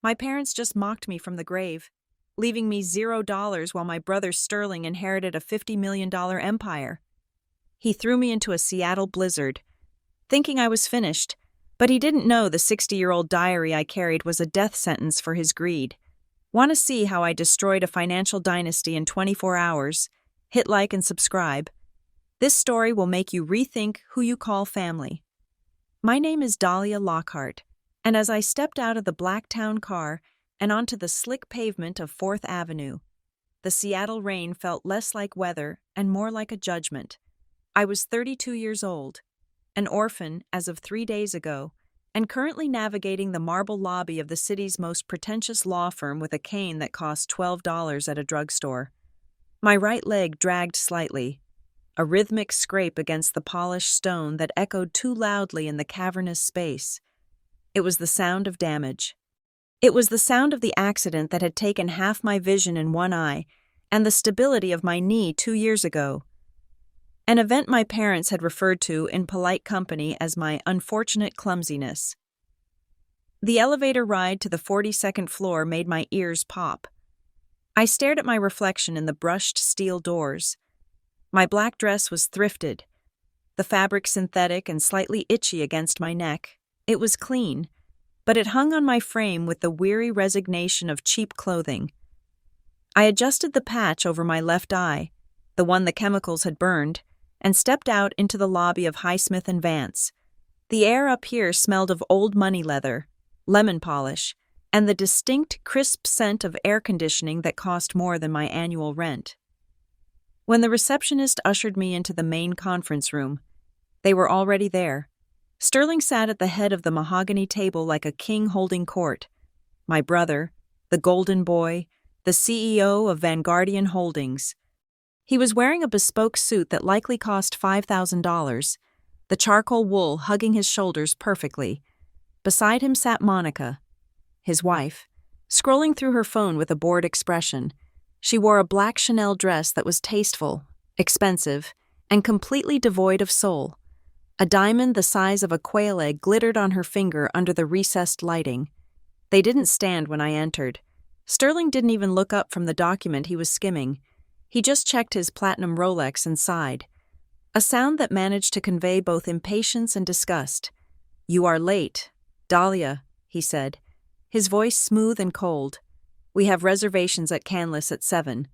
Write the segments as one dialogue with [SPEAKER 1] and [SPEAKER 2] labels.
[SPEAKER 1] My parents just mocked me from the grave, leaving me $0 while my brother Sterling inherited a $50 million empire. He threw me into a Seattle blizzard, thinking I was finished, but he didn't know the 60-year-old diary I carried was a death sentence for his greed. Want to see how I destroyed a financial dynasty in 24 hours? Hit like and subscribe. This story will make you rethink who you call family. My name is Dahlia Lockhart, and as I stepped out of the Blacktown car and onto the slick pavement of 4th Avenue, the Seattle rain felt less like weather and more like a judgment. I was 32 years old, an orphan as of 3 days ago, and currently navigating the marble lobby of the city's most pretentious law firm with a cane that cost $12 at a drugstore. My right leg dragged slightly, a rhythmic scrape against the polished stone that echoed too loudly in the cavernous space. It was the sound of damage. It was the sound of the accident that had taken half my vision in one eye and the stability of my knee 2 years ago. An event my parents had referred to in polite company as my unfortunate clumsiness. The elevator ride to the 42nd floor made my ears pop. I stared at my reflection in the brushed steel doors. My black dress was thrifted, the fabric synthetic and slightly itchy against my neck. It was clean, but it hung on my frame with the weary resignation of cheap clothing. I adjusted the patch over my left eye, the one the chemicals had burned, and stepped out into the lobby of Highsmith & Vance. The air up here smelled of old money leather, lemon polish, and the distinct, crisp scent of air conditioning that cost more than my annual rent. When the receptionist ushered me into the main conference room, they were already there. Sterling sat at the head of the mahogany table like a king holding court. My brother, the golden boy, the CEO of Vanguardian Holdings. He was wearing a bespoke suit that likely cost $5,000, the charcoal wool hugging his shoulders perfectly. Beside him sat Monica, his wife, scrolling through her phone with a bored expression. She wore a black Chanel dress that was tasteful, expensive, and completely devoid of soul. A diamond the size of a quail egg glittered on her finger under the recessed lighting. They didn't stand when I entered. Sterling didn't even look up from the document he was skimming. He just checked his platinum Rolex and sighed. A sound that managed to convey both impatience and disgust. "You are late, Dahlia," he said, his voice smooth and cold. "We have reservations at Canlis at 7.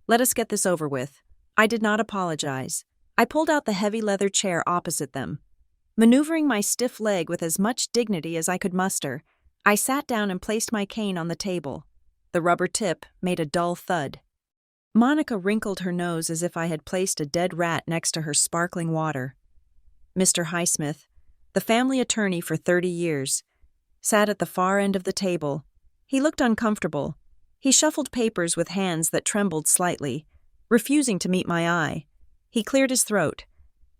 [SPEAKER 1] Let us get this over with." I did not apologize. I pulled out the heavy leather chair opposite them. Maneuvering my stiff leg with as much dignity as I could muster, I sat down and placed my cane on the table. The rubber tip made a dull thud. Monica wrinkled her nose as if I had placed a dead rat next to her sparkling water. Mr. Highsmith, the family attorney for 30 years, sat at the far end of the table. He looked uncomfortable. He shuffled papers with hands that trembled slightly, refusing to meet my eye. He cleared his throat,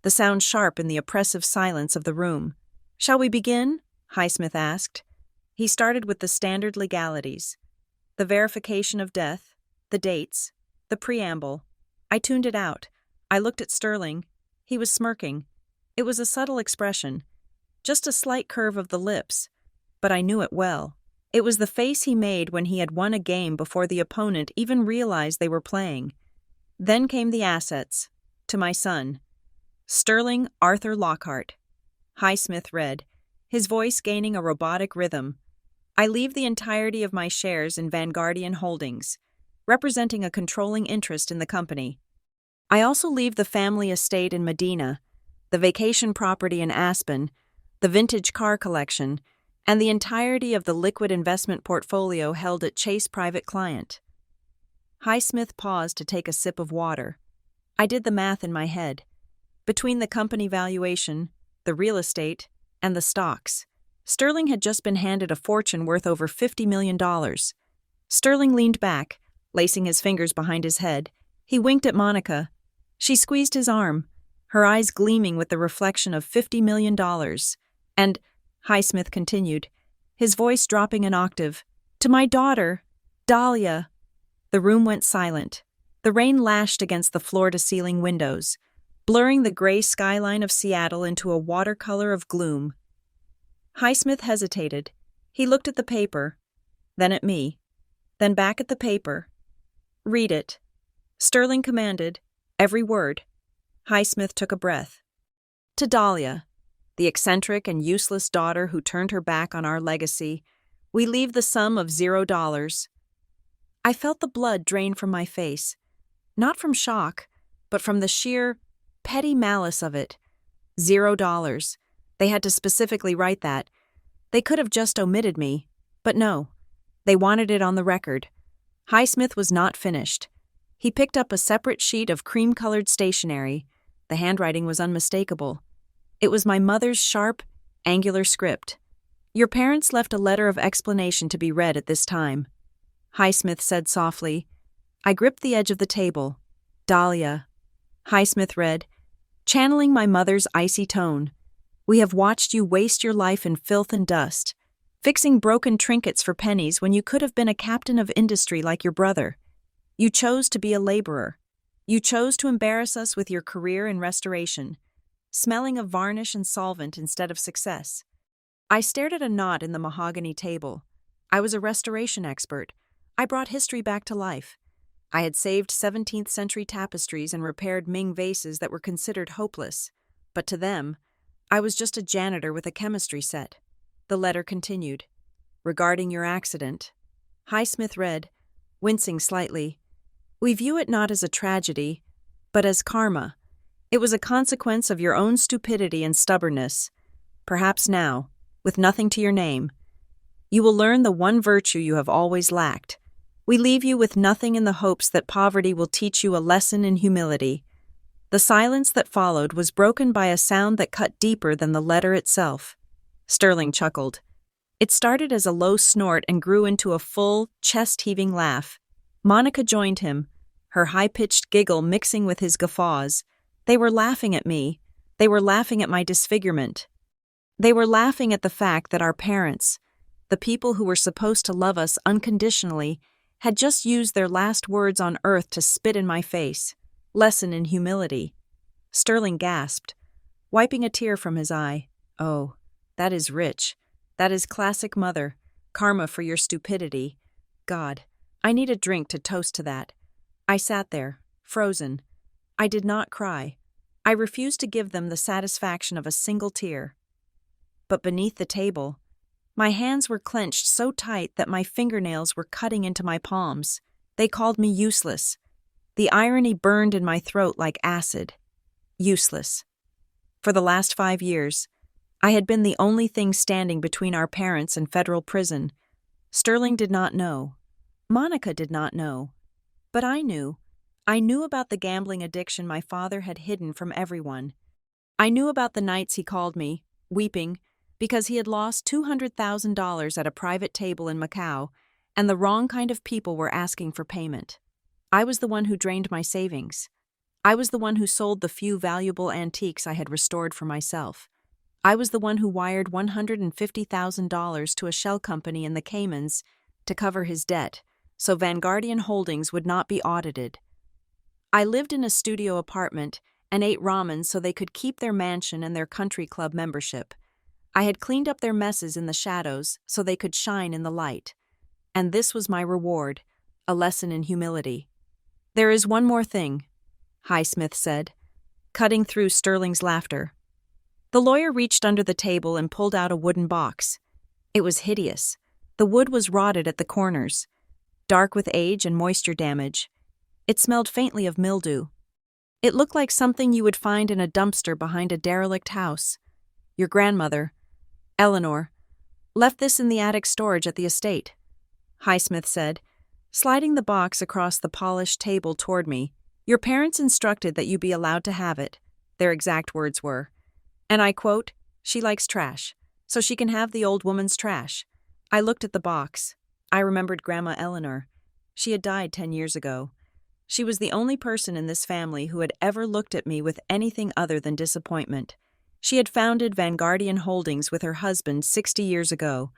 [SPEAKER 1] the sound sharp in the oppressive silence of the room. "Shall we begin?" Highsmith asked. He started with the standard legalities. The verification of death, the dates, the preamble. I tuned it out. I looked at Sterling. He was smirking. It was a subtle expression, just a slight curve of the lips, but I knew it well. It was the face he made when he had won a game before the opponent even realized they were playing. Then came the assets. To my son, Sterling Arthur Lockhart. Highsmith read, his voice gaining a robotic rhythm. "I leave the entirety of my shares in Vanguardian Holdings, representing a controlling interest in the company. I also leave the family estate in Medina, the vacation property in Aspen, the vintage car collection, and the entirety of the liquid investment portfolio held at Chase Private Client." Highsmith paused to take a sip of water. I did the math in my head. Between the company valuation, the real estate, and the stocks, Sterling had just been handed a fortune worth over $50 million. Sterling leaned back, lacing his fingers behind his head. He winked at Monica. She squeezed his arm, her eyes gleaming with the reflection of $50 million. "And," Highsmith continued, his voice dropping an octave, "to my daughter, Dahlia." The room went silent. The rain lashed against the floor-to-ceiling windows, blurring the gray skyline of Seattle into a watercolor of gloom. Highsmith hesitated. He looked at the paper. then at me, then back at the paper. "Read it," Sterling commanded, every word. Highsmith took a breath. "To Dahlia, the eccentric and useless daughter who turned her back on our legacy, we leave the sum of $0. I felt the blood drain from my face, not from shock, but from the sheer, petty malice of it. $0. They had to specifically write that. They could have just omitted me, but no. They wanted it on the record. Highsmith was not finished. He picked up a separate sheet of cream-colored stationery. The handwriting was unmistakable. It was my mother's sharp, angular script. "Your parents left a letter of explanation to be read at this time," Highsmith said softly. I gripped the edge of the table. "Dahlia," Highsmith read, channeling my mother's icy tone. "We have watched you waste your life in filth and dust, fixing broken trinkets for pennies when you could have been a captain of industry like your brother. You chose to be a laborer. You chose to embarrass us with your career in restoration, smelling of varnish and solvent instead of success." I stared at a knot in the mahogany table. I was a restoration expert. I brought history back to life. I had saved 17th century tapestries and repaired Ming vases that were considered hopeless. But to them, I was just a janitor with a chemistry set. The letter continued. "Regarding your accident," Highsmith read, wincing slightly, "we view it not as a tragedy, but as karma. It was a consequence of your own stupidity and stubbornness. Perhaps now, with nothing to your name, you will learn the one virtue you have always lacked. We leave you with nothing in the hopes that poverty will teach you a lesson in humility." The silence that followed was broken by a sound that cut deeper than the letter itself. Sterling chuckled. It started as a low snort and grew into a full, chest-heaving laugh. Monica joined him, her high-pitched giggle mixing with his guffaws. They were laughing at me. They were laughing at my disfigurement. They were laughing at the fact that our parents, the people who were supposed to love us unconditionally, had just used their last words on earth to spit in my face. Lesson in humility. Sterling gasped, wiping a tear from his eye. "Oh, that is rich. That is classic mother. Karma for your stupidity. God, I need a drink to toast to that." I sat there, frozen. I did not cry. I refused to give them the satisfaction of a single tear. But beneath the table, my hands were clenched so tight that my fingernails were cutting into my palms. They called me useless. The irony burned in my throat like acid. Useless. For the last 5 years, I had been the only thing standing between our parents and federal prison. Sterling did not know. Monica did not know. But I knew. I knew about the gambling addiction my father had hidden from everyone. I knew about the nights he called me, weeping, because he had lost $200,000 at a private table in Macau, and the wrong kind of people were asking for payment. I was the one who drained my savings. I was the one who sold the few valuable antiques I had restored for myself. I was the one who wired $150,000 to a shell company in the Caymans to cover his debt, so Vanguardian Holdings would not be audited. I lived in a studio apartment and ate ramen so they could keep their mansion and their country club membership. I had cleaned up their messes in the shadows so they could shine in the light. And this was my reward, a lesson in humility. "There is one more thing," Highsmith said, cutting through Sterling's laughter. The lawyer reached under the table and pulled out a wooden box. It was hideous. The wood was rotted at the corners, dark with age and moisture damage. It smelled faintly of mildew. It looked like something you would find in a dumpster behind a derelict house. "Your grandmother, Eleanor, left this in the attic storage at the estate," Highsmith said, sliding the box across the polished table toward me. "Your parents instructed that you be allowed to have it," their exact words were. And I quote, "She likes trash, so she can have the old woman's trash." I looked at the box. I remembered Grandma Eleanor. She had died 10 years ago. She was the only person in this family who had ever looked at me with anything other than disappointment. She had founded Vanguardian Holdings with her husband 60 years ago.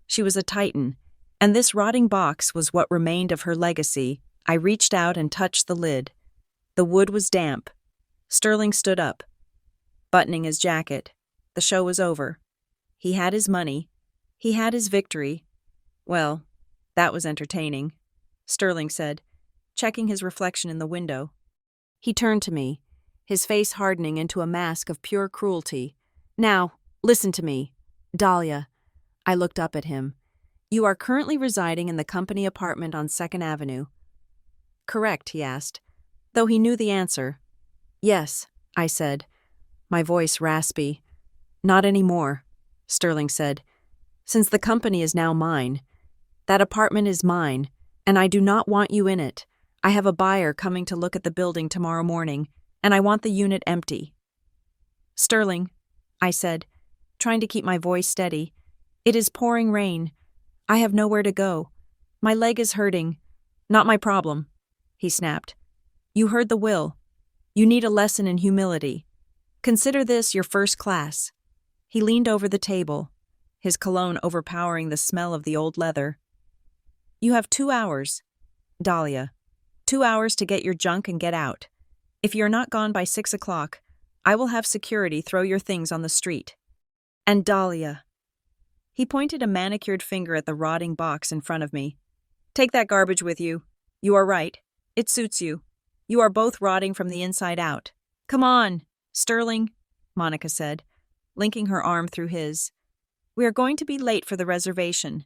[SPEAKER 1] She was a titan, and this rotting box was what remained of her legacy. I reached out and touched the lid. The wood was damp. Sterling stood up, buttoning his jacket. The show was over. He had his money. He had his victory. Well, That was entertaining, Sterling said, checking his reflection in the window. He turned to me, his face hardening into a mask of pure cruelty. Now, listen to me. Dahlia. I looked up at him. You are currently residing in the company apartment on 2nd Avenue. Correct, he asked, though he knew the answer. Yes, I said, my voice raspy. Not anymore, Sterling said. Since the company is now mine. That apartment is mine, and I do not want you in it. I have a buyer coming to look at the building tomorrow morning, and I want the unit empty. Sterling, I said, trying to keep my voice steady. It is pouring rain. I have nowhere to go. My leg is hurting. Not my problem, he snapped. You heard the will. You need a lesson in humility. Consider this your first class. He leaned over the table, his cologne overpowering the smell of the old leather. You have 2 hours, Dahlia. 2 hours to get your junk and get out. If you're not gone by 6 o'clock, I will have security throw your things on the street. And Dahlia. He pointed a manicured finger at the rotting box in front of me. Take that garbage with you. You are right. It suits you. You are both rotting from the inside out. Come on, Sterling, Monica said, linking her arm through his. We are going to be late for the reservation.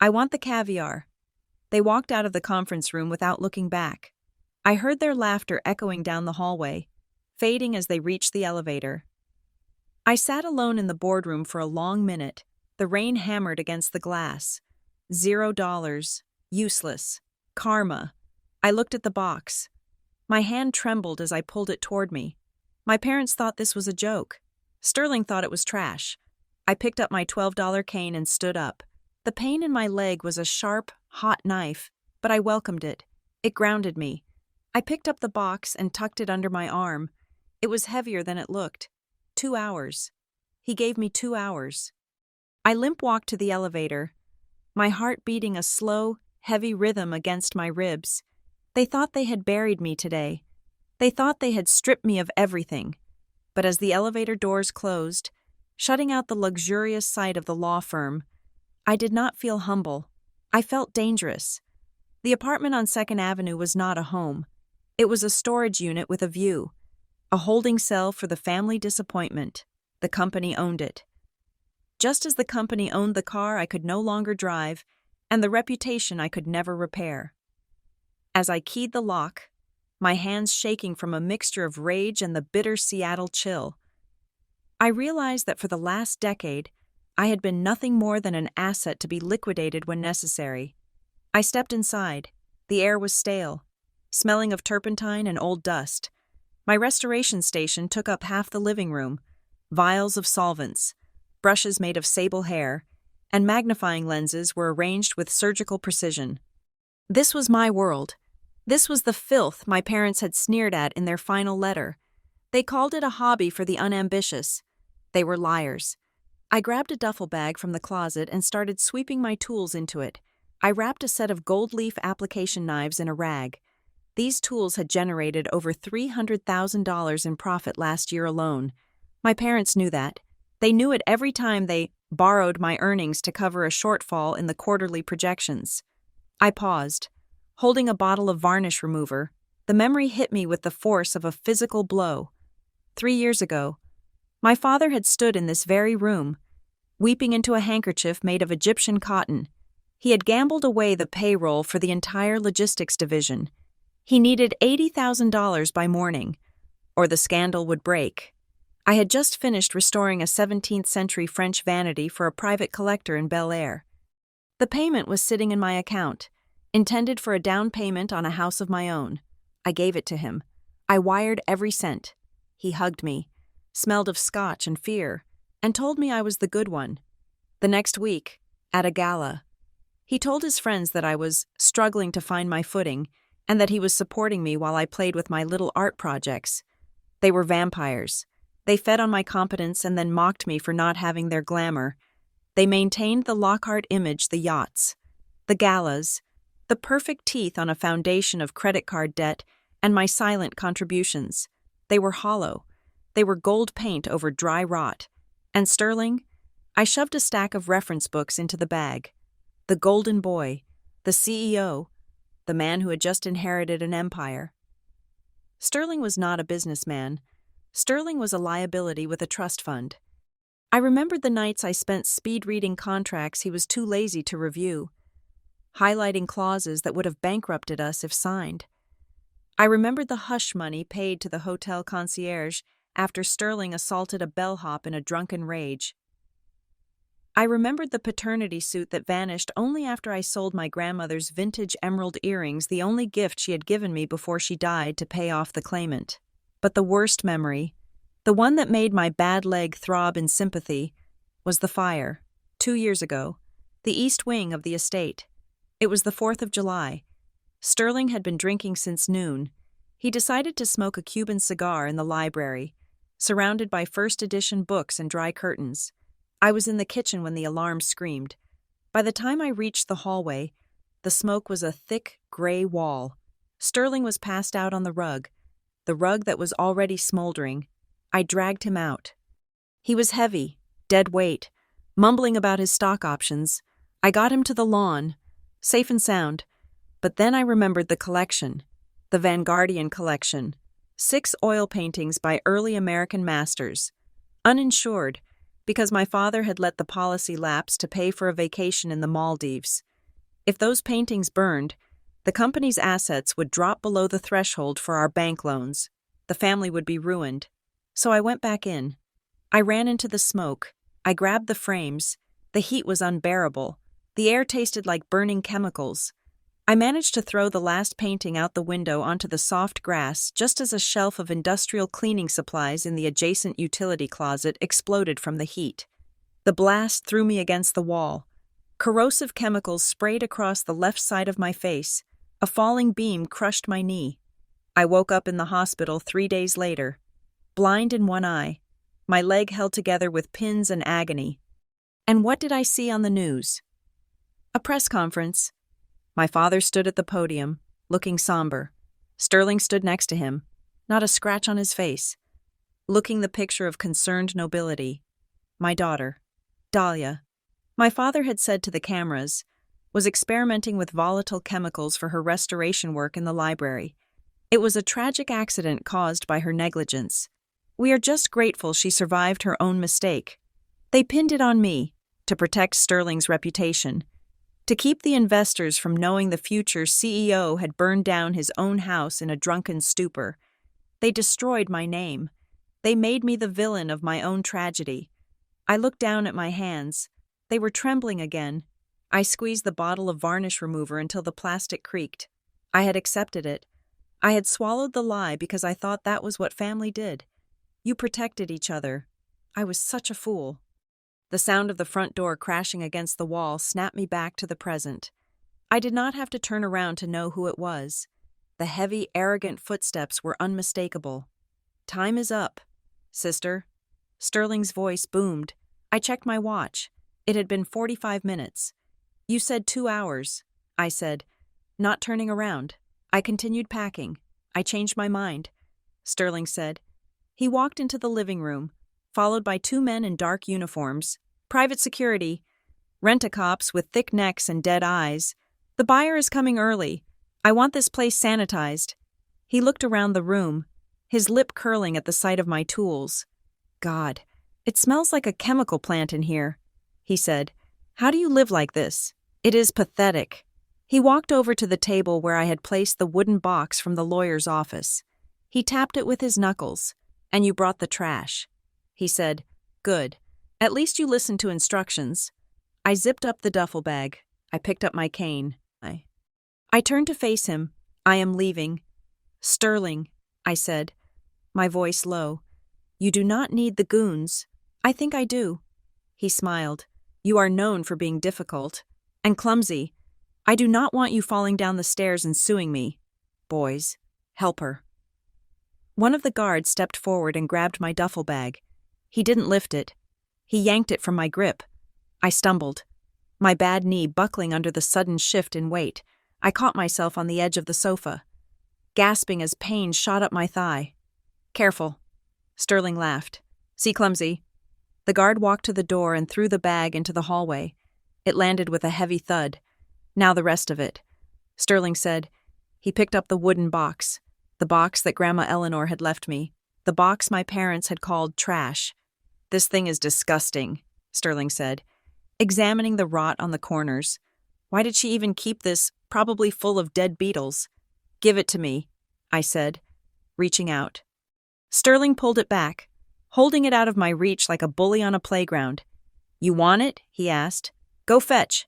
[SPEAKER 1] I want the caviar. They walked out of the conference room without looking back. I heard their laughter echoing down the hallway, fading as they reached the elevator. I sat alone in the boardroom for a long minute. The rain hammered against the glass. $0. Useless. Karma. I looked at the box. My hand trembled as I pulled it toward me. My parents thought this was a joke. Sterling thought it was trash. I picked up my $12 cane and stood up. The pain in my leg was a sharp, hot knife, but I welcomed it. It grounded me. I picked up the box and tucked it under my arm. It was heavier than it looked. 2 hours. He gave me 2 hours. I limp-walked to the elevator, my heart beating a slow, heavy rhythm against my ribs. They thought they had buried me today. They thought they had stripped me of everything. But as the elevator doors closed, shutting out the luxurious sight of the law firm, I did not feel humble. I felt dangerous. The apartment on 2nd Avenue was not a home. It was a storage unit with a view, a holding cell for the family disappointment. The company owned it. Just as the company owned the car I could no longer drive and the reputation I could never repair. As I keyed the lock, my hands shaking from a mixture of rage and the bitter Seattle chill, I realized that for the last decade, I had been nothing more than an asset to be liquidated when necessary. I stepped inside. The air was stale, smelling of turpentine and old dust. My restoration station took up half the living room, vials of solvents, brushes made of sable hair, and magnifying lenses were arranged with surgical precision. This was my world. This was the filth my parents had sneered at in their final letter. They called it a hobby for the unambitious. They were liars. I grabbed a duffel bag from the closet and started sweeping my tools into it. I wrapped a set of gold leaf application knives in a rag. These tools had generated over $300,000 in profit last year alone. My parents knew that. They knew it every time they borrowed my earnings to cover a shortfall in the quarterly projections. I paused, holding a bottle of varnish remover. The memory hit me with the force of a physical blow. 3 years ago, my father had stood in this very room, weeping into a handkerchief made of Egyptian cotton. He had gambled away the payroll for the entire logistics division. He needed $80,000 by morning, or the scandal would break. I had just finished restoring a 17th-century French vanity for a private collector in Bel Air. The payment was sitting in my account, intended for a down payment on a house of my own. I gave it to him. I wired every cent. He hugged me, smelled of scotch and fear, and told me I was the good one. The next week, at a gala, he told his friends that I was struggling to find my footing and that he was supporting me while I played with my little art projects. They were vampires. They fed on my competence and then mocked me for not having their glamour. They maintained the Lockhart image, the yachts, the galas, the perfect teeth on a foundation of credit card debt, and my silent contributions. They were hollow. They were gold paint over dry rot. And Sterling, I shoved a stack of reference books into the bag. The Golden Boy, The CEO, the man who had just inherited an empire. Sterling was not a businessman. Sterling was a liability with a trust fund. I remembered the nights I spent speed-reading contracts he was too lazy to review, highlighting clauses that would have bankrupted us if signed. I remembered the hush money paid to the hotel concierge after Sterling assaulted a bellhop in a drunken rage. I remembered the paternity suit that vanished only after I sold my grandmother's vintage emerald earrings, the only gift she had given me before she died, to pay off the claimant. But the worst memory, the one that made my bad leg throb in sympathy, was the fire, 2 years ago, the east wing of the estate. It was the 4th of July. Sterling had been drinking since noon. He decided to smoke a Cuban cigar in the library, surrounded by first edition books and dry curtains. I was in the kitchen when the alarm screamed. By the time I reached the hallway, the smoke was a thick, gray wall. Sterling was passed out on the rug that was already smoldering. I dragged him out. He was heavy, dead weight, mumbling about his stock options. I got him to the lawn, safe and sound. But then I remembered the collection, the Vanguardian collection, 6 oil paintings by early American masters, uninsured, because my father had let the policy lapse to pay for a vacation in the Maldives. If those paintings burned, the company's assets would drop below the threshold for our bank loans. The family would be ruined. So I went back in. I ran into the smoke. I grabbed the frames. The heat was unbearable. The air tasted like burning chemicals. I managed to throw the last painting out the window onto the soft grass just as a shelf of industrial cleaning supplies in the adjacent utility closet exploded from the heat. The blast threw me against the wall. Corrosive chemicals sprayed across the left side of my face. A falling beam crushed my knee. I woke up in the hospital 3 days later, blind in one eye, my leg held together with pins and agony. And what did I see on the news? A press conference. My father stood at the podium, looking somber. Sterling stood next to him, not a scratch on his face, looking the picture of concerned nobility. My daughter, Dahlia, my father had said to the cameras, was experimenting with volatile chemicals for her restoration work in the library. It was a tragic accident caused by her negligence. We are just grateful she survived her own mistake. They pinned it on me, to protect Sterling's reputation, to keep the investors from knowing the future CEO had burned down his own house in a drunken stupor. They destroyed my name. They made me the villain of my own tragedy. I looked down at my hands. They were trembling again. I squeezed the bottle of varnish remover until the plastic creaked. I had accepted it. I had swallowed the lie because I thought that was what family did. You protected each other. I was such a fool. The sound of the front door crashing against the wall snapped me back to the present. I did not have to turn around to know who it was. The heavy, arrogant footsteps were unmistakable. "Time is up, sister." Sterling's voice boomed. I checked my watch. It had been 45 minutes. "You said 2 hours," I said, not turning around. I continued packing. "I changed my mind," Sterling said. He walked into the living room, followed by 2 men in dark uniforms, private security, rent-a-cops with thick necks and dead eyes. "The buyer is coming early. I want this place sanitized." He looked around the room, his lip curling at the sight of my tools. "God, it smells like a chemical plant in here," he said. "How do you live like this? It is pathetic." He walked over to the table where I had placed the wooden box from the lawyer's office. He tapped it with his knuckles. "And you brought the trash," he said. "Good. At least you listened to instructions." I zipped up the duffel bag. I picked up my cane. I turned to face him. "I am leaving." "Sterling," I said, my voice low. "You do not need the goons." "I think I do." He smiled. "You are known for being difficult and clumsy. I do not want you falling down the stairs and suing me. Boys, help her." One of the guards stepped forward and grabbed my duffel bag. He didn't lift it. He yanked it from my grip. I stumbled, my bad knee buckling under the sudden shift in weight. I caught myself on the edge of the sofa, gasping as pain shot up my thigh. "Careful," Sterling laughed. "See, clumsy." The guard walked to the door and threw the bag into the hallway. It landed with a heavy thud. Now the rest of it, Sterling said. He picked up the wooden box, the box that Grandma Eleanor had left me, the box my parents had called trash. This thing is disgusting, Sterling said, examining the rot on the corners. Why did she even keep this, probably full of dead beetles? Give it to me, I said, reaching out. Sterling pulled it back, holding it out of my reach like a bully on a playground. You want it? He asked. Go fetch.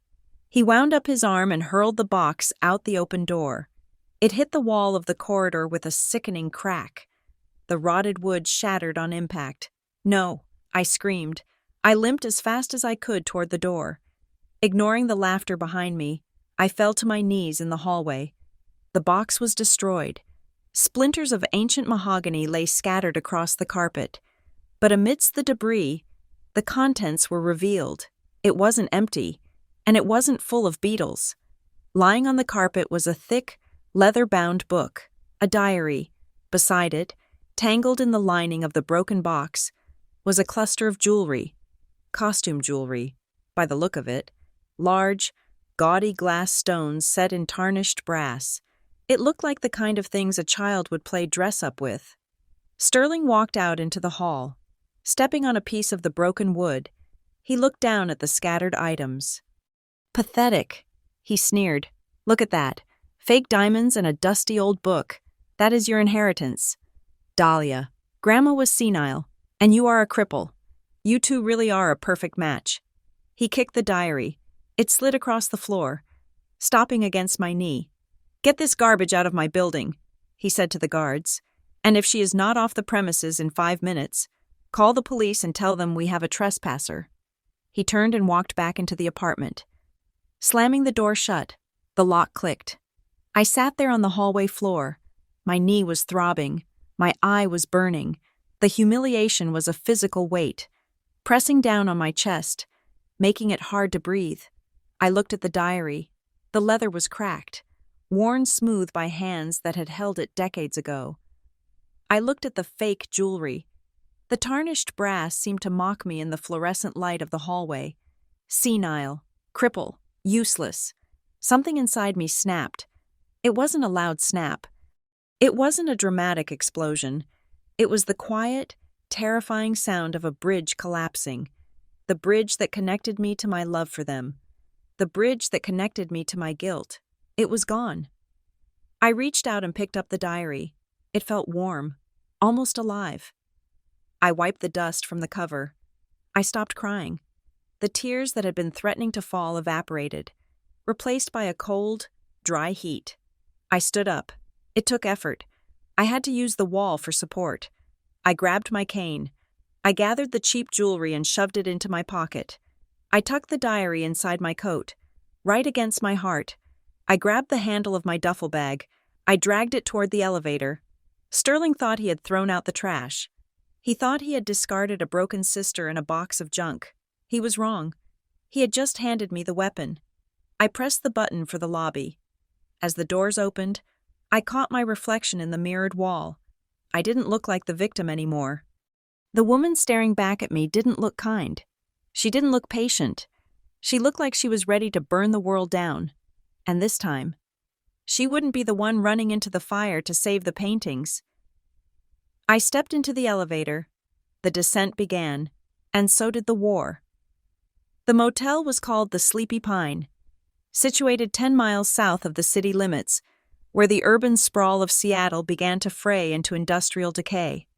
[SPEAKER 1] He wound up his arm and hurled the box out the open door. It hit the wall of the corridor with a sickening crack. The rotted wood shattered on impact. No, I screamed. I limped as fast as I could toward the door. Ignoring the laughter behind me, I fell to my knees in the hallway. The box was destroyed. Splinters of ancient mahogany lay scattered across the carpet. But amidst the debris, the contents were revealed. It wasn't empty, and it wasn't full of beetles. Lying on the carpet was a thick, leather-bound book, a diary. Beside it, tangled in the lining of the broken box, was a cluster of jewelry. Costume jewelry, by the look of it. Large, gaudy glass stones set in tarnished brass. It looked like the kind of things a child would play dress-up with. Sterling walked out into the hall. Stepping on a piece of the broken wood, he looked down at the scattered items. Pathetic, he sneered. Look at that. Fake diamonds and a dusty old book. That is your inheritance. Dahlia, Grandma was senile, and you are a cripple. You two really are a perfect match. He kicked the diary. It slid across the floor, stopping against my knee. Get this garbage out of my building, he said to the guards, and if she is not off the premises in 5 minutes, call the police and tell them we have a trespasser. He turned and walked back into the apartment. Slamming the door shut, the lock clicked. I sat there on the hallway floor. My knee was throbbing. My eye was burning. The humiliation was a physical weight, pressing down on my chest, making it hard to breathe. I looked at the diary. The leather was cracked, worn smooth by hands that had held it decades ago. I looked at the fake jewelry. The tarnished brass seemed to mock me in the fluorescent light of the hallway. Senile, cripple, useless. Something inside me snapped. It wasn't a loud snap. It wasn't a dramatic explosion. It was the quiet, terrifying sound of a bridge collapsing. The bridge that connected me to my love for them. The bridge that connected me to my guilt. It was gone. I reached out and picked up the diary. It felt warm, almost alive. I wiped the dust from the cover. I stopped crying. The tears that had been threatening to fall evaporated, replaced by a cold, dry heat. I stood up. It took effort. I had to use the wall for support. I grabbed my cane. I gathered the cheap jewelry and shoved it into my pocket. I tucked the diary inside my coat, right against my heart. I grabbed the handle of my duffel bag. I dragged it toward the elevator. Sterling thought he had thrown out the trash. He thought he had discarded a broken sister and a box of junk. He was wrong. He had just handed me the weapon. I pressed the button for the lobby. As the doors opened, I caught my reflection in the mirrored wall. I didn't look like the victim anymore. The woman staring back at me didn't look kind. She didn't look patient. She looked like she was ready to burn the world down. And this time, she wouldn't be the one running into the fire to save the paintings. I stepped into the elevator. The descent began, and so did the war. The motel was called the Sleepy Pine, situated 10 miles south of the city limits, where the urban sprawl of Seattle began to fray into industrial decay.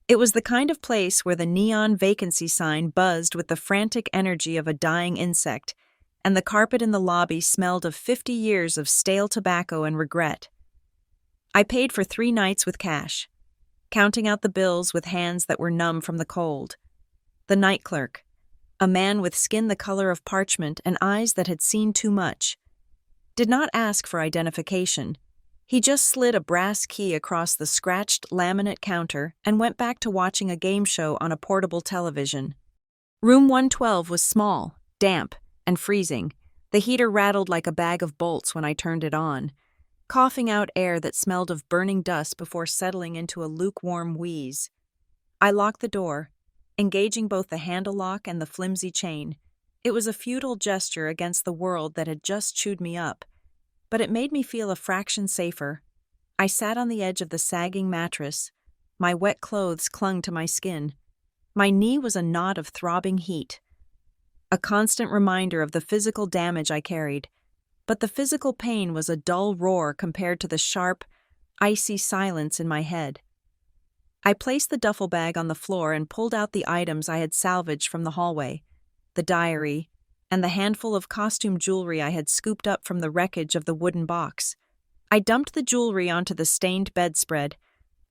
[SPEAKER 1] It was the kind of place where the neon vacancy sign buzzed with the frantic energy of a dying insect, and the carpet in the lobby smelled of 50 years of stale tobacco and regret. I paid for 3 nights with cash, counting out the bills with hands that were numb from the cold. The night clerk, a man with skin the color of parchment and eyes that had seen too much, did not ask for identification. He just slid a brass key across the scratched laminate counter and went back to watching a game show on a portable television. Room 112 was small, damp, and freezing. The heater rattled like a bag of bolts when I turned it on, coughing out air that smelled of burning dust before settling into a lukewarm wheeze. I locked the door, engaging both the handle lock and the flimsy chain. It was a futile gesture against the world that had just chewed me up, but it made me feel a fraction safer. I sat on the edge of the sagging mattress. My wet clothes clung to my skin. My knee was a knot of throbbing heat, a constant reminder of the physical damage I carried. But the physical pain was a dull roar compared to the sharp, icy silence in my head. I placed the duffel bag on the floor and pulled out the items I had salvaged from the hallway, the diary, and the handful of costume jewelry I had scooped up from the wreckage of the wooden box. I dumped the jewelry onto the stained bedspread.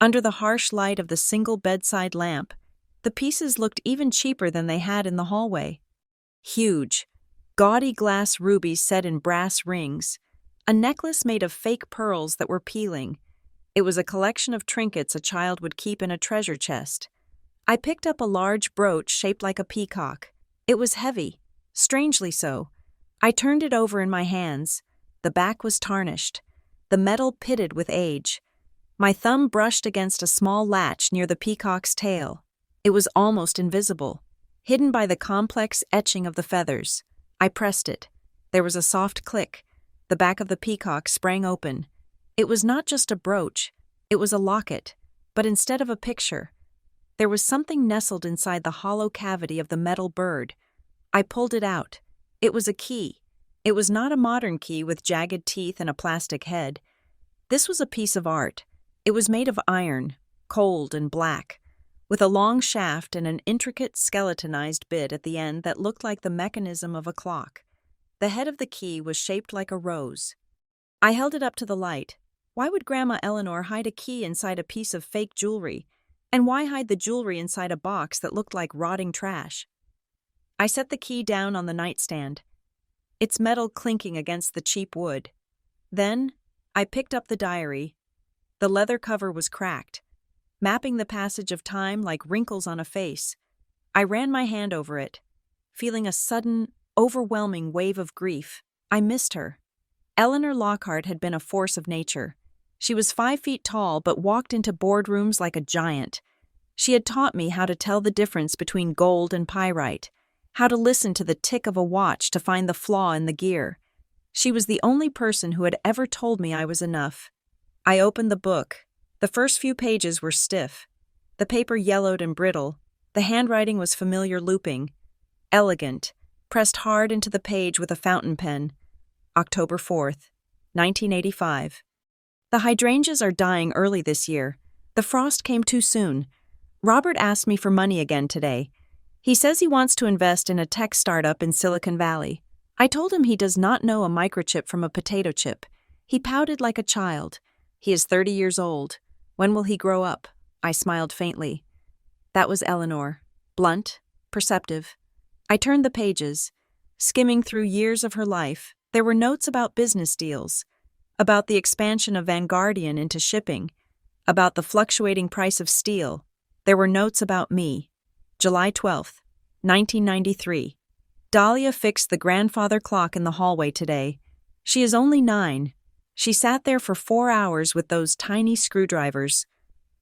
[SPEAKER 1] Under the harsh light of the single bedside lamp, the pieces looked even cheaper than they had in the hallway. Huge, gaudy glass rubies set in brass rings, a necklace made of fake pearls that were peeling. It was a collection of trinkets a child would keep in a treasure chest. I picked up a large brooch shaped like a peacock. It was heavy, strangely so. I turned it over in my hands. The back was tarnished, the metal pitted with age. My thumb brushed against a small latch near the peacock's tail. It was almost invisible, hidden by the complex etching of the feathers. I pressed it. There was a soft click. The back of the peacock sprang open. It was not just a brooch, it was a locket, but instead of a picture, there was something nestled inside the hollow cavity of the metal bird. I pulled it out. It was a key. It was not a modern key with jagged teeth and a plastic head. This was a piece of art. It was made of iron, cold and black, with a long shaft and an intricate skeletonized bit at the end that looked like the mechanism of a clock. The head of the key was shaped like a rose. I held it up to the light. Why would Grandma Eleanor hide a key inside a piece of fake jewelry? And why hide the jewelry inside a box that looked like rotting trash? I set the key down on the nightstand, its metal clinking against the cheap wood. Then, I picked up the diary. The leather cover was cracked, mapping the passage of time like wrinkles on a face. I ran my hand over it, feeling a sudden, overwhelming wave of grief. I missed her. Eleanor Lockhart had been a force of nature. She was 5 feet tall but walked into boardrooms like a giant. She had taught me how to tell the difference between gold and pyrite, how to listen to the tick of a watch to find the flaw in the gear. She was the only person who had ever told me I was enough. I opened the book. The first few pages were stiff. The paper yellowed and brittle. The handwriting was familiar looping, elegant, pressed hard into the page with a fountain pen. October 4th, 1985. The hydrangeas are dying early this year. The frost came too soon. Robert asked me for money again today. He says he wants to invest in a tech startup in Silicon Valley. I told him he does not know a microchip from a potato chip. He pouted like a child. He is 30 years old. When will he grow up? I smiled faintly. That was Eleanor, blunt, perceptive. I turned the pages, skimming through years of her life. There were notes about business deals, about the expansion of Vanguardian into shipping, about the fluctuating price of steel. There were notes about me. July 12th, 1993. Dahlia fixed the grandfather clock in the hallway today. She is only 9. She sat there for 4 hours with those tiny screwdrivers,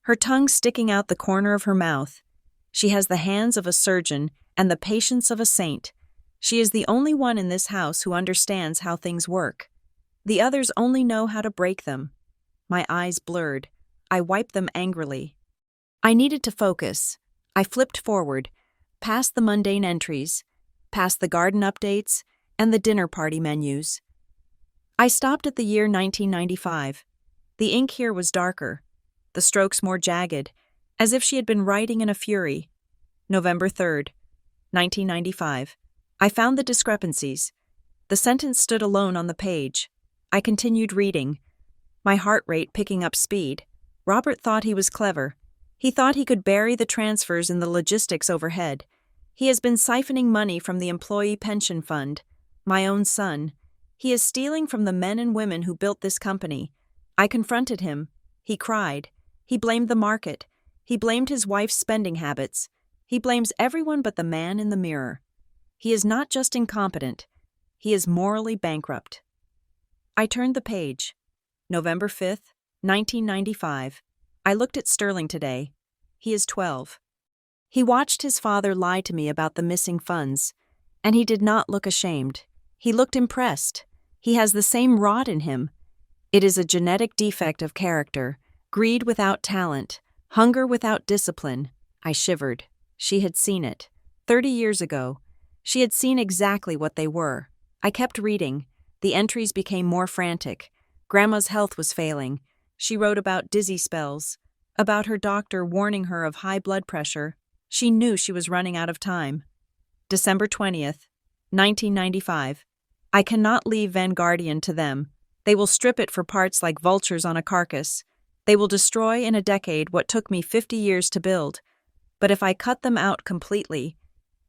[SPEAKER 1] her tongue sticking out the corner of her mouth. She has the hands of a surgeon and the patience of a saint. She is the only one in this house who understands how things work. The others only know how to break them. My eyes blurred. I wiped them angrily. I needed to focus. I flipped forward, past the mundane entries, past the garden updates, and the dinner party menus. I stopped at the year 1995. The ink here was darker, the strokes more jagged, as if she had been writing in a fury. November 3rd, 1995. I found the discrepancies. The sentence stood alone on the page. I continued reading, my heart rate picking up speed. Robert thought he was clever. He thought he could bury the transfers in the logistics overhead. He has been siphoning money from the employee pension fund, my own son. He is stealing from the men and women who built this company. I confronted him. He cried. He blamed the market. He blamed his wife's spending habits. He blames everyone but the man in the mirror. He is not just incompetent. He is morally bankrupt. I turned the page. November 5th, 1995. I looked at Sterling today. He is 12. He watched his father lie to me about the missing funds. And he did not look ashamed. He looked impressed. He has the same rot in him. It is a genetic defect of character, greed without talent, hunger without discipline. I shivered. She had seen it. 30 years ago. She had seen exactly what they were. I kept reading. The entries became more frantic. Grandma's health was failing. She wrote about dizzy spells, about her doctor warning her of high blood pressure. She knew she was running out of time. December 20th, 1995. I cannot leave Vanguardian to them. They will strip it for parts like vultures on a carcass. They will destroy in a decade what took me 50 years to build. But if I cut them out completely,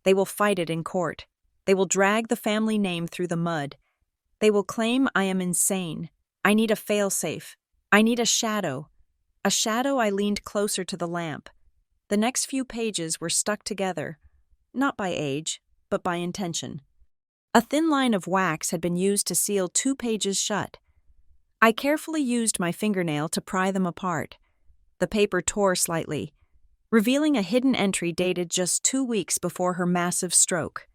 [SPEAKER 1] they will fight it in court. They will drag the family name through the mud. They will claim I am insane. I need a failsafe. I need a shadow. A shadow. I leaned closer to the lamp. The next few pages were stuck together, not by age, but by intention. A thin line of wax had been used to seal 2 pages shut. I carefully used my fingernail to pry them apart. The paper tore slightly, revealing a hidden entry dated just 2 weeks before her massive stroke.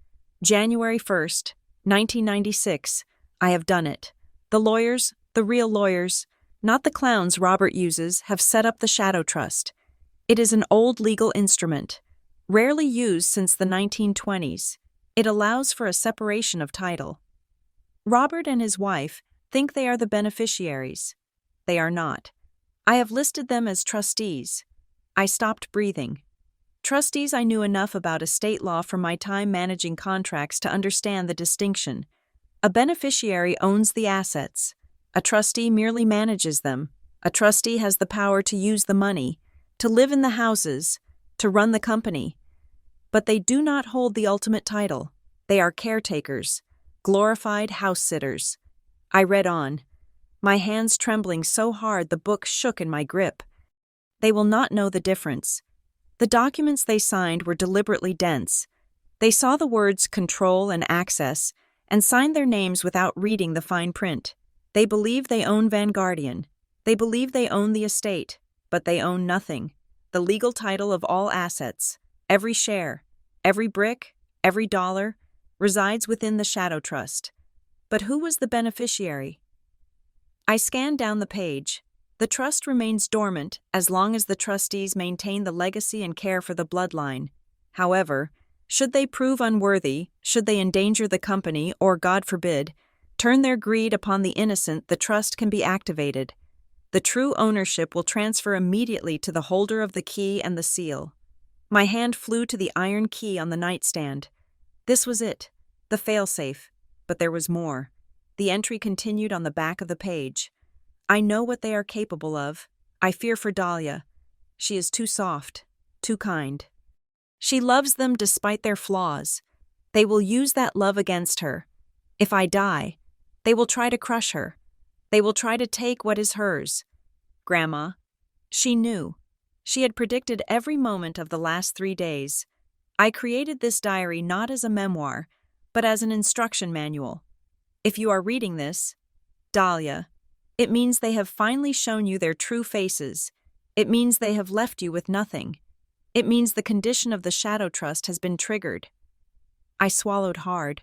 [SPEAKER 1] January 1st, 1996. I have done it. The lawyers, the real lawyers, not the clowns Robert uses, have set up the Shadow Trust. It is an old legal instrument, rarely used since the 1920s. It allows for a separation of title. Robert and his wife think they are the beneficiaries. They are not. I have listed them as trustees. I stopped breathing. Trustees. I knew enough about estate law from my time managing contracts to understand the distinction. A beneficiary owns the assets. A trustee merely manages them. A trustee has the power to use the money, to live in the houses, to run the company. But they do not hold the ultimate title. They are caretakers, glorified house-sitters. I read on, my hands trembling so hard the book shook in my grip. They will not know the difference. The documents they signed were deliberately dense. They saw the words control and access and signed their names without reading the fine print. They believe they own Vanguardian. They believe they own the estate, but they own nothing. The legal title of all assets, every share, every brick, every dollar, resides within the Shadow Trust. But who was the beneficiary? I scanned down the page. The trust remains dormant as long as the trustees maintain the legacy and care for the bloodline. However, should they prove unworthy, should they endanger the company, or, God forbid, turn their greed upon the innocent, the trust can be activated. The true ownership will transfer immediately to the holder of the key and the seal. My hand flew to the iron key on the nightstand. This was it, the failsafe. But there was more. The entry continued on the back of the page. I know what they are capable of. I fear for Dahlia. She is too soft, too kind. She loves them despite their flaws. They will use that love against her. If I die, they will try to crush her. They will try to take what is hers. Grandma. She knew. She had predicted every moment of the last 3 days. I created this diary not as a memoir, but as an instruction manual. If you are reading this, Dahlia, it means they have finally shown you their true faces. It means they have left you with nothing. It means the condition of the Shadow Trust has been triggered. I swallowed hard,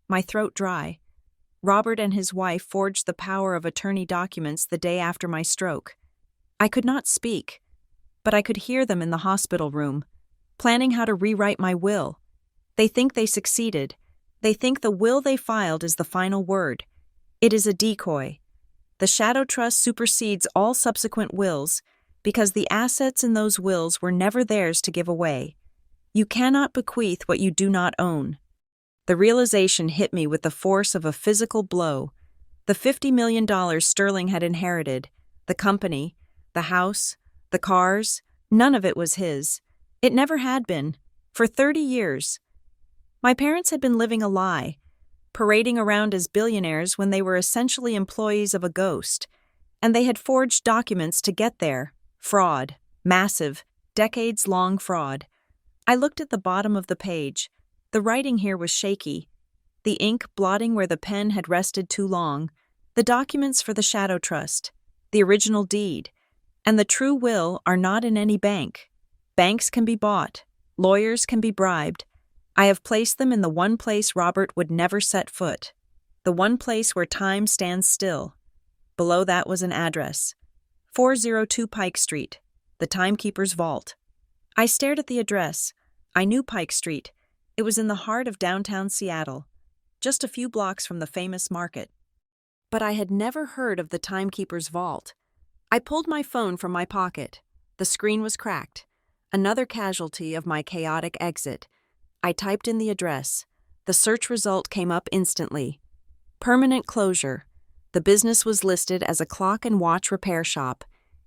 [SPEAKER 1] my throat dry. Robert and his wife forged the power of attorney documents the day after my stroke. I could not speak, but I could hear them in the hospital room, planning how to rewrite my will. They think they succeeded. They think the will they filed is the final word. It is a decoy. The Shadow Trust supersedes all subsequent wills because the assets in those wills were never theirs to give away. You cannot bequeath what you do not own. The realization hit me with the force of a physical blow. The $50 million Sterling had inherited, the company, the house, the cars, none of it was his. It never had been. For 30 years. My parents had been living a lie, parading around as billionaires when they were essentially employees of a ghost, and they had forged documents to get there. Fraud. Massive, decades-long fraud. I looked at the bottom of the page. The writing here was shaky. The ink blotting where the pen had rested too long. The documents for the Shadow Trust, the original deed, and the true will are not in any bank. Banks can be bought. Lawyers can be bribed. I have placed them in the one place Robert would never set foot, the one place where time stands still. Below that was an address, 402 Pike Street, the timekeeper's vault. I stared at the address. I knew Pike Street. It was in the heart of downtown Seattle, just a few blocks from the famous market. But I had never heard of the timekeeper's vault. I pulled my phone from my pocket. The screen was cracked. Another casualty of my chaotic exit. I typed in the address. The search result came up instantly. Permanent closure. The business was listed as a clock and watch repair shop.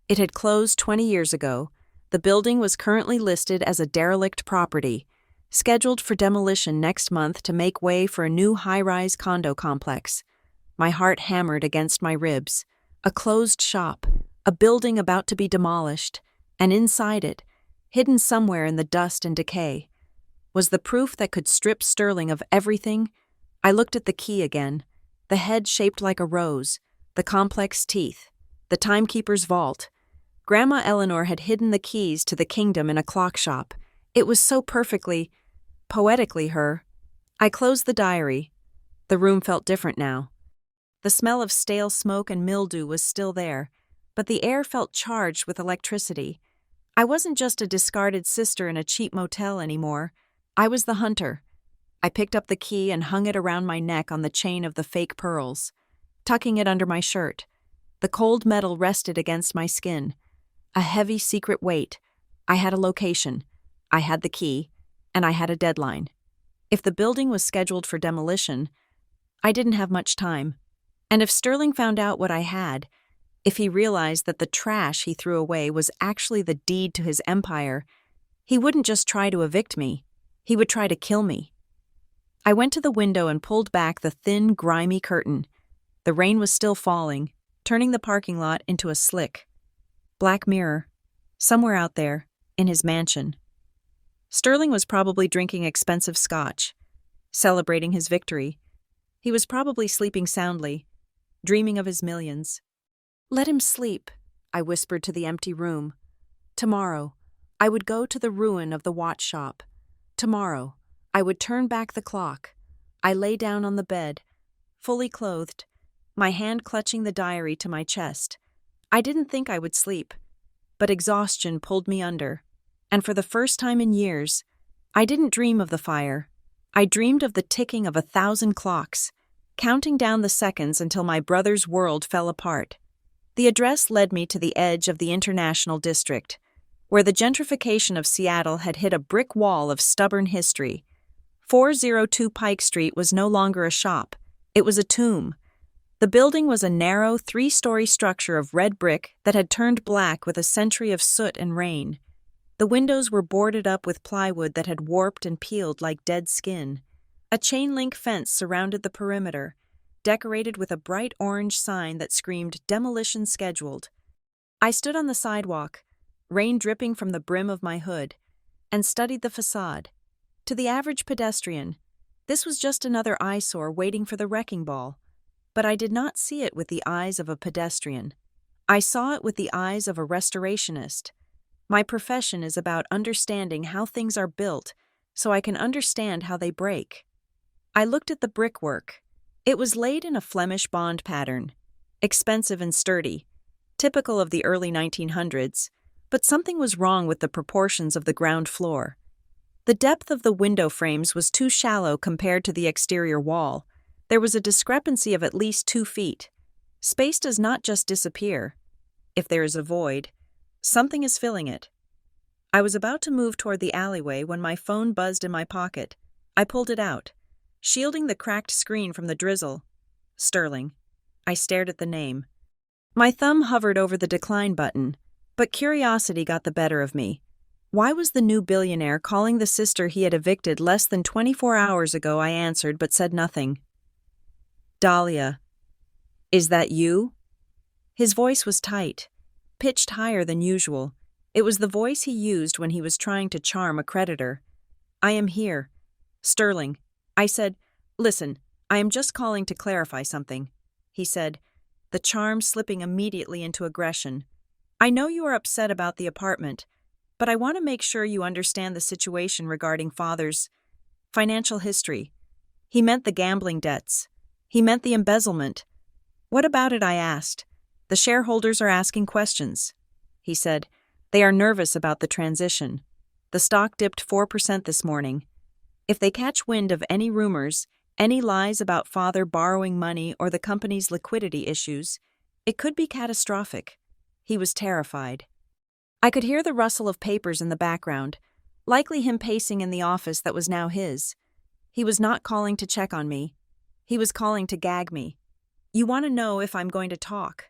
[SPEAKER 1] It had closed 20 years ago. The building was currently listed as a derelict property, scheduled for demolition next month to make way for a new high-rise condo complex. My heart hammered against my ribs. A closed shop, a building about to be demolished, and inside it, hidden somewhere in the dust and decay, was the proof that could strip Sterling of everything. I looked at the key again. The head shaped like a rose, the complex teeth, the timekeeper's vault. Grandma Eleanor had hidden the keys to the kingdom in a clock shop. It was so perfectly, poetically her. I closed the diary. The room felt different now. The smell of stale smoke and mildew was still there, but the air felt charged with electricity. I wasn't just a discarded sister in a cheap motel anymore. I was the hunter. I picked up the key and hung it around my neck on the chain of the fake pearls, tucking it under my shirt. The cold metal rested against my skin. A heavy secret weight. I had a location. I had the key. And I had a deadline. If the building was scheduled for demolition, I didn't have much time. And if Sterling found out what I had, if he realized that the trash he threw away was actually the deed to his empire, he wouldn't just try to evict me. He would try to kill me. I went to the window and pulled back the thin, grimy curtain. The rain was still falling, turning the parking lot into a slick, black mirror, somewhere out there, in his mansion. Sterling was probably drinking expensive scotch, celebrating his victory. He was probably sleeping soundly, dreaming of his millions. Let him sleep, I whispered to the empty room. Tomorrow, I would go to the ruin of the watch shop. Tomorrow, I would turn back the clock. I lay down on the bed, fully clothed, my hand clutching the diary to my chest. I didn't think I would sleep, but exhaustion pulled me under. And for the first time in years, I didn't dream of the fire. I dreamed of the ticking of 1,000 clocks, counting down the seconds until my brother's world fell apart. The address led me to the edge of the International District, where the gentrification of Seattle had hit a brick wall of stubborn history. 402 Pike Street was no longer a shop. It was a tomb. The building was a narrow, 3-story structure of red brick that had turned black with a century of soot and rain. The windows were boarded up with plywood that had warped and peeled like dead skin. A chain-link fence surrounded the perimeter, decorated with a bright orange sign that screamed "Demolition Scheduled." I stood on the sidewalk, rain dripping from the brim of my hood, and studied the facade. To the average pedestrian, this was just another eyesore waiting for the wrecking ball. But I did not see it with the eyes of a pedestrian. I saw it with the eyes of a restorationist. My profession is about understanding how things are built so I can understand how they break. I looked at the brickwork. It was laid in a Flemish bond pattern, expensive and sturdy, typical of the early 1900s, but something was wrong with the proportions of the ground floor. The depth of the window frames was too shallow compared to the exterior wall. There was a discrepancy of at least 2 feet. Space does not just disappear. If there is a void, something is filling it. I was about to move toward the alleyway when my phone buzzed in my pocket. I pulled it out, shielding the cracked screen from the drizzle. Sterling. I stared at the name. My thumb hovered over the decline button, but curiosity got the better of me. Why was the new billionaire calling the sister he had evicted less than 24 hours ago? I answered, but said nothing. Dahlia. Is that you? His voice was tight, pitched higher than usual. It was the voice he used when he was trying to charm a creditor. I am here. Sterling. I said, listen, I am just calling to clarify something. He said, the charm slipping immediately into aggression. I know you are upset about the apartment, but I want to make sure you understand the situation regarding Father's Financial history. He meant the gambling debts. He meant the embezzlement. What about it, I asked. The shareholders are asking questions. He said, they are nervous about the transition. The stock dipped 4% this morning. If they catch wind of any rumors, any lies about father borrowing money or the company's liquidity issues, it could be catastrophic. He was terrified. I could hear the rustle of papers in the background, likely him pacing in the office that was now his. He was not calling to check on me. He was calling to gag me. You want to know if I'm going to talk?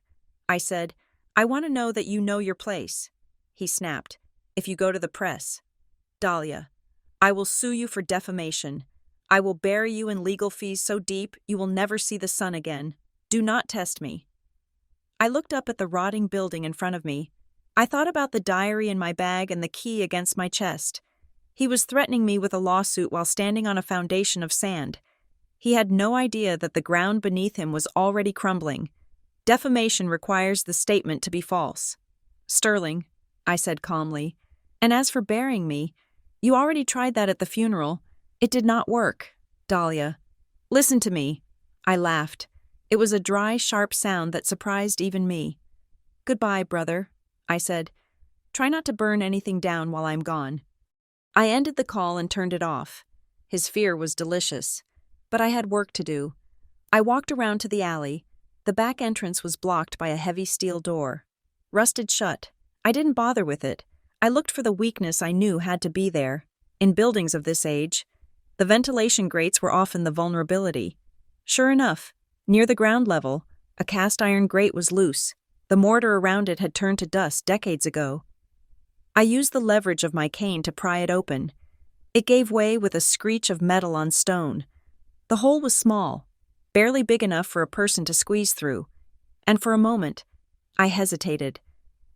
[SPEAKER 1] I said, I want to know that you know your place. He snapped, if you go to the press. Dahlia, I will sue you for defamation. I will bury you in legal fees so deep you will never see the sun again. Do not test me. I looked up at the rotting building in front of me. I thought about the diary in my bag and the key against my chest. He was threatening me with a lawsuit while standing on a foundation of sand. He had no idea that the ground beneath him was already crumbling. Defamation requires the statement to be false. Sterling, I said calmly, and as for burying me, you already tried that at the funeral. It did not work. Dahlia, listen to me. I laughed. It was a dry, sharp sound that surprised even me. Goodbye, brother, I said. Try not to burn anything down while I'm gone. I ended the call and turned it off. His fear was delicious, but I had work to do. I walked around to the alley. The back entrance was blocked by a heavy steel door. Rusted shut. I didn't bother with it. I looked for the weakness I knew had to be there. In buildings of this age, the ventilation grates were often the vulnerability. Sure enough, near the ground level, a cast iron grate was loose. The mortar around it had turned to dust decades ago. I used the leverage of my cane to pry it open. It gave way with a screech of metal on stone. The hole was small, barely big enough for a person to squeeze through, and for a moment, I hesitated.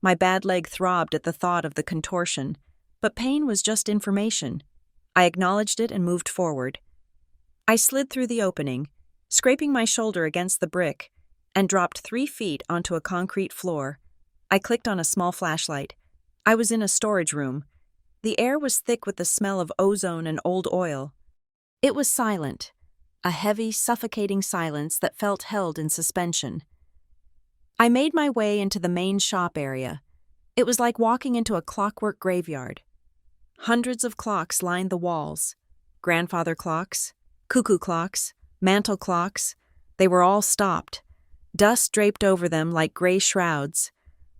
[SPEAKER 1] My bad leg throbbed at the thought of the contortion, but pain was just information. I acknowledged it and moved forward. I slid through the opening, scraping my shoulder against the brick, and dropped 3 feet onto a concrete floor. I clicked on a small flashlight. I was in a storage room. The air was thick with the smell of ozone and old oil. It was silent, a heavy, suffocating silence that felt held in suspension. I made my way into the main shop area. It was like walking into a clockwork graveyard. Hundreds of clocks lined the walls. Grandfather clocks, cuckoo clocks, mantel clocks. They were all stopped. Dust draped over them like gray shrouds.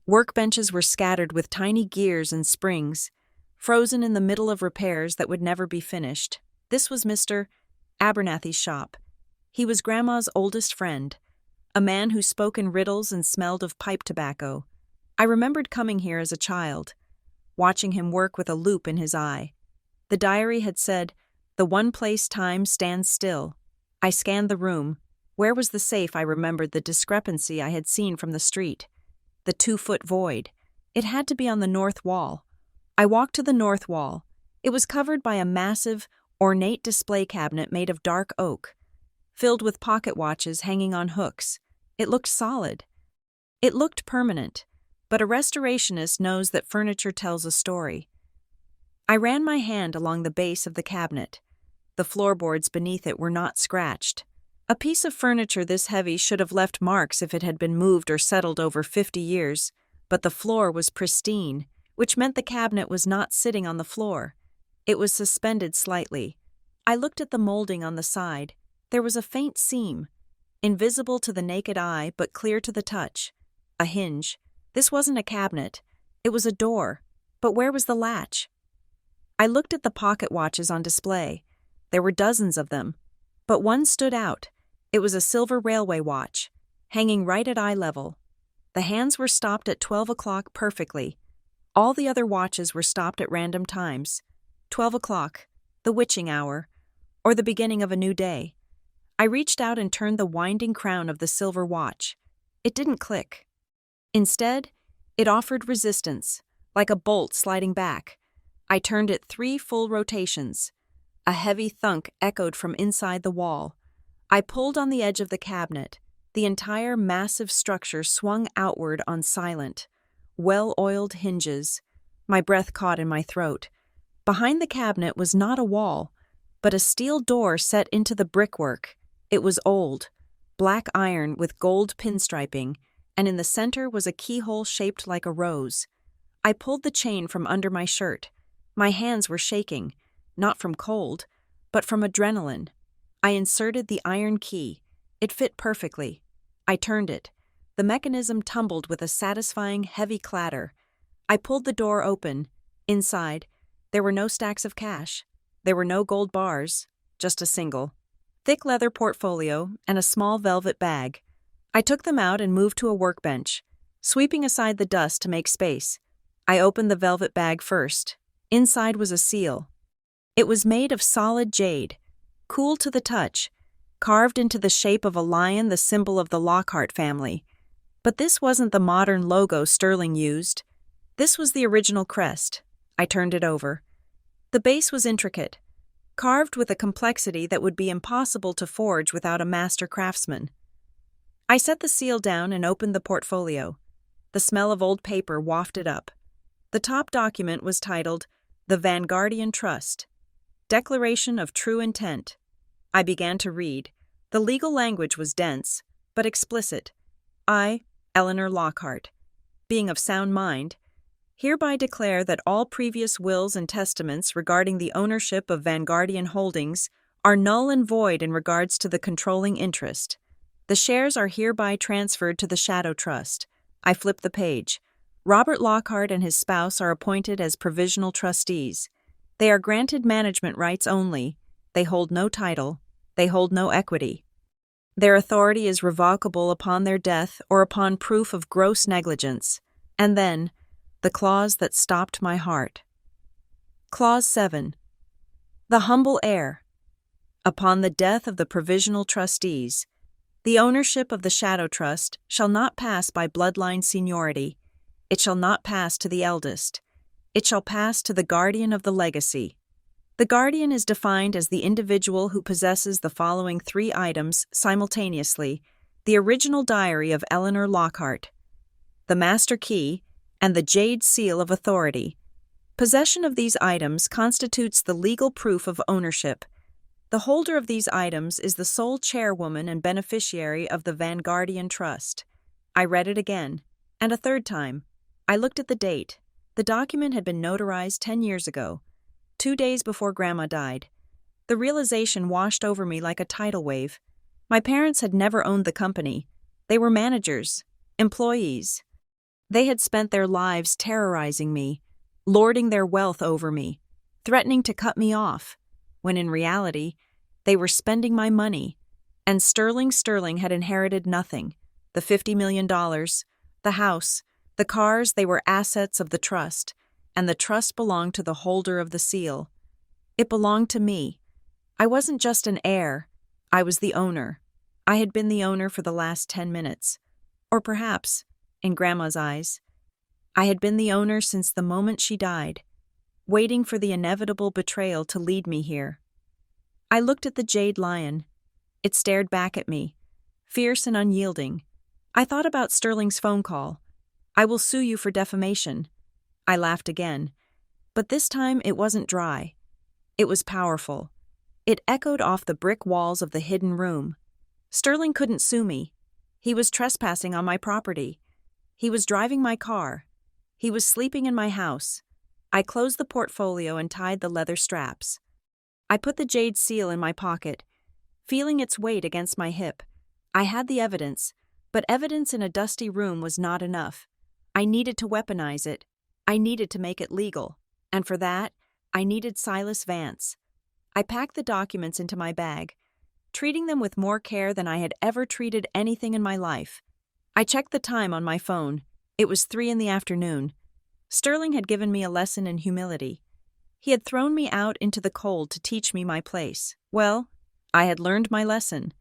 [SPEAKER 1] Workbenches were scattered with tiny gears and springs, frozen in the middle of repairs that would never be finished. This was Mr. Abernathy's shop. He was Grandma's oldest friend, a man who spoke in riddles and smelled of pipe tobacco. I remembered coming here as a child, watching him work with a loop in his eye. The diary had said, "The one place time stands still." I scanned the room. Where was the safe? I remembered the discrepancy I had seen from the street. The 2-foot void. It had to be on the north wall. I walked to the north wall. It was covered by a massive, ornate display cabinet made of dark oak, filled with pocket watches hanging on hooks. It looked solid. It looked permanent, but a restorationist knows that furniture tells a story. I ran my hand along the base of the cabinet. The floorboards beneath it were not scratched. A piece of furniture this heavy should have left marks if it had been moved or settled over 50 years, but the floor was pristine, which meant the cabinet was not sitting on the floor. It was suspended slightly. I looked at the molding on the side. There was a faint seam, invisible to the naked eye but clear to the touch. A hinge. This wasn't a cabinet. It was a door. But where was the latch? I looked at the pocket watches on display. There were dozens of them, but one stood out. It was a silver railway watch, hanging right at eye level. The hands were stopped at 12 o'clock perfectly. All the other watches were stopped at random times. 12 o'clock, the witching hour, or the beginning of a new day. I reached out and turned the winding crown of the silver watch. It didn't click. Instead, it offered resistance, like a bolt sliding back. I turned it 3 full rotations. A heavy thunk echoed from inside the wall. I pulled on the edge of the cabinet. The entire massive structure swung outward on silent, well-oiled hinges. My breath caught in my throat. Behind the cabinet was not a wall, but a steel door set into the brickwork. It was old, black iron with gold pinstriping, and in the center was a keyhole shaped like a rose. I pulled the chain from under my shirt. My hands were shaking, not from cold, but from adrenaline. I inserted the iron key. It fit perfectly. I turned it. The mechanism tumbled with a satisfying, heavy clatter. I pulled the door open. Inside, there were no stacks of cash. There were no gold bars, just a single, thick leather portfolio and a small velvet bag. I took them out and moved to a workbench, sweeping aside the dust to make space. I opened the velvet bag first. Inside was a seal. It was made of solid jade, cool to the touch, carved into the shape of a lion, the symbol of the Lockhart family. But this wasn't the modern logo Sterling used. This was the original crest. I turned it over. The base was intricate, carved with a complexity that would be impossible to forge without a master craftsman. I set the seal down and opened the portfolio. The smell of old paper wafted up. The top document was titled, The Vanguardian Trust, Declaration of True Intent. I began to read. The legal language was dense, but explicit. I, Eleanor Lockhart, being of sound mind, hereby declare that all previous wills and testaments regarding the ownership of Vanguardian Holdings are null and void in regards to the controlling interest. The shares are hereby transferred to the Shadow Trust. I flip the page. Robert Lockhart and his spouse are appointed as provisional trustees. They are granted management rights only. They hold no title. They hold no equity. Their authority is revocable upon their death or upon proof of gross negligence. And then, the clause that stopped my heart. Clause 7. The humble heir. Upon the death of the provisional trustees, the ownership of the Shadow Trust shall not pass by bloodline seniority. It shall not pass to the eldest. It shall pass to the guardian of the legacy. The guardian is defined as the individual who possesses the following 3 items simultaneously: the original diary of Eleanor Lockhart, the master key, and the jade seal of authority. Possession of these items constitutes the legal proof of ownership. The holder of these items is the sole chairwoman and beneficiary of the Vanguardian Trust. I read it again, and a third time. I looked at the date. The document had been notarized 10 years ago, 2 days before Grandma died. The realization washed over me like a tidal wave. My parents had never owned the company. They were managers, employees. They had spent their lives terrorizing me, lording their wealth over me, threatening to cut me off, when in reality, they were spending my money, and Sterling had inherited nothing. The $50 million, the house, the cars, they were assets of the trust, and the trust belonged to the holder of the seal. It belonged to me. I wasn't just an heir, I was the owner. I had been the owner for the last 10 minutes. Or perhaps, in Grandma's eyes, I had been the owner since the moment she died, waiting for the inevitable betrayal to lead me here. I looked at the jade lion. It stared back at me, fierce and unyielding. I thought about Sterling's phone call. "I will sue you for defamation." I laughed again, but this time it wasn't dry. It was powerful. It echoed off the brick walls of the hidden room. Sterling couldn't sue me. He was trespassing on my property. He was driving my car. He was sleeping in my house. I closed the portfolio and tied the leather straps. I put the jade seal in my pocket, feeling its weight against my hip. I had the evidence, but evidence in a dusty room was not enough. I needed to weaponize it. I needed to make it legal. And for that, I needed Silas Vance. I packed the documents into my bag, treating them with more care than I had ever treated anything in my life. I checked the time on my phone. It was 3 p.m. Sterling had given me a lesson in humility. He had thrown me out into the cold to teach me my place. Well, I had learned my lesson.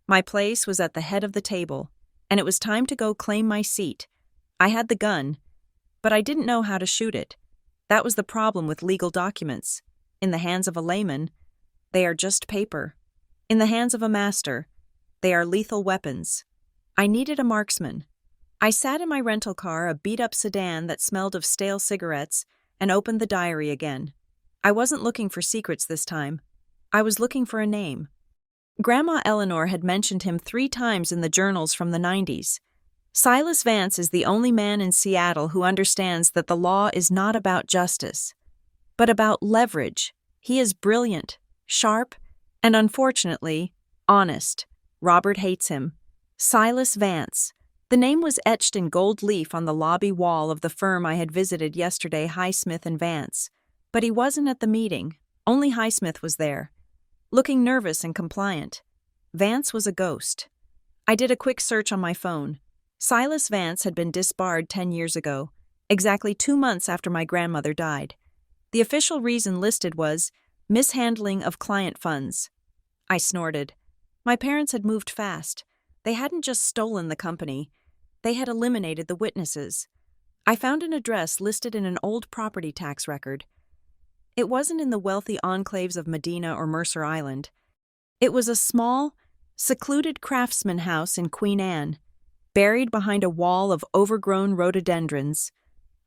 [SPEAKER 1] My place was at the head of the table, and it was time to go claim my seat. I had the gun, but I didn't know how to shoot it. That was the problem with legal documents. In the hands of a layman, they are just paper. In the hands of a master, they are lethal weapons. I needed a marksman. I sat in my rental car, a beat-up sedan that smelled of stale cigarettes, and opened the diary again. I wasn't looking for secrets this time. I was looking for a name. Grandma Eleanor had mentioned him 3 times in the journals from the 90s. Silas Vance is the only man in Seattle who understands that the law is not about justice, but about leverage. He is brilliant, sharp, and unfortunately, honest. Robert hates him. Silas Vance. The name was etched in gold leaf on the lobby wall of the firm I had visited yesterday, Highsmith and Vance. But he wasn't at the meeting. Only Highsmith was there, looking nervous and compliant. Vance was a ghost. I did a quick search on my phone. Silas Vance had been disbarred 10 years ago, exactly 2 months after my grandmother died. The official reason listed was mishandling of client funds. I snorted. My parents had moved fast. They hadn't just stolen the company. They had eliminated the witnesses. I found an address listed in an old property tax record. It wasn't in the wealthy enclaves of Medina or Mercer Island. It was a small, secluded craftsman house in Queen Anne, buried behind a wall of overgrown rhododendrons.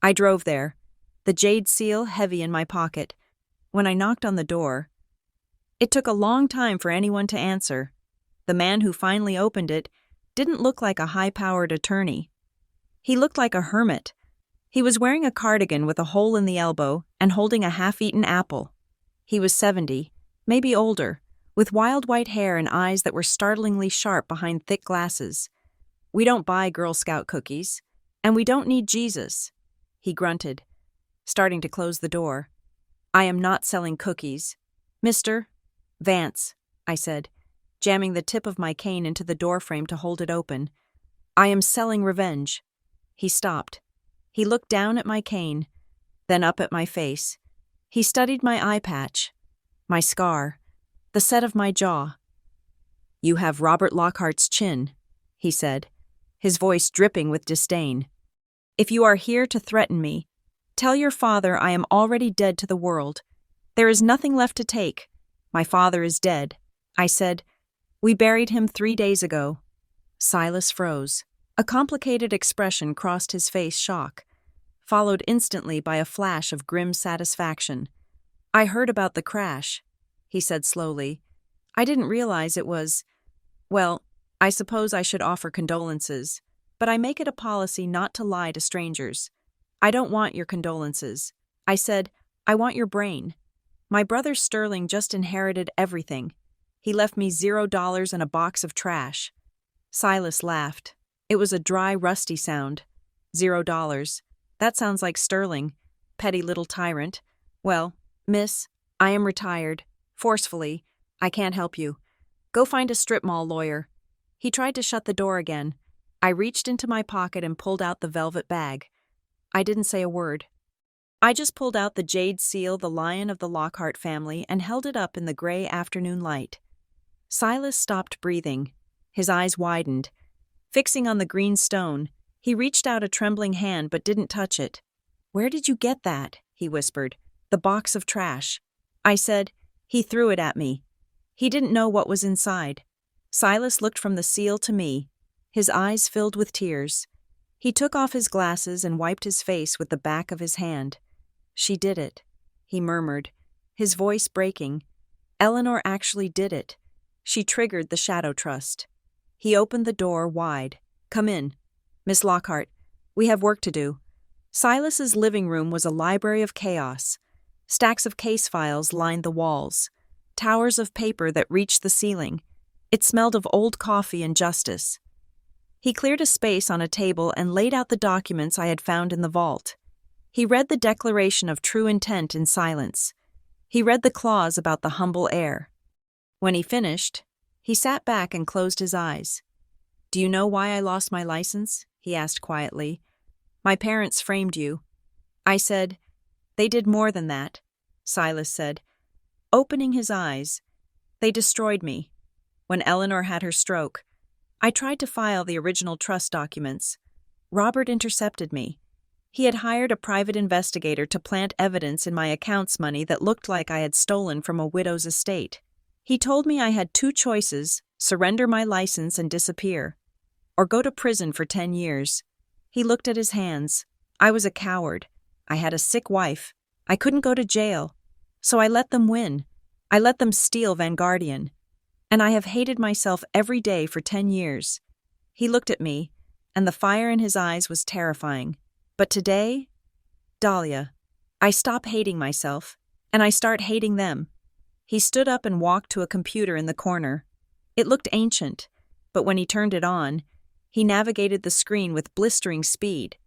[SPEAKER 1] I drove there, the jade seal heavy in my pocket. When I knocked on the door, it took a long time for anyone to answer. The man who finally opened it didn't look like a high-powered attorney. He looked like a hermit. He was wearing a cardigan with a hole in the elbow and holding a half-eaten apple. He was 70, maybe older, with wild white hair and eyes that were startlingly sharp behind thick glasses. "We don't buy Girl Scout cookies, and we don't need Jesus," he grunted, starting to close the door. "I am not selling cookies. Mr. Vance," I said, jamming the tip of my cane into the doorframe to hold it open. "I am selling revenge." He stopped. He looked down at my cane, then up at my face. He studied my eye patch, my scar, the set of my jaw. "You have Robert Lockhart's chin," he said, his voice dripping with disdain. "If you are here to threaten me, tell your father I am already dead to the world. There is nothing left to take. My father is dead," I said. "We buried him 3 days ago." Silas froze. A complicated expression crossed his face, shock, followed instantly by a flash of grim satisfaction. "I heard about the crash," he said slowly. "I didn't realize it was... Well, I suppose I should offer condolences, but I make it a policy not to lie to strangers. I don't want your condolences." I said, "I want your brain. My brother Sterling just inherited everything. He left me $0 and a box of trash." Silas laughed. It was a dry, rusty sound. $0. That sounds like Sterling. Petty little tyrant. "Well, miss, I am retired. Forcefully. I can't help you. Go find a strip mall lawyer." He tried to shut the door again. I reached into my pocket and pulled out the velvet bag. I didn't say a word. I just pulled out the jade seal, the lion of the Lockhart family, and held it up in the gray afternoon light. Silas stopped breathing. His eyes widened. Fixing on the green stone, he reached out a trembling hand but didn't touch it. "Where did you get that?" he whispered. "The box of trash." I said. He threw it at me. He didn't know what was inside. Silas looked from the seal to me. His eyes filled with tears. He took off his glasses and wiped his face with the back of his hand. "She did it," he murmured, his voice breaking. "Eleanor actually did it. She triggered the shadow trust." He opened the door wide. "Come in. Miss Lockhart, we have work to do." Silas's living room was a library of chaos. Stacks of case files lined the walls. Towers of paper that reached the ceiling. It smelled of old coffee and justice. He cleared a space on a table and laid out the documents I had found in the vault. He read the declaration of true intent in silence. He read the clause about the humble heir. When he finished, he sat back and closed his eyes. "Do you know why I lost my license?" he asked quietly. "My parents framed you." I said, "They did more than that," Silas said, opening his eyes. "They destroyed me. When Eleanor had her stroke, I tried to file the original trust documents. Robert intercepted me. He had hired a private investigator to plant evidence in my accounts money that looked like I had stolen from a widow's estate. He told me I had 2 choices: surrender my license and disappear, or go to prison for 10 years. He looked at his hands. I was a coward. I had a sick wife. I couldn't go to jail. So I let them win. I let them steal Vanguardian. And I have hated myself every day for 10 years. He looked at me, and the fire in his eyes was terrifying. But today, Dahlia, I stop hating myself, and I start hating them. He stood up and walked to a computer in the corner. It looked ancient, but when he turned it on, he navigated the screen with blistering speed.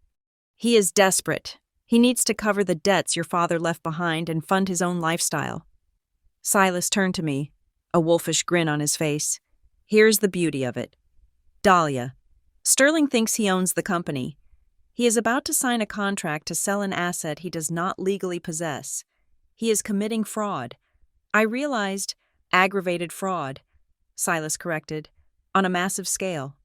[SPEAKER 1] He is desperate. He needs to cover the debts your father left behind and fund his own lifestyle. Silas turned to me, a wolfish grin on his face. Here's the beauty of it. Dahlia, Sterling thinks he owns the company. He is about to sign a contract to sell an asset he does not legally possess. He is committing fraud. I realized aggravated fraud, Silas corrected, on a massive scale.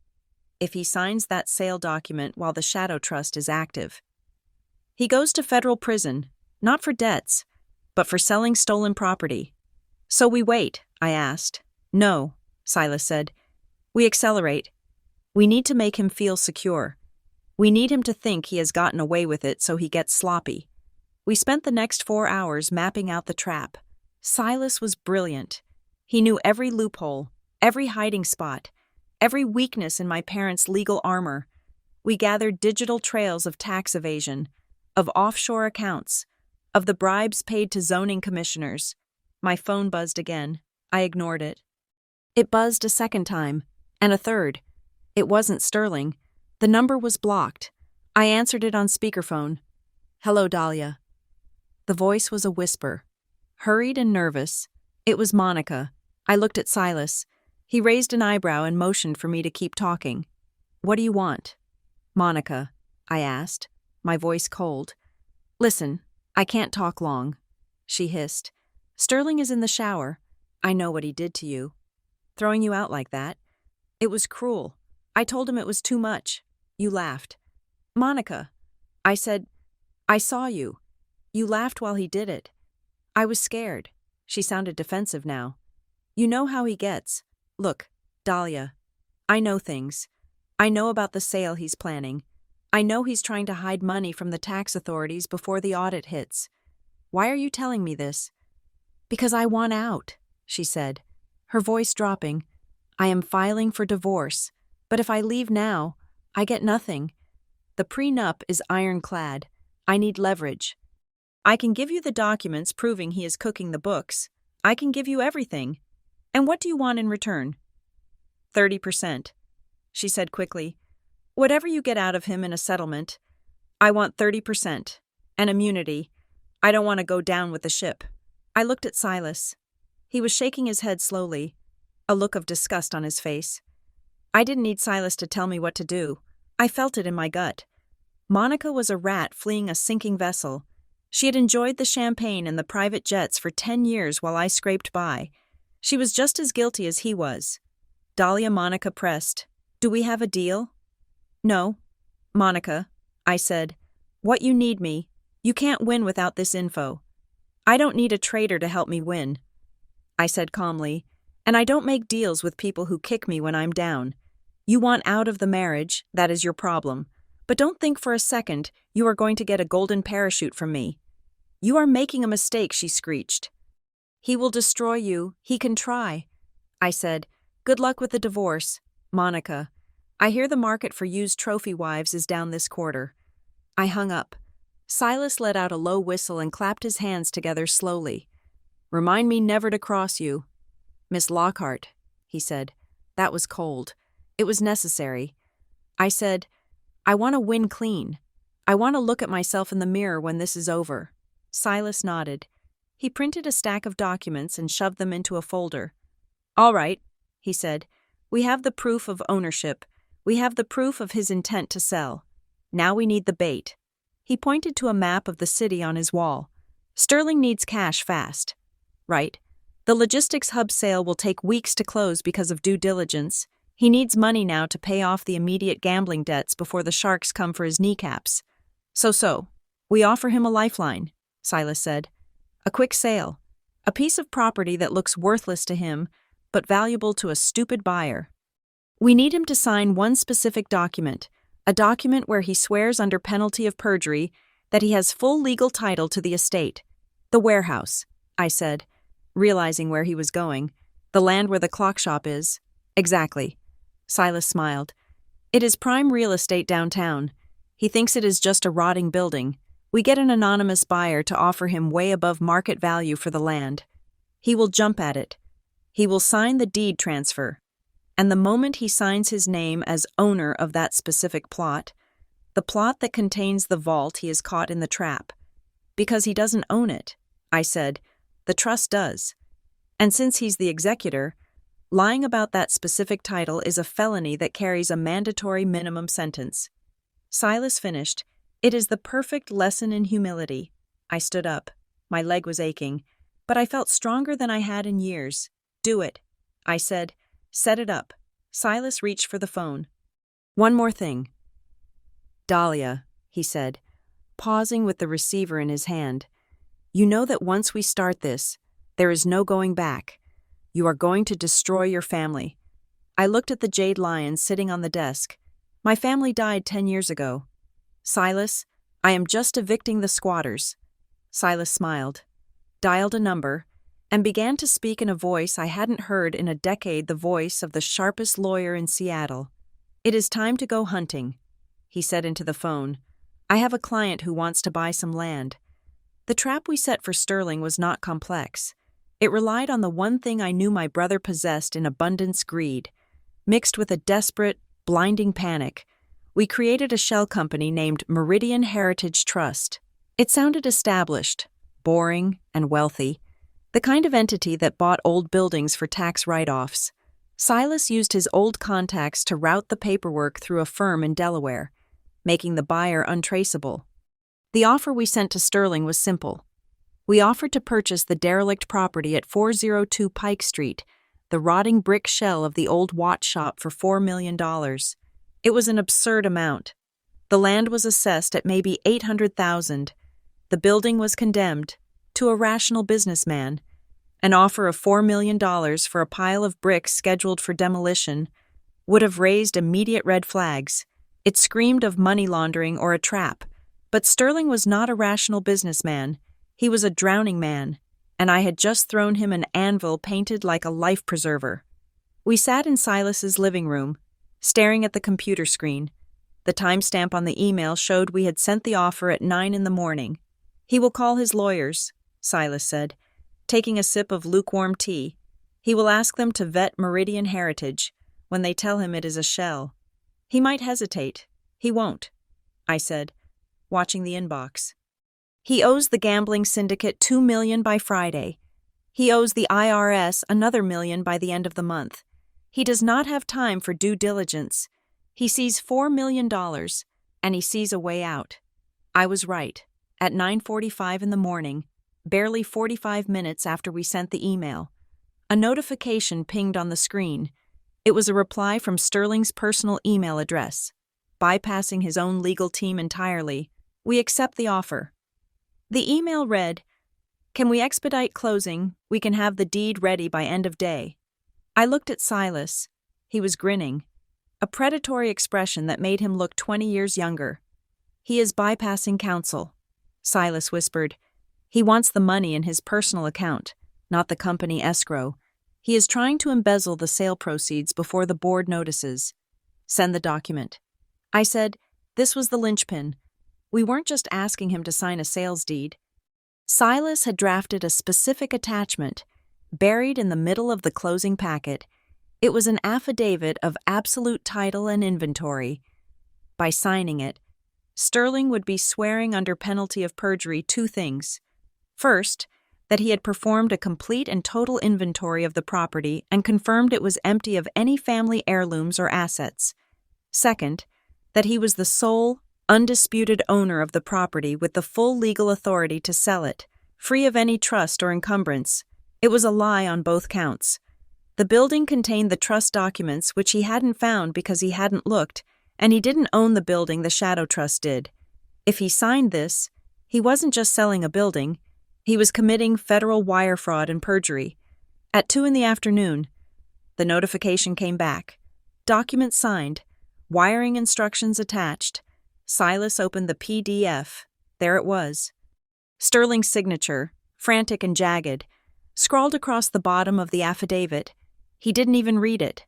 [SPEAKER 1] If he signs that sale document while the Shadow Trust is active. He goes to federal prison, not for debts, but for selling stolen property. So we wait, I asked. No, Silas said. We accelerate. We need to make him feel secure. We need him to think he has gotten away with it so he gets sloppy. We spent the next 4 hours mapping out the trap. Silas was brilliant. He knew every loophole, every hiding spot, every weakness in my parents' legal armor. We gathered digital trails of tax evasion, of offshore accounts, of the bribes paid to zoning commissioners. My phone buzzed again. I ignored it. It buzzed a second time, and a third. It wasn't Sterling. The number was blocked. I answered it on speakerphone. Hello, Dahlia. The voice was a whisper. Hurried and nervous. It was Monica. I looked at Silas. He raised an eyebrow and motioned for me to keep talking. What do you want? Monica, I asked, my voice cold. Listen, I can't talk long, she hissed. Sterling is in the shower. I know what he did to you. Throwing you out like that. It was cruel. I told him it was too much. You laughed. Monica, I said, I saw you. You laughed while he did it. I was scared. She sounded defensive now. You know how he gets. Look, Dahlia, I know things. I know about the sale he's planning. I know he's trying to hide money from the tax authorities before the audit hits. Why are you telling me this? Because I want out, she said, her voice dropping. I am filing for divorce, but if I leave now, I get nothing. The prenup is ironclad. I need leverage. I can give you the documents proving he is cooking the books. I can give you everything. And what do you want in return? 30%, she said quickly. Whatever you get out of him in a settlement, I want 30%. And immunity. I don't want to go down with the ship. I looked at Silas. He was shaking his head slowly, a look of disgust on his face. I didn't need Silas to tell me what to do. I felt it in my gut. Monica was a rat fleeing a sinking vessel. She had enjoyed the champagne and the private jets for 10 years while I scraped by. She was just as guilty as he was. Dahlia Monica pressed. Do we have a deal? No. Monica, I said. What you need me. You can't win without this info. I don't need a traitor to help me win, I said calmly, and I don't make deals with people who kick me when I'm down. You want out of the marriage, that is your problem. But don't think for a second you are going to get a golden parachute from me. You are making a mistake, she screeched. He will destroy you. He can try. I said, good luck with the divorce, Monica. I hear the market for used trophy wives is down this quarter. I hung up. Silas let out a low whistle and clapped his hands together slowly. Remind me never to cross you. Miss Lockhart, he said. That was cold. It was necessary. I said, I want to win clean. I want to look at myself in the mirror when this is over. Silas nodded. He printed a stack of documents and shoved them into a folder. All right, he said. We have the proof of ownership. We have the proof of his intent to sell. Now we need the bait. He pointed to a map of the city on his wall. Sterling needs cash fast. Right. The logistics hub sale will take weeks to close because of due diligence. He needs money now to pay off the immediate gambling debts before the sharks come for his kneecaps. So, we offer him a lifeline, Silas said. A quick sale. A piece of property that looks worthless to him, but valuable to a stupid buyer. We need him to sign one specific document, a document where he swears under penalty of perjury that he has full legal title to the estate. The warehouse, I said. realizing where he was going. The land where the clock shop is. Exactly. Silas smiled. It is prime real estate downtown. He thinks it is just a rotting building. We get an anonymous buyer to offer him way above market value for the land. He will jump at it. He will sign the deed transfer. And the moment he signs his name as owner of that specific plot, the plot that contains the vault, he is caught in the trap. Because he doesn't own it, I said. The trust does. And since he's the executor, lying about that specific title is a felony that carries a mandatory minimum sentence. Silas finished. It is the perfect lesson in humility. I stood up. My leg was aching, but I felt stronger than I had in years. Do it, I said. Set it up. Silas reached for the phone. One more thing. Dahlia, he said, pausing with the receiver in his hand. You know that once we start this, there is no going back. You are going to destroy your family. I looked at the jade lion sitting on the desk. My family died 10 years ago. Silas, I am just evicting the squatters. Silas smiled, dialed a number, and began to speak in a voice I hadn't heard in a decade, the voice of the sharpest lawyer in Seattle. It is time to go hunting, he said into the phone. I have a client who wants to buy some land. The trap we set for Sterling was not complex. It relied on the one thing I knew my brother possessed in abundance: greed. Mixed with a desperate, blinding panic, we created a shell company named Meridian Heritage Trust. It sounded established, boring, and wealthy, the kind of entity that bought old buildings for tax write-offs. Silas used his old contacts to route the paperwork through a firm in Delaware, making the buyer untraceable. The offer we sent to Sterling was simple. We offered to purchase the derelict property at 402 Pike Street, the rotting brick shell of the old watch shop, for $4 million. It was an absurd amount. The land was assessed at maybe $800,000. The building was condemned, to a rational businessman. An offer of $4 million for a pile of bricks scheduled for demolition would have raised immediate red flags. It screamed of money laundering or a trap. But Sterling was not a rational businessman. He was a drowning man, and I had just thrown him an anvil painted like a life preserver. We sat in Silas's living room, staring at the computer screen. The timestamp on the email showed we had sent the offer at 9 a.m. He will call his lawyers, Silas said, taking a sip of lukewarm tea. He will ask them to vet Meridian Heritage when they tell him it is a shell. He might hesitate. He won't, I said, watching the inbox. He owes the gambling syndicate $2 million by Friday. He owes the IRS another $1 million by the end of the month. He does not have time for due diligence. He sees $4 million, and he sees a way out. I was right. At 9:45 in the morning, barely 45 minutes after we sent the email, a notification pinged on the screen. It was a reply from Sterling's personal email address. Bypassing his own legal team entirely, we accept the offer. The email read, "Can we expedite closing? We can have the deed ready by end of day." I looked at Silas. He was grinning, a predatory expression that made him look 20 years younger. "He is bypassing counsel," Silas whispered. "He wants the money in his personal account, not the company escrow. He is trying to embezzle the sale proceeds before the board notices. Send the document." I said, this was the linchpin. We weren't just asking him to sign a sales deed. Silas had drafted a specific attachment, buried in the middle of the closing packet. It was an affidavit of absolute title and inventory. By signing it, Sterling would be swearing under penalty of perjury 2 things. First, that he had performed a complete and total inventory of the property and confirmed it was empty of any family heirlooms or assets. Second, that he was the sole, undisputed owner of the property with the full legal authority to sell it, free of any trust or encumbrance. It was a lie on both counts. The building contained the trust documents, which he hadn't found because he hadn't looked, and he didn't own the building, the Shadow Trust did. If he signed this, he wasn't just selling a building, he was committing federal wire fraud and perjury. At 2 p.m, the notification came back. Document signed, wiring instructions attached. Silas opened the PDF. There it was. Sterling's signature, frantic and jagged. scrawled across the bottom of the affidavit. He didn't even read it,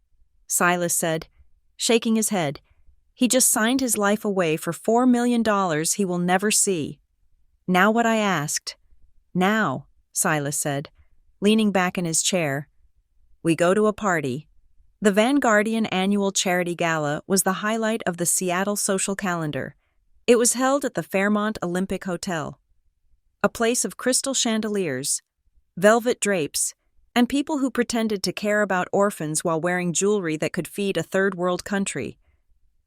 [SPEAKER 1] Silas said, shaking his head. He just signed his life away for $4 million he will never see. Now what I asked. Now, Silas said, leaning back in his chair. We go to a party. The Vanguardian Annual Charity Gala was the highlight of the Seattle social calendar. It was held at the Fairmont Olympic Hotel, a place of crystal chandeliers, velvet drapes, and people who pretended to care about orphans while wearing jewelry that could feed a third-world country.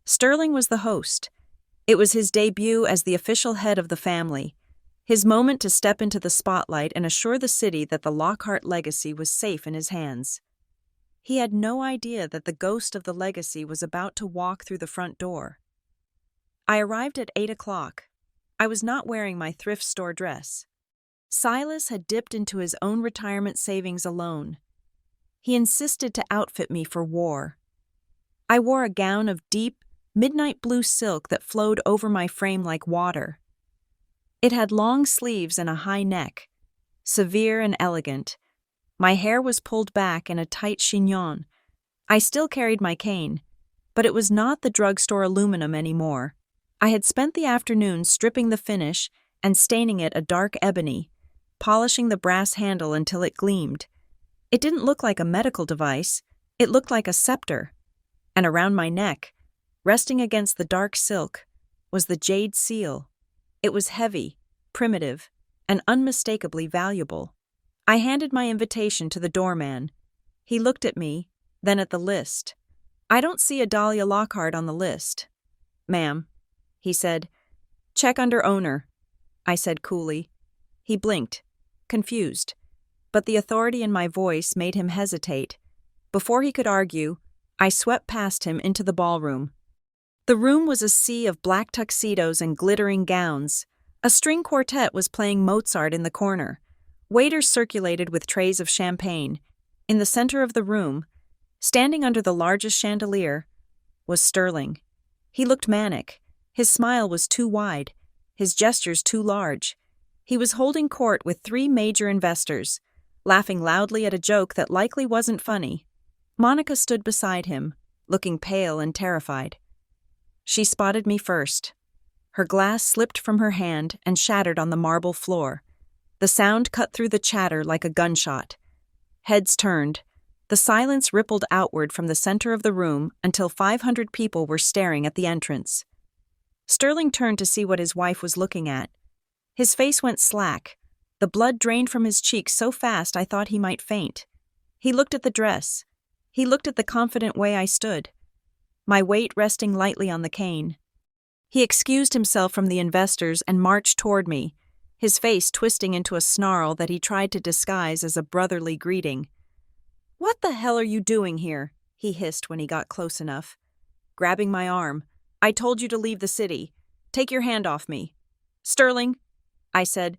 [SPEAKER 1] Sterling was the host. It was his debut as the official head of the family, his moment to step into the spotlight and assure the city that the Lockhart legacy was safe in his hands. He had no idea that the ghost of the legacy was about to walk through the front door. I arrived at 8 o'clock. I was not wearing my thrift store dress. Silas had dipped into his own retirement savings alone. He insisted to outfit me for war. I wore a gown of deep, midnight blue silk that flowed over my frame like water. It had long sleeves and a high neck, severe and elegant. My hair was pulled back in a tight chignon. I still carried my cane, but it was not the drugstore aluminum anymore. I had spent the afternoon stripping the finish and staining it a dark ebony, polishing the brass handle until it gleamed. It didn't look like a medical device, it looked like a scepter. And around my neck, resting against the dark silk, was the jade seal. It was heavy, primitive, and unmistakably valuable. I handed my invitation to the doorman. He looked at me, then at the list. I don't see a Dahlia Lockhart on the list. Ma'am, he said. Check under owner, I said coolly. He blinked, confused, but the authority in my voice made him hesitate. Before he could argue, I swept past him into the ballroom. The room was a sea of black tuxedos and glittering gowns. A string quartet was playing Mozart in the corner. Waiters circulated with trays of champagne. In the center of the room, standing under the largest chandelier, was Sterling. He looked manic. His smile was too wide, his gestures too large. He was holding court with 3 major investors, laughing loudly at a joke that likely wasn't funny. Monica stood beside him, looking pale and terrified. She spotted me first. Her glass slipped from her hand and shattered on the marble floor. The sound cut through the chatter like a gunshot. Heads turned. The silence rippled outward from the center of the room until 500 people were staring at the entrance. Sterling turned to see what his wife was looking at. His face went slack. The blood drained from his cheeks so fast I thought he might faint. He looked at the dress. He looked at the confident way I stood, my weight resting lightly on the cane. He excused himself from the investors and marched toward me, his face twisting into a snarl that he tried to disguise as a brotherly greeting. "What the hell are you doing here?" he hissed when he got close enough. Grabbing my arm, "I told you to leave the city. Take your hand off me." "Sterling," I said.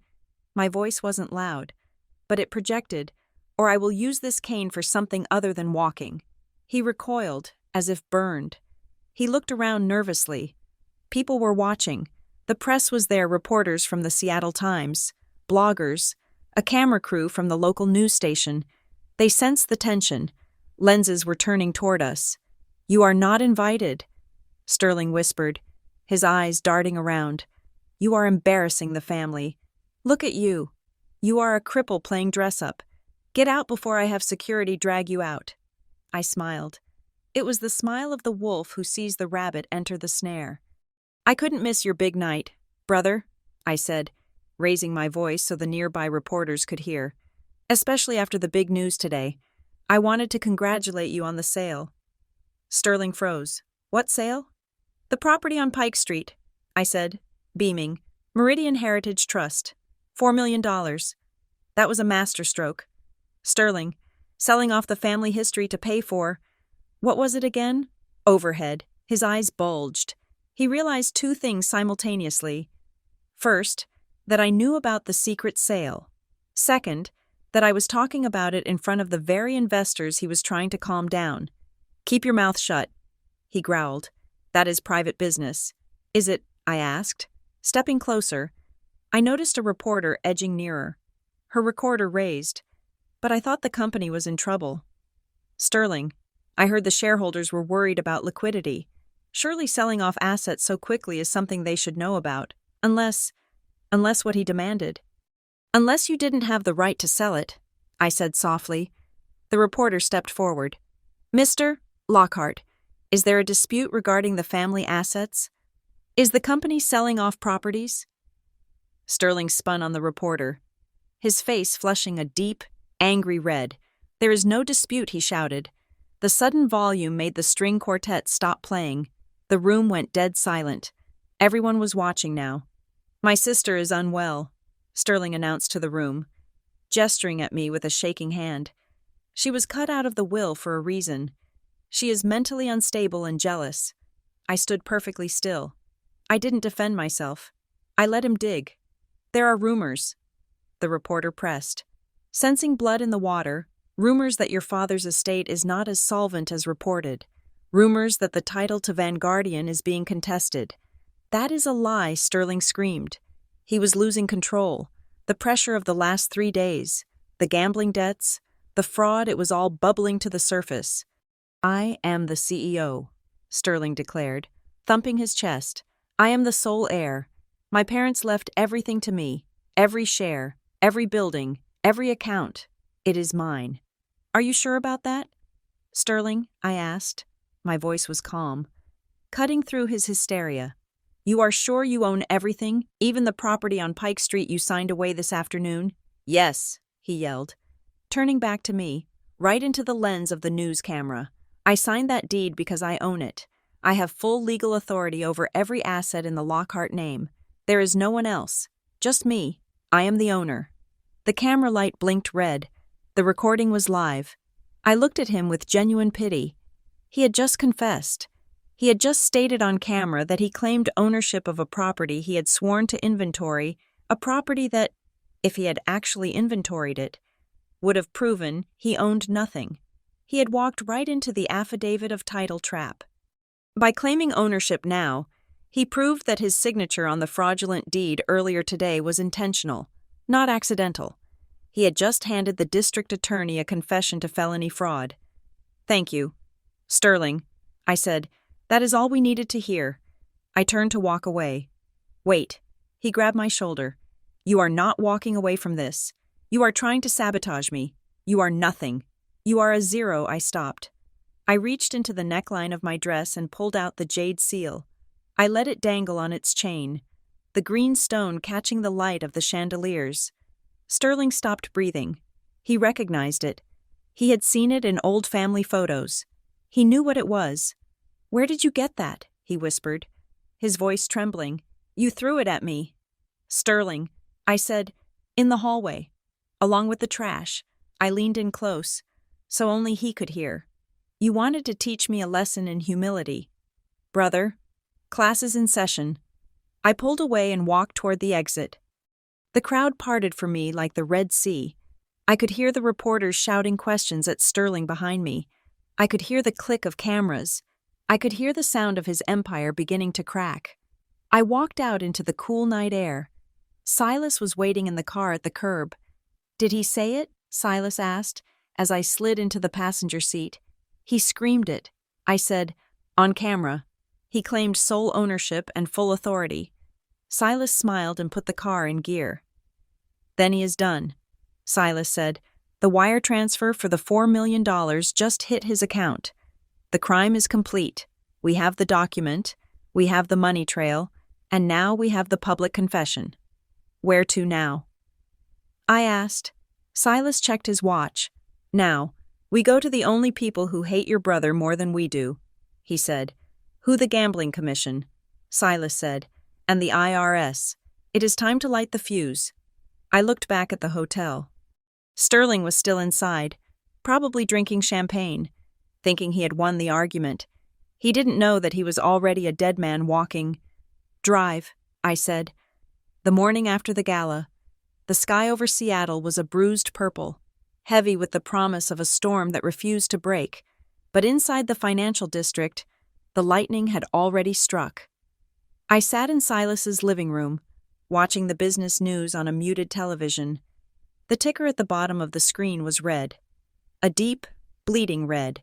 [SPEAKER 1] My voice wasn't loud, but it projected, "or I will use this cane for something other than walking." He recoiled, as if burned. He looked around nervously. People were watching. The press was there, reporters from the Seattle Times, bloggers, a camera crew from the local news station. They sensed the tension. Lenses were turning toward us. "You are not invited," Sterling whispered, his eyes darting around. "You are embarrassing the family. Look at you. You are a cripple playing dress-up. Get out before I have security drag you out." I smiled. It was the smile of the wolf who sees the rabbit enter the snare. "I couldn't miss your big night, brother," I said, raising my voice so the nearby reporters could hear. "Especially after the big news today. I wanted to congratulate you on the sale." Sterling froze. "What sale?" "The property on Pike Street," I said, beaming. "Meridian Heritage Trust. $4 million. That was a masterstroke. Sterling, selling off the family history to pay for, what was it again? Overhead." His eyes bulged. He realized 2 things simultaneously. First, that I knew about the secret sale. Second, that I was talking about it in front of the very investors he was trying to calm down. "Keep your mouth shut," he growled. "That is private business." "Is it?" I asked. Stepping closer, I noticed a reporter edging nearer. Her recorder raised. But I thought the company was in trouble. Sterling, I heard the shareholders were worried about liquidity. Surely selling off assets so quickly is something they should know about. Unless what he demanded. Unless you didn't have the right to sell it, I said softly. The reporter stepped forward. Mr. Lockhart, is there a dispute regarding the family assets? Is the company selling off properties? Sterling spun on the reporter, his face flushing a deep, angry red. There is no dispute, he shouted. The sudden volume made the string quartet stop playing. The room went dead silent. Everyone was watching now. My sister is unwell, Sterling announced to the room, gesturing at me with a shaking hand. She was cut out of the will for a reason. She is mentally unstable and jealous. I stood perfectly still. I didn't defend myself. I let him dig. There are rumors, the reporter pressed. Sensing blood in the water, rumors that your father's estate is not as solvent as reported. Rumors that the title to Vanguardian is being contested. That is a lie, Sterling screamed. He was losing control. The pressure of the last 3 days, the gambling debts, the fraud, it was all bubbling to the surface. I am the CEO, Sterling declared, thumping his chest. I am the sole heir. My parents left everything to me, every share, every building, every account. It is mine. Are you sure about that? Sterling, I asked. My voice was calm, cutting through his hysteria. You are sure you own everything, even the property on Pike Street you signed away this afternoon? Yes, he yelled, turning back to me, right into the lens of the news camera. I signed that deed because I own it. I have full legal authority over every asset in the Lockhart name. There is no one else. Just me. I am the owner. The camera light blinked red. The recording was live. I looked at him with genuine pity. He had just confessed. He had just stated on camera that he claimed ownership of a property he had sworn to inventory, a property that, if he had actually inventoried it, would have proven he owned nothing. He had walked right into the affidavit of title trap. By claiming ownership now, he proved that his signature on the fraudulent deed earlier today was intentional, not accidental. He had just handed the district attorney a confession to felony fraud. Thank you, Sterling, I said. That is all we needed to hear. I turned to walk away. Wait, he grabbed my shoulder. You are not walking away from this. You are trying to sabotage me. You are nothing. You are a zero, I stopped. I reached into the neckline of my dress and pulled out the jade seal. I let it dangle on its chain, the green stone catching the light of the chandeliers. Sterling stopped breathing. He recognized it. He had seen it in old family photos. He knew what it was. Where did you get that? He whispered, his voice trembling. You threw it at me. Sterling, I said, in the hallway, along with the trash. I leaned in close, so only he could hear. You wanted to teach me a lesson in humility. Brother, class is in session. I pulled away and walked toward the exit. The crowd parted for me like the Red Sea. I could hear the reporters shouting questions at Sterling behind me. I could hear the click of cameras. I could hear the sound of his empire beginning to crack. I walked out into the cool night air. Silas was waiting in the car at the curb. Did he say it? Silas asked, as I slid into the passenger seat. He screamed it. I said, on camera. He claimed sole ownership and full authority. Silas smiled and put the car in gear. Then he is done, Silas said. The wire transfer for the $4 million just hit his account. The crime is complete. We have the document, we have the money trail, and now we have the public confession. Where to now? I asked. Silas checked his watch. Now, we go to the only people who hate your brother more than we do, he said. Who? The Gambling Commission, Silas said, and the IRS. It is time to light the fuse. I looked back at the hotel. Sterling was still inside, probably drinking champagne, thinking he had won the argument. He didn't know that he was already a dead man walking. Drive, I said. The morning after the gala, the sky over Seattle was a bruised purple, heavy with the promise of a storm that refused to break, but inside the financial district, the lightning had already struck. I sat in Silas's living room, watching the business news on a muted television. The ticker at the bottom of the screen was red. A deep, bleeding red.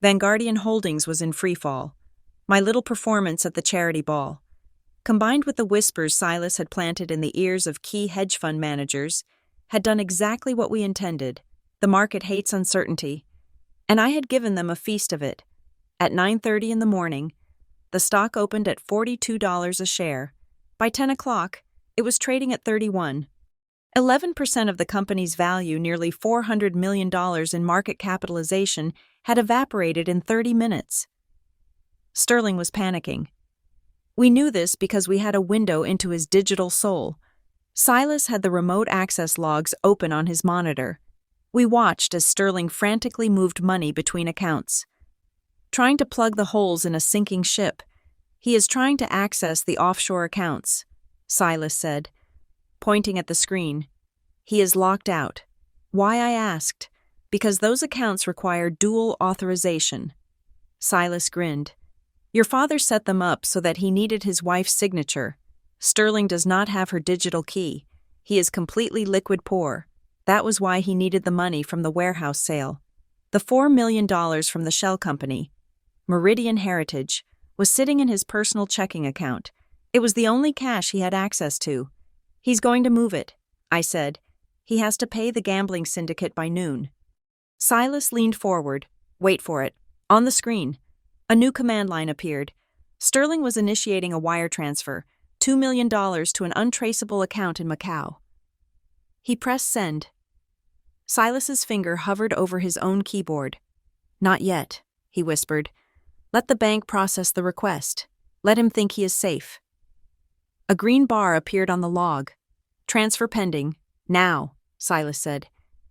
[SPEAKER 1] Vanguardian Holdings was in freefall. My little performance at the charity ball, combined with the whispers Silas had planted in the ears of key hedge fund managers, had done exactly what we intended. The market hates uncertainty. And I had given them a feast of it. At 9:30 in the morning, the stock opened at $42 a share. By 10 o'clock, it was trading at 31. 11% of the company's value, nearly $400 million in market capitalization, had evaporated in 30 minutes. Sterling was panicking. We knew this because we had a window into his digital soul. Silas had the remote access logs open on his monitor. We watched as Sterling frantically moved money between accounts. Trying to plug the holes in a sinking ship. He is trying to access the offshore accounts, Silas said, pointing at the screen. He is locked out. Why, I asked. Because those accounts require dual authorization. Silas grinned. Your father set them up so that he needed his wife's signature. Sterling does not have her digital key. He is completely liquid poor. That was why he needed the money from the warehouse sale. The $4 million from the shell company, Meridian Heritage, was sitting in his personal checking account. It was the only cash he had access to. He's going to move it, I said. He has to pay the gambling syndicate by noon. Silas leaned forward. Wait for it. On the screen, a new command line appeared. Sterling was initiating a wire transfer, $2 million to an untraceable account in Macau. He pressed send. Silas's finger hovered over his own keyboard. Not yet, he whispered. Let the bank process the request. Let him think he is safe. A green bar appeared on the log. Transfer pending. Now, Silas said.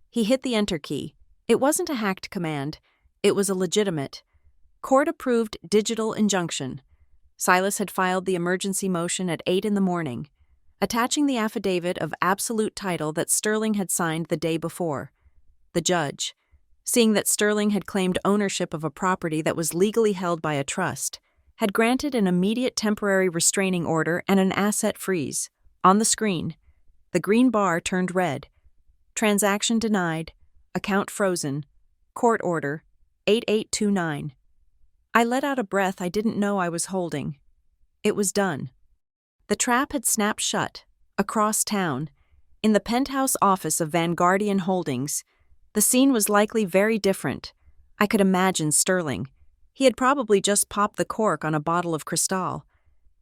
[SPEAKER 1] He hit the enter key. It wasn't a hacked command. It was a legitimate, court-approved digital injunction. Silas had filed the emergency motion at 8 in the morning, attaching the affidavit of absolute title that Sterling had signed the day before. The judge, seeing that Sterling had claimed ownership of a property that was legally held by a trust, had granted an immediate temporary restraining order and an asset freeze. On the screen, the green bar turned red. Transaction denied. Account frozen. Court order 8829. I let out a breath I didn't know I was holding. It was done. The trap had snapped shut, across town, in the penthouse office of Vanguardian Holdings. The scene was likely very different. I could imagine Sterling. He had probably just popped the cork on a bottle of Cristal,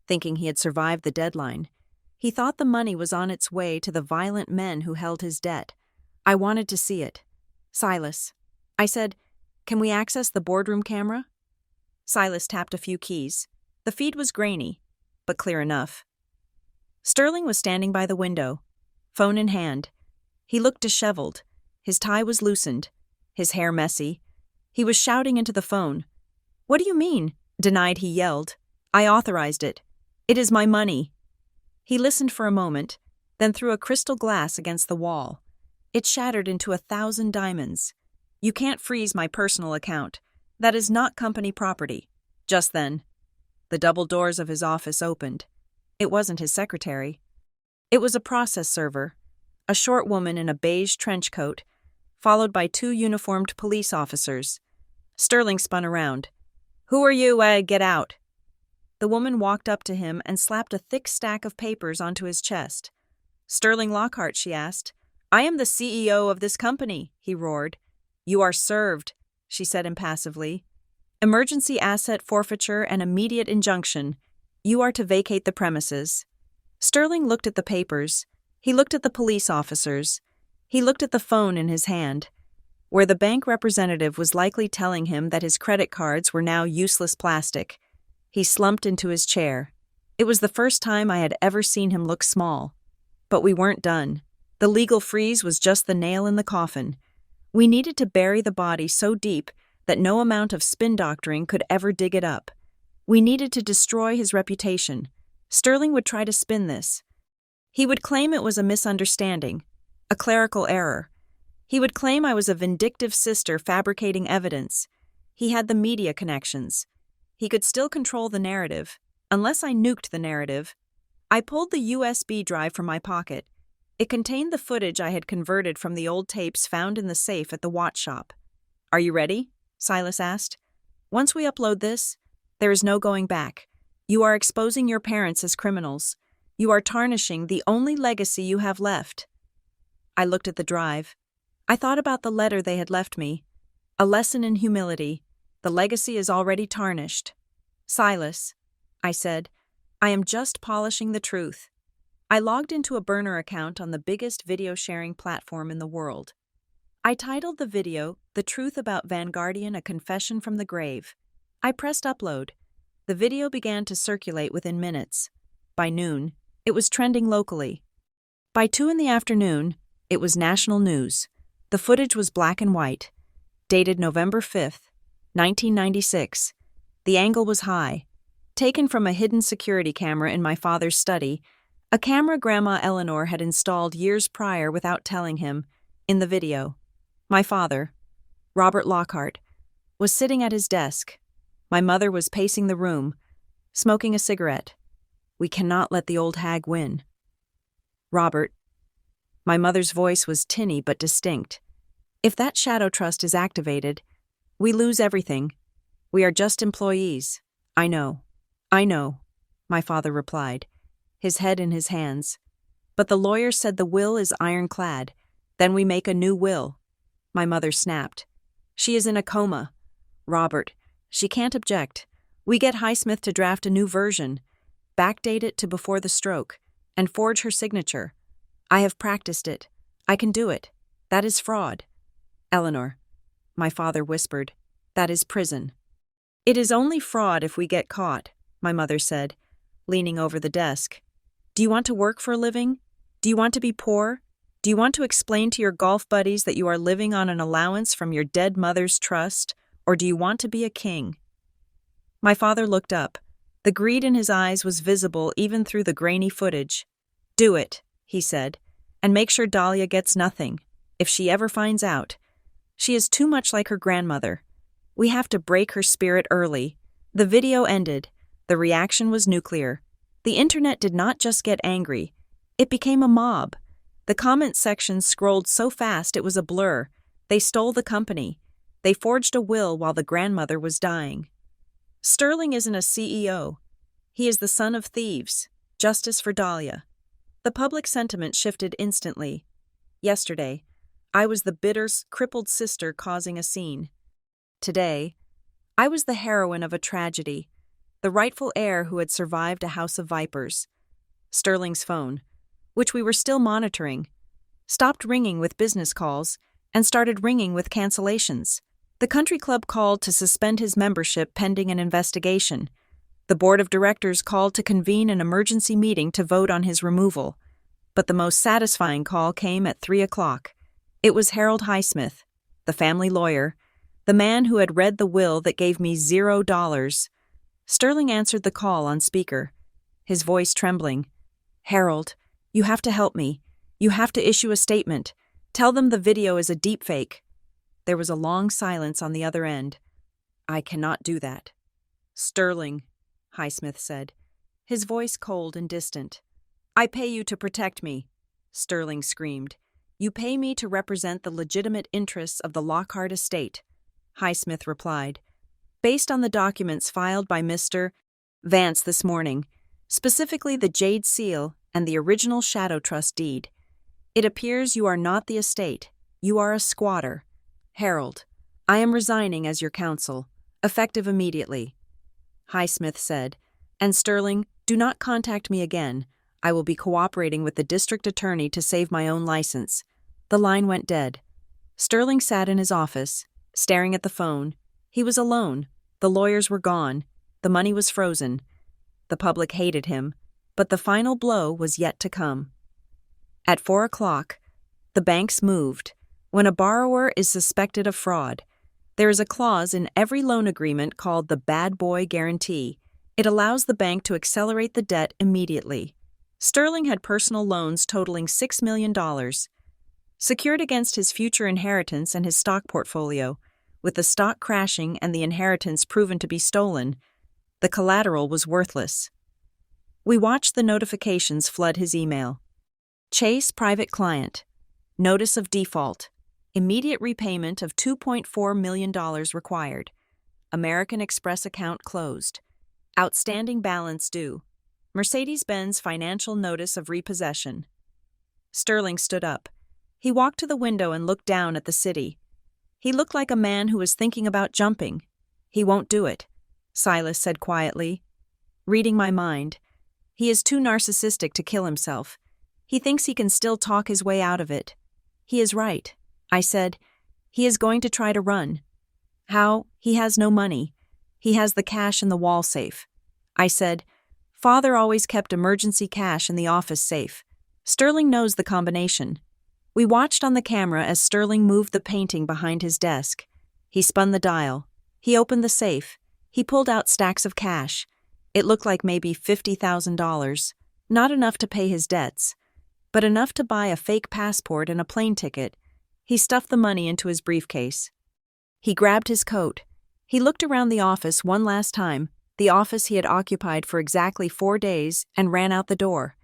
[SPEAKER 1] thinking he had survived the deadline. He thought the money was on its way to the violent men who held his debt. I wanted to see it. Silas, I said, can we access the boardroom camera? Silas tapped a few keys. The feed was grainy, but clear enough. Sterling was standing by the window, phone in hand. He looked disheveled. His tie was loosened, his hair messy. He was shouting into the phone. What do you mean? Denied, he yelled. I authorized it. It is my money. He listened for a moment, then threw a crystal glass against the wall. It shattered into 1,000 diamonds. You can't freeze my personal account. That is not company property. Just then, the double doors of his office opened. It wasn't his secretary. It was a process server, a short woman in a beige trench coat, followed by 2 uniformed police officers. Sterling spun around. Who are you? Get out. The woman walked up to him and slapped a thick stack of papers onto his chest. Sterling Lockhart, she asked. I am the CEO of this company, he roared. You are served, she said impassively. Emergency asset forfeiture and immediate injunction. You are to vacate the premises. Sterling looked at the papers. He looked at the police officers. He looked at the phone in his hand, where the bank representative was likely telling him that his credit cards were now useless plastic. He slumped into his chair. It was the first time I had ever seen him look small. But we weren't done. The legal freeze was just the nail in the coffin. We needed to bury the body so deep that no amount of spin doctoring could ever dig it up. We needed to destroy his reputation. Sterling would try to spin this. He would claim it was a misunderstanding, a clerical error. He would claim I was a vindictive sister fabricating evidence. He had the media connections. He could still control the narrative, unless I nuked the narrative. I pulled the USB drive from my pocket. It contained the footage I had converted from the old tapes found in the safe at the watch shop. "Are you ready?" Silas asked. "Once we upload this, there is no going back. You are exposing your parents as criminals. You are tarnishing the only legacy you have left." I looked at the drive. I thought about the letter they had left me. A lesson in humility. The legacy is already tarnished. "Silas," I said, "I am just polishing the truth." I logged into a burner account on the biggest video sharing platform in the world. I titled the video, "The Truth About Vanguardian: A Confession from the Grave." I pressed upload. The video began to circulate within minutes. By noon, it was trending locally. By 2 in the afternoon, it was national news. The footage was black and white, dated November 5th, 1996. The angle was high, taken from a hidden security camera in my father's study, a camera Grandma Eleanor had installed years prior without telling him. In the video, my father, Robert Lockhart, was sitting at his desk. My mother was pacing the room, smoking a cigarette. "We cannot let the old hag win." "Robert," my mother's voice was tinny but distinct, "if that shadow trust is activated, we lose everything. We are just employees." I know, my father replied, his head in his hands. "But the lawyer said the will is ironclad. Then we make a new will." My mother snapped. "She is in a coma." "Robert, she can't object. We get Highsmith to draft a new version, backdate it to before the stroke, and forge her signature. I have practiced it. I can do it. That is fraud." "Eleanor," my father whispered, "that is prison." "It is only fraud if we get caught," my mother said, leaning over the desk. "Do you want to work for a living? Do you want to be poor? Do you want to explain to your golf buddies that you are living on an allowance from your dead mother's trust, or do you want to be a king?" My father looked up. The greed in his eyes was visible even through the grainy footage. "Do it," he said, "and make sure Dahlia gets nothing. If she ever finds out. She is too much like her grandmother. We have to break her spirit early." The video ended. The reaction was nuclear. The internet did not just get angry. It became a mob. The comment section scrolled so fast it was a blur. They stole the company. They forged a will while the grandmother was dying. Sterling isn't a CEO. He is the son of thieves. Justice for Dahlia. The public sentiment shifted instantly. Yesterday, I was the bitter, crippled sister causing a scene. Today, I was the heroine of a tragedy, the rightful heir who had survived a house of vipers. Sterling's phone, which we were still monitoring, stopped ringing with business calls and started ringing with cancellations. The country club called to suspend his membership pending an investigation. The board of directors called to convene an emergency meeting to vote on his removal. But the most satisfying call came at 3 o'clock. It was Harold Highsmith, the family lawyer, the man who had read the will that gave me $0. Sterling answered the call on speaker, his voice trembling. "Harold, you have to help me. You have to issue a statement. Tell them the video is a deepfake." There was a long silence on the other end. "I cannot do that." "Sterling," Highsmith said, his voice cold and distant. "I pay you to protect me," Sterling screamed. "You pay me to represent the legitimate interests of the Lockhart estate," Highsmith replied. "Based on the documents filed by Mr. Vance this morning, specifically the Jade Seal and the original Shadow Trust deed, it appears you are not the estate. You are a squatter. Harold, I am resigning as your counsel, effective immediately," Highsmith said, "and Sterling, do not contact me again. I will be cooperating with the district attorney to save my own license." The line went dead. Sterling sat in his office, staring at the phone. He was alone. The lawyers were gone. The money was frozen. The public hated him, but the final blow was yet to come. At 4 o'clock, the banks moved. When a borrower is suspected of fraud, there is a clause in every loan agreement called the bad boy guarantee. It allows the bank to accelerate the debt immediately. Sterling had personal loans totaling $6 million, secured against his future inheritance and his stock portfolio. With the stock crashing and the inheritance proven to be stolen, the collateral was worthless. We watched the notifications flood his email. Chase Private Client. Notice of default. Immediate repayment of $2.4 million required. American Express account closed. Outstanding balance due. Mercedes-Benz financial notice of repossession. Sterling stood up. He walked to the window and looked down at the city. He looked like a man who was thinking about jumping. He won't do it, Silas said quietly. Reading my mind. He is too narcissistic to kill himself. He thinks he can still talk his way out of it. He is right, I said. He is going to try to run. How? He has no money. He has the cash in the wall safe. I said, Father always kept emergency cash in the office safe. Sterling knows the combination. We watched on the camera as Sterling moved the painting behind his desk. He spun the dial. He opened the safe. He pulled out stacks of cash. It looked like maybe $50,000. Not enough to pay his debts, but enough to buy a fake passport and a plane ticket. He stuffed the money into his briefcase. He grabbed his coat. He looked around the office one last time, the office he had occupied for exactly 4 days, and ran out the door.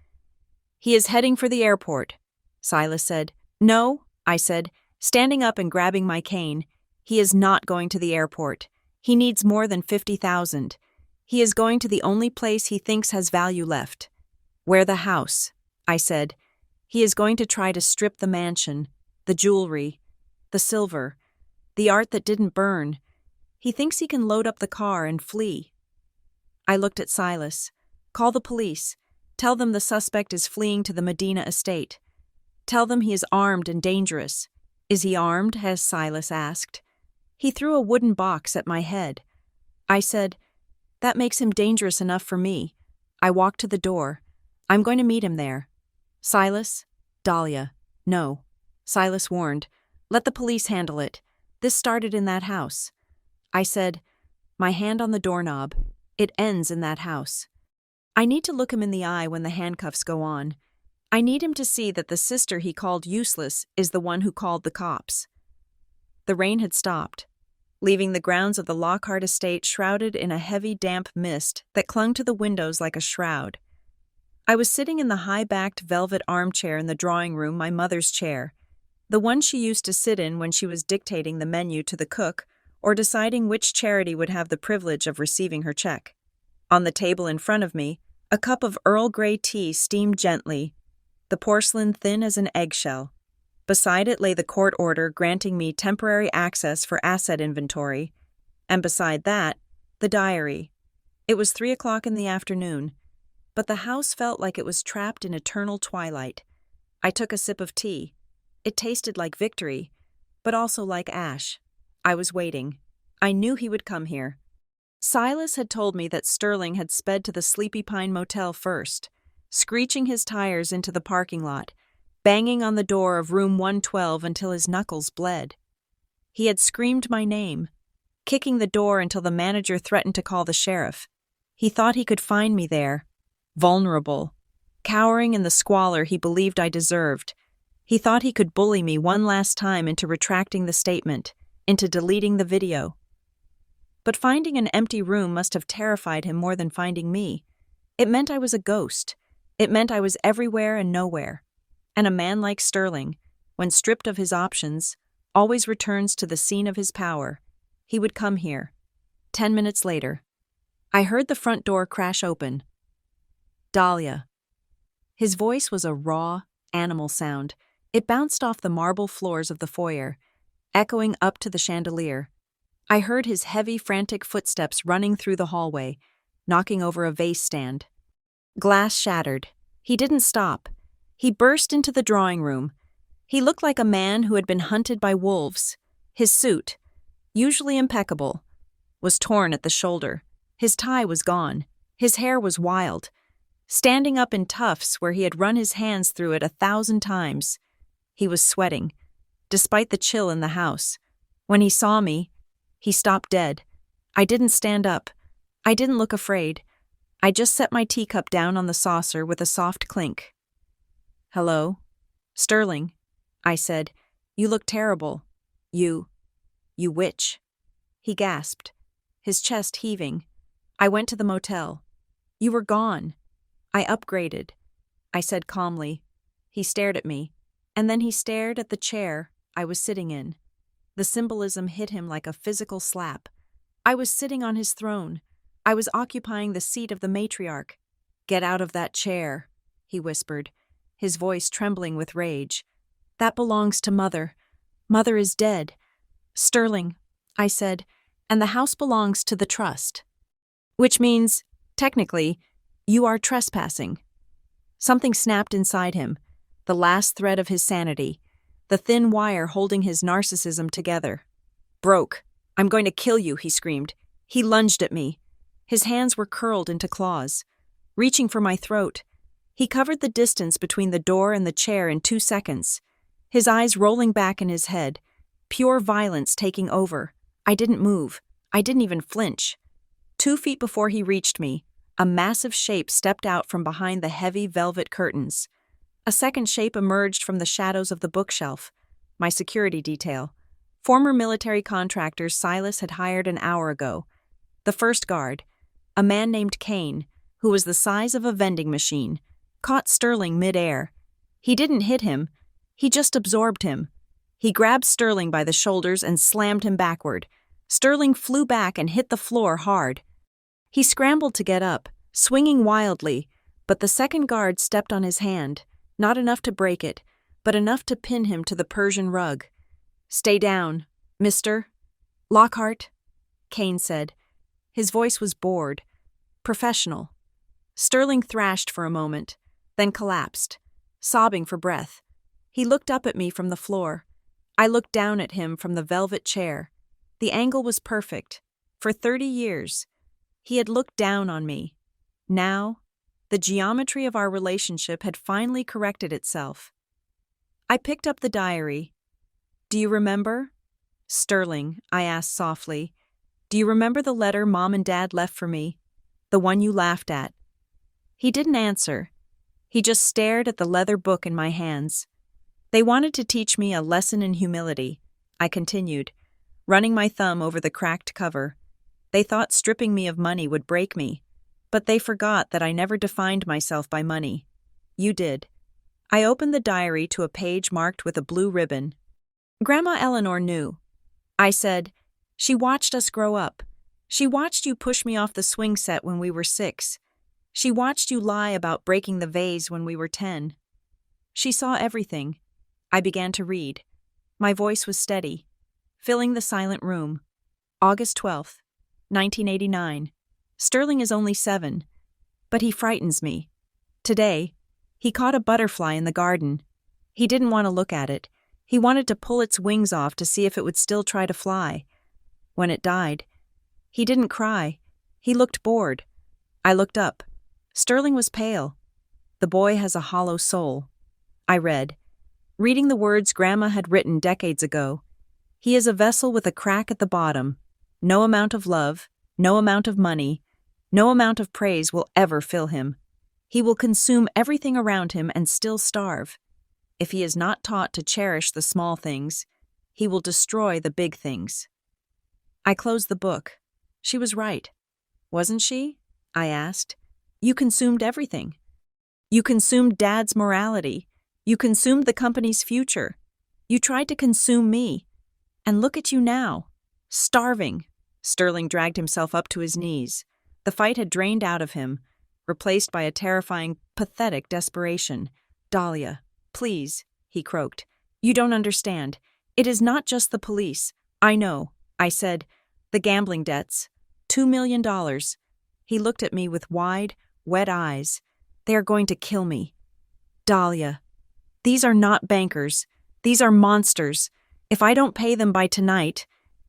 [SPEAKER 1] He is heading for the airport, Silas said. No, I said, standing up and grabbing my cane. He is not going to the airport. He needs more than $50,000. He is going to the only place he thinks has value left. Where the house, I said. He is going to try to strip the mansion, the jewelry, the silver, the art that didn't burn. He thinks he can load up the car and flee. I looked at Silas. Call the police. Tell them the suspect is fleeing to the Medina estate. Tell them he is armed and dangerous. Is he armed? As Silas asked. He threw a wooden box at my head. I said, That makes him dangerous enough for me. I walked to the door. I'm going to meet him there. Silas? Dahlia. No. Silas warned. Let the police handle it. This started in that house. I said, my hand on the doorknob. It ends in that house. I need to look him in the eye when the handcuffs go on. I need him to see that the sister he called useless is the one who called the cops. The rain had stopped, leaving the grounds of the Lockhart estate shrouded in a heavy, damp mist that clung to the windows like a shroud. I was sitting in the high-backed velvet armchair in the drawing room, my mother's chair, the one she used to sit in when she was dictating the menu to the cook or deciding which charity would have the privilege of receiving her check. On the table in front of me, a cup of Earl Grey tea steamed gently, the porcelain thin as an eggshell. Beside it lay the court order granting me temporary access for asset inventory, and beside that, the diary. It was 3:00 in the afternoon, but the house felt like it was trapped in eternal twilight. I took a sip of tea. It tasted like victory, but also like ash. I was waiting. I knew he would come here. Silas had told me that Sterling had sped to the Sleepy Pine Motel first, screeching his tires into the parking lot, banging on the door of room 112 until his knuckles bled. He had screamed my name, kicking the door until the manager threatened to call the sheriff. He thought he could find me there, vulnerable, cowering in the squalor he believed I deserved. He thought he could bully me one last time into retracting the statement, into deleting the video. But finding an empty room must have terrified him more than finding me. It meant I was a ghost. It meant I was everywhere and nowhere. And a man like Sterling, when stripped of his options, always returns to the scene of his power. He would come here. 10 minutes later, I heard the front door crash open. Dahlia. His voice was a raw, animal sound. It bounced off the marble floors of the foyer, echoing up to the chandelier. I heard his heavy, frantic footsteps running through the hallway, knocking over a vase stand. Glass shattered. He didn't stop. He burst into the drawing room. He looked like a man who had been hunted by wolves. His suit, usually impeccable, was torn at the shoulder. His tie was gone. His hair was wild, standing up in tufts where he had run his hands through it 1,000 times. He was sweating, despite the chill in the house. When he saw me, he stopped dead. I didn't stand up. I didn't look afraid. I just set my teacup down on the saucer with a soft clink. Hello? Sterling, I said. You look terrible. You witch. He gasped, his chest heaving. I went to the motel. You were gone. I upgraded, I said calmly. He stared at me, and then he stared at the chair I was sitting in. The symbolism hit him like a physical slap. I was sitting on his throne. I was occupying the seat of the matriarch. "Get out of that chair," he whispered, his voice trembling with rage. "That belongs to Mother. Mother is dead." "Sterling," I said, "and the house belongs to the trust." "Which means, technically, you are trespassing." Something snapped inside him, the last thread of his sanity, the thin wire holding his narcissism together. "Broke. I'm going to kill you," he screamed. He lunged at me. His hands were curled into claws, reaching for my throat. He covered the distance between the door and the chair in 2 seconds, his eyes rolling back in his head, pure violence taking over. I didn't move. I didn't even flinch. 2 feet before he reached me, a massive shape stepped out from behind the heavy velvet curtains. A second shape emerged from the shadows of the bookshelf, my security detail. Former military contractors Silas had hired an hour ago. The first guard, a man named Kane, who was the size of a vending machine, caught Sterling mid-air. He didn't hit him, he just absorbed him. He grabbed Sterling by the shoulders and slammed him backward. Sterling flew back and hit the floor hard. He scrambled to get up, swinging wildly, but the second guard stepped on his hand, not enough to break it, but enough to pin him to the Persian rug. "Stay down, Mr. Lockhart," Kane said. His voice was bored, professional. Sterling thrashed for a moment, then collapsed, sobbing for breath. He looked up at me from the floor. I looked down at him from the velvet chair. The angle was perfect. For 30 years, he had looked down on me. Now, the geometry of our relationship had finally corrected itself. I picked up the diary. "Do you remember?" "Sterling," I asked softly, "do you remember the letter Mom and Dad left for me? The one you laughed at?" He didn't answer. He just stared at the leather book in my hands. "They wanted to teach me a lesson in humility," I continued, running my thumb over the cracked cover. "They thought stripping me of money would break me, but they forgot that I never defined myself by money. You did." I opened the diary to a page marked with a blue ribbon. "Grandma Eleanor knew." I said, "She watched us grow up. She watched you push me off the swing set when we were 6. She watched you lie about breaking the vase when we were 10. She saw everything." I began to read. My voice was steady, filling the silent room. "August 12th, 1989. Sterling is only 7, but he frightens me. Today, he caught a butterfly in the garden. He didn't want to look at it. He wanted to pull its wings off to see if it would still try to fly. When it died, he didn't cry. He looked bored. I looked up. Sterling was pale. 'The boy has a hollow soul.' I read, reading the words Grandma had written decades ago. 'He is a vessel with a crack at the bottom. No amount of love, no amount of money, no amount of praise will ever fill him. He will consume everything around him and still starve. If he is not taught to cherish the small things, he will destroy the big things.'" I closed the book. She was right. Wasn't she? I asked. You consumed everything. You consumed Dad's morality. You consumed the company's future. You tried to consume me. And look at you now. Starving. Sterling dragged himself up to his knees. The fight had drained out of him, replaced by a terrifying, pathetic desperation. "Dahlia, please," he croaked. "You don't understand. It is not just the police. I know," I said. "The gambling debts. $2 million. He looked at me with wide, wet eyes. "They are going to kill me. Dahlia, these are not bankers. These are monsters. If I don't pay them by tonight,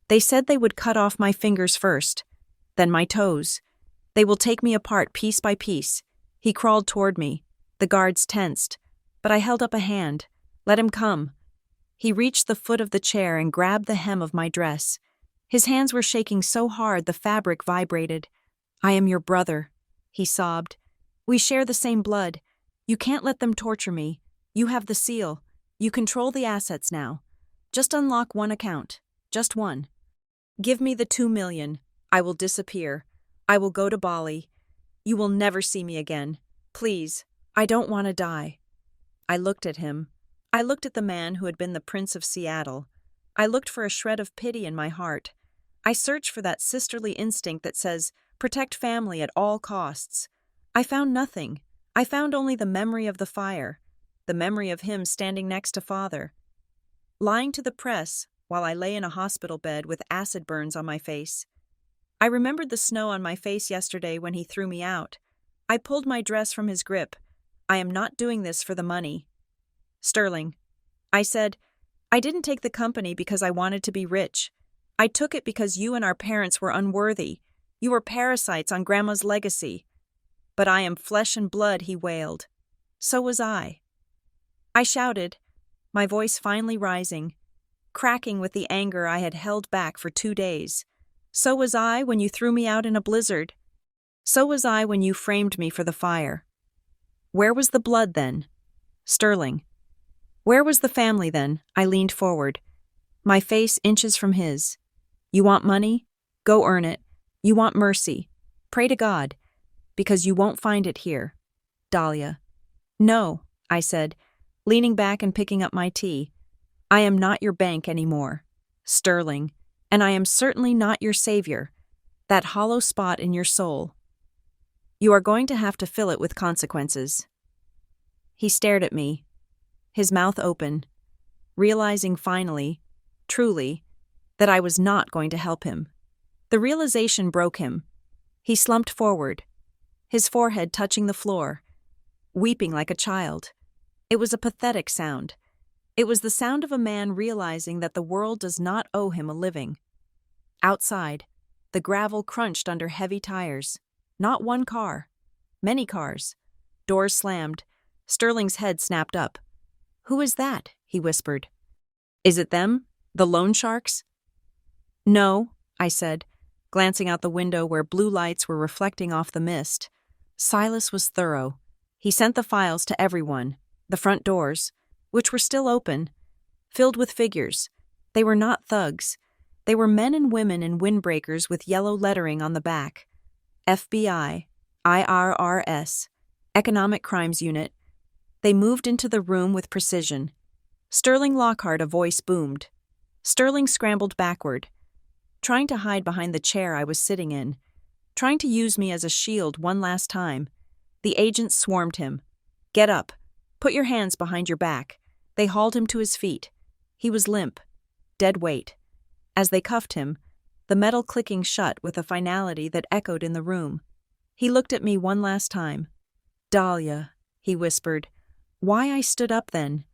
[SPEAKER 1] they said they would cut off my fingers first, then my toes. They will take me apart piece by piece." He crawled toward me. The guards tensed, but I held up a hand. "Let him come." He reached the foot of the chair and grabbed the hem of my dress. His hands were shaking so hard the fabric vibrated. "I am your brother," he sobbed. "We share the same blood. You can't let them torture me. You have the seal. You control the assets now. Just unlock one account. Just one. Give me the 2 million. I will disappear. I will go to Bali. You will never see me again. Please, I don't want to die." I looked at him. I looked at the man who had been the Prince of Seattle. I looked for a shred of pity in my heart. I searched for that sisterly instinct that says, protect family at all costs. I found nothing. I found only the memory of the fire, the memory of him standing next to Father. Lying to the press, while I lay in a hospital bed with acid burns on my face. I remembered the snow on my face yesterday when he threw me out. I pulled my dress from his grip. I am not doing this for the money. Sterling, I said, I didn't take the company because I wanted to be rich. I took it because you and our parents were unworthy. You were parasites on Grandma's legacy. But I am flesh and blood, he wailed. So was I. I shouted, my voice finally rising, cracking with the anger I had held back for 2 days. So was I when you threw me out in a blizzard. So was I when you framed me for the fire. Where was the blood then? Sterling. Where was the family then? I leaned forward, my face inches from his. You want money? Go earn it. You want mercy? Pray to God, because you won't find it here. Dahlia. No, I said, leaning back and picking up my tea. I am not your bank anymore, Sterling, and I am certainly not your savior, that hollow spot in your soul. You are going to have to fill it with consequences. He stared at me, his mouth open, realizing finally, truly, that I was not going to help him. The realization broke him. He slumped forward, his forehead touching the floor, weeping like a child. It was a pathetic sound. It was the sound of a man realizing that the world does not owe him a living. Outside, the gravel crunched under heavy tires. Not one car. Many cars. Doors slammed. Sterling's head snapped up. Who is that? He whispered. Is it them? The loan sharks? No, I said, glancing out the window where blue lights were reflecting off the mist. Silas was thorough. He sent the files to everyone, the front doors, which were still open, filled with figures. They were not thugs. They were men and women in windbreakers with yellow lettering on the back. FBI, IRRS, Economic Crimes Unit. They moved into the room with precision. Sterling Lockhart, a voice boomed. Sterling scrambled backward, trying to hide behind the chair I was sitting in, trying to use me as a shield one last time. The agents swarmed him. Get up. Put your hands behind your back. They hauled him to his feet. He was limp, dead weight. As they cuffed him, the metal clicking shut with a finality that echoed in the room. He looked at me one last time. Dahlia, he whispered. Why I stood up then?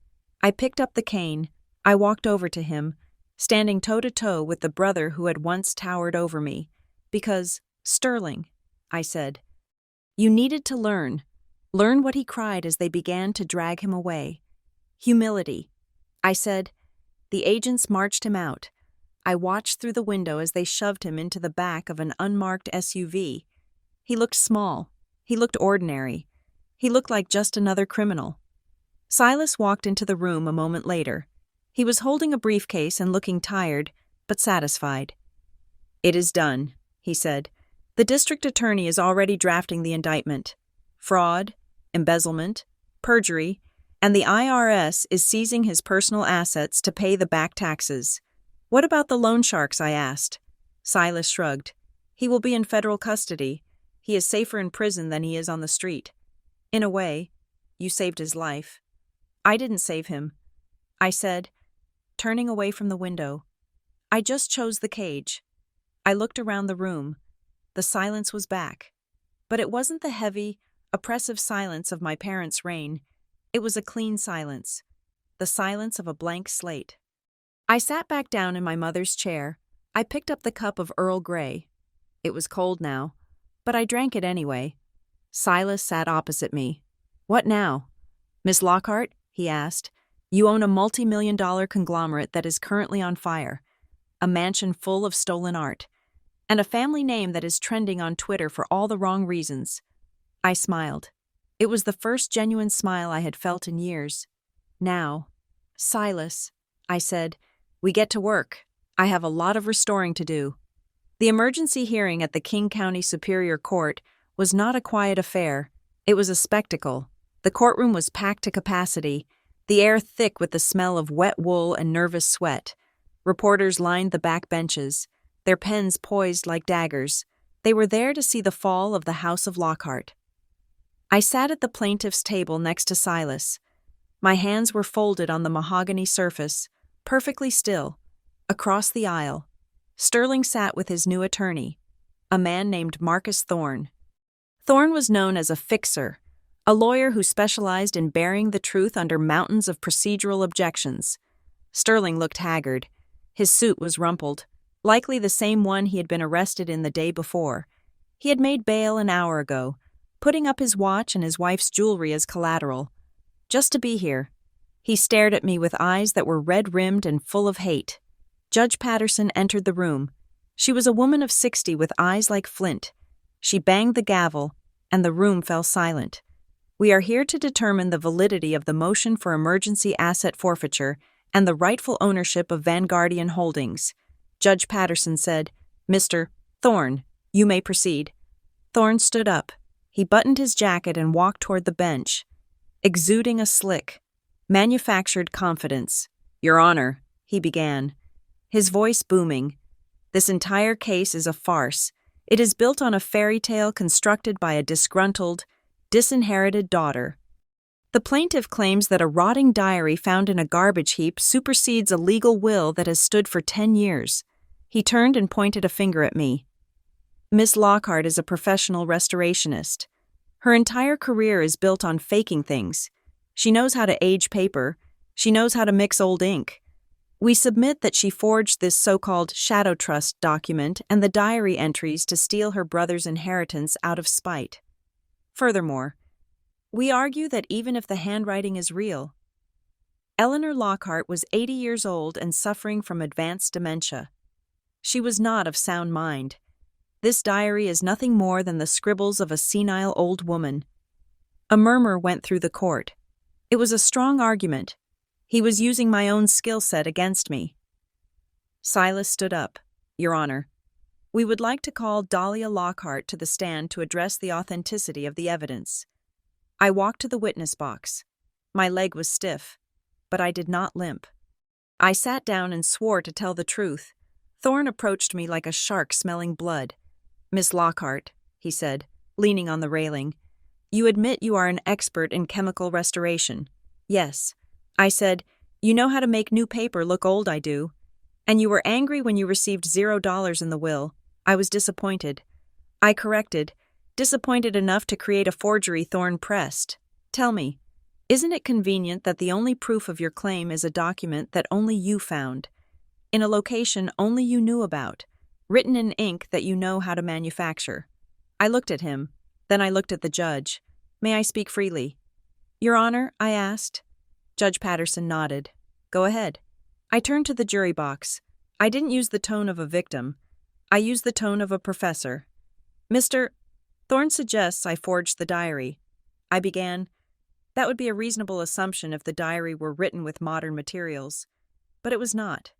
[SPEAKER 1] I picked up the cane. I walked over to him, standing toe-to-toe with the brother who had once towered over me. Because, Sterling, I said, you needed to learn. Learn what he cried as they began to drag him away. Humility. I said. The agents marched him out. I watched through the window as they shoved him into the back of an unmarked SUV. He looked small. He looked ordinary. He looked like just another criminal. Silas walked into the room a moment later. He was holding a briefcase and looking tired, but satisfied. It is done, he said. The district attorney is already drafting the indictment. Fraud, embezzlement, perjury, and the IRS is seizing his personal assets to pay the back taxes. What about the loan sharks? I asked. Silas shrugged. He will be in federal custody. He is safer in prison than he is on the street. In a way, you saved his life. I didn't save him, I said, turning away from the window. I just chose the cage. I looked around the room. The silence was back. But it wasn't the heavy, oppressive silence of my parents' reign. It was a clean silence. The silence of a blank slate. I sat back down in my mother's chair. I picked up the cup of Earl Grey. It was cold now, but I drank it anyway. Silas sat opposite me. What now? Miss Lockhart, he asked, you own a multi-million-dollar conglomerate that is currently on fire, a mansion full of stolen art, and a family name that is trending on Twitter for all the wrong reasons. I smiled. It was the first genuine smile I had felt in years. Now, Silas, I said, we get to work. I have a lot of restoring to do. The emergency hearing at the King County Superior Court was not a quiet affair. It was a spectacle. The courtroom was packed to capacity, the air thick with the smell of wet wool and nervous sweat. Reporters lined the back benches, their pens poised like daggers. They were there to see the fall of the House of Lockhart. I sat at the plaintiff's table next to Silas. My hands were folded on the mahogany surface, perfectly still. Across the aisle, Sterling sat with his new attorney, a man named Marcus Thorne. Thorne was known as a fixer, a lawyer who specialized in burying the truth under mountains of procedural objections. Sterling looked haggard. His suit was rumpled, likely the same one he had been arrested in the day before. He had made bail an hour ago, putting up his watch and his wife's jewelry as collateral. Just to be here. He stared at me with eyes that were red-rimmed and full of hate. Judge Patterson entered the room. She was a woman of 60 with eyes like flint. She banged the gavel, and the room fell silent. We are here to determine the validity of the motion for emergency asset forfeiture and the rightful ownership of Vanguardian Holdings. Judge Patterson said, "Mr. Thorne, you may proceed." Thorne stood up. He buttoned his jacket and walked toward the bench, exuding a slick, manufactured confidence. "Your Honor," he began, his voice booming, "this entire case is a farce. It is built on a fairy tale constructed by a disgruntled, disinherited daughter. The plaintiff claims that a rotting diary found in a garbage heap supersedes a legal will that has stood for 10 years. He turned and pointed a finger at me. Miss Lockhart is a professional restorationist. Her entire career is built on faking things. She knows how to age paper. She knows how to mix old ink. We submit that she forged this so-called shadow trust document and the diary entries to steal her brother's inheritance out of spite. Furthermore, we argue that even if the handwriting is real, Eleanor Lockhart was 80 years old and suffering from advanced dementia. She was not of sound mind. This diary is nothing more than the scribbles of a senile old woman. A murmur went through the court. It was a strong argument. He was using my own skill set against me. Silas stood up. "Your Honor, we would like to call Dahlia Lockhart to the stand to address the authenticity of the evidence." I walked to the witness box. My leg was stiff, but I did not limp. I sat down and swore to tell the truth. Thorne approached me like a shark smelling blood. "Miss Lockhart," he said, leaning on the railing, "you admit you are an expert in chemical restoration." "Yes." I said, "You know how to make new paper look old, I do. And you were angry when you received $0 in the will." I was disappointed. I corrected, disappointed enough to create a forgery Thorne pressed. "Tell me, isn't it convenient that the only proof of your claim is a document that only you found, in a location only you knew about, written in ink that you know how to manufacture?" I looked at him, then I looked at the judge. "May I speak freely?" "Your Honor," I asked. Judge Patterson nodded. "Go ahead." I turned to the jury box. I didn't use the tone of a victim. I used the tone of a professor. "Mr. Thorne suggests I forged the diary." I began. That would be a reasonable assumption if the diary were written with modern materials. But it was not.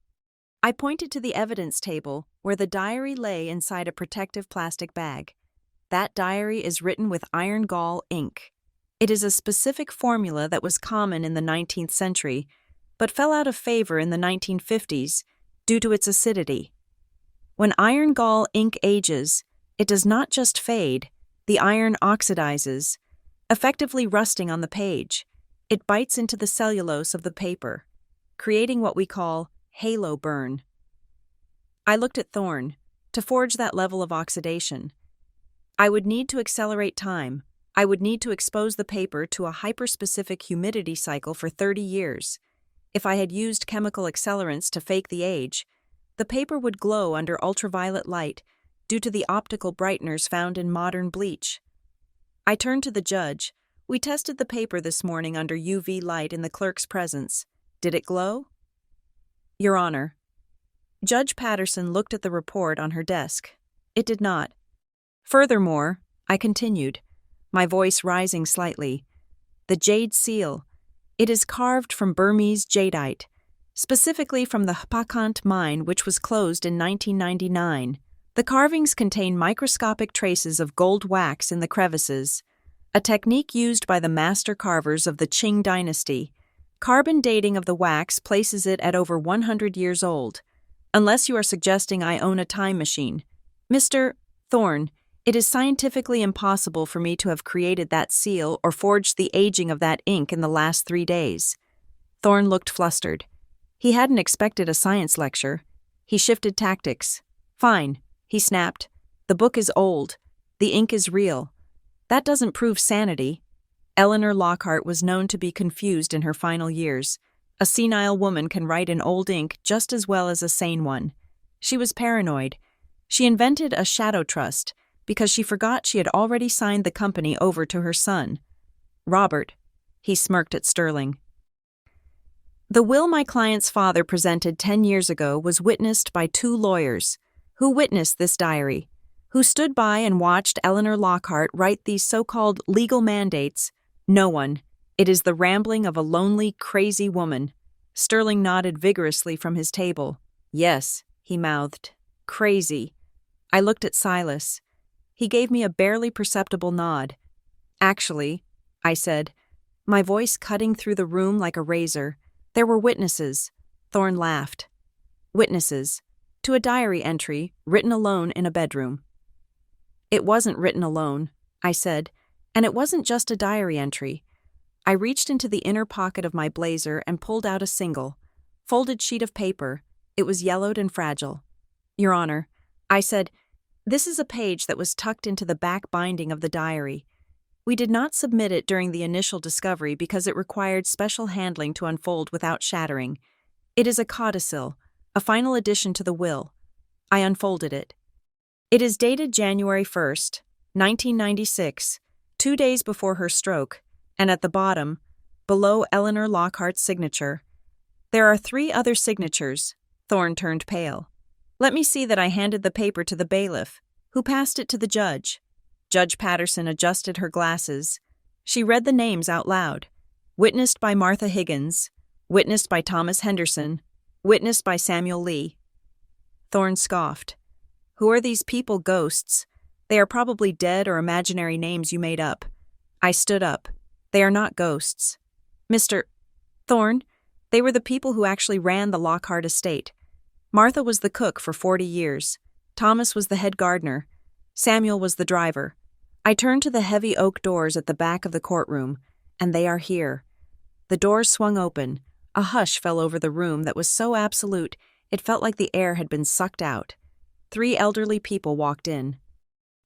[SPEAKER 1] I pointed to the evidence table where the diary lay inside a protective plastic bag. That diary is written with iron gall ink. It is a specific formula that was common in the 19th century, but fell out of favor in the 1950s due to its acidity. When iron gall ink ages, it does not just fade, the iron oxidizes, effectively rusting on the page. It bites into the cellulose of the paper, creating what we call halo burn. I looked at Thorne. To forge that level of oxidation, I would need to accelerate time. I would need to expose the paper to a hyperspecific humidity cycle for 30 years. If I had used chemical accelerants to fake the age, the paper would glow under ultraviolet light due to the optical brighteners found in modern bleach. I turned to the judge. "We tested the paper this morning under UV light in the clerk's presence. Did it glow?" "Your Honor." Judge Patterson looked at the report on her desk. "It did not." "Furthermore," I continued, my voice rising slightly, "the jade seal. It is carved from Burmese jadeite, specifically from the Hpakant mine, which was closed in 1999. The carvings contain microscopic traces of gold wax in the crevices. a technique used by the master carvers of the Qing dynasty. Carbon dating of the wax places it at over 100 years old. Unless you are suggesting I own a time machine. Mr. Thorne, it is scientifically impossible for me to have created that seal or forged the aging of that ink in the last 3 days. Thorne looked flustered. He hadn't expected a science lecture. He shifted tactics. Fine, he snapped. The book is old. The ink is real. That doesn't prove sanity. Eleanor Lockhart was known to be confused in her final years. A senile woman can write in old ink just as well as a sane one. She was paranoid. She invented a shadow trust because she forgot she had already signed the company over to her son. Robert. He smirked at Sterling. The will my client's father presented 10 years ago was witnessed by 2 lawyers. Who witnessed this diary? Who stood by and watched Eleanor Lockhart write these so-called legal mandates? No one. It is the rambling of a lonely, crazy woman. Sterling nodded vigorously from his table. Yes, he mouthed. Crazy. I looked at Silas. He gave me a barely perceptible nod. Actually, I said, my voice cutting through the room like a razor. There were witnesses. Thorne laughed. Witnesses. To a diary entry written alone in a bedroom. It wasn't written alone, I said, and it wasn't just a diary entry. I reached into the inner pocket of my blazer and pulled out a single, folded sheet of paper. It was yellowed and fragile. Your Honor, I said, this is a page that was tucked into the back binding of the diary. We did not submit it during the initial discovery because it required special handling to unfold without shattering. It is a codicil, a final addition to the will. I unfolded it. It is dated January 1st, 1996, 2 days before her stroke, and at the bottom, below Eleanor Lockhart's signature, there are 3 other signatures. Thorne turned pale. Let me see that I handed the paper to the bailiff, who passed it to the judge. Judge Patterson adjusted her glasses. She read the names out loud. Witnessed by Martha Higgins. Witnessed by Thomas Henderson. Witnessed by Samuel Lee. Thorne scoffed. Who are these people, ghosts? They are probably dead or imaginary names you made up. I stood up. They are not ghosts. Mr. Thorne, they were the people who actually ran the Lockhart estate. Martha was the cook for 40 years. Thomas was the head gardener. Samuel was the driver. I turned to the heavy oak doors at the back of the courtroom, and they are here. The doors swung open. A hush fell over the room that was so absolute it felt like the air had been sucked out. 3 elderly people walked in.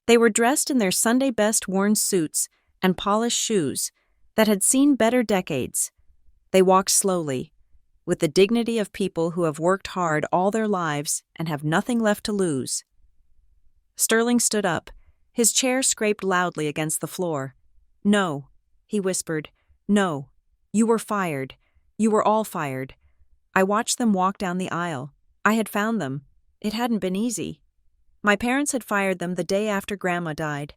[SPEAKER 1] They were dressed in their Sunday best worn suits and polished shoes that had seen better decades. They walked slowly, with the dignity of people who have worked hard all their lives and have nothing left to lose. Sterling stood up. His chair scraped loudly against the floor. No, he whispered. No, you were fired. You were all fired. I watched them walk down the aisle. I had found them. It hadn't been easy. My parents had fired them the day after Grandma died,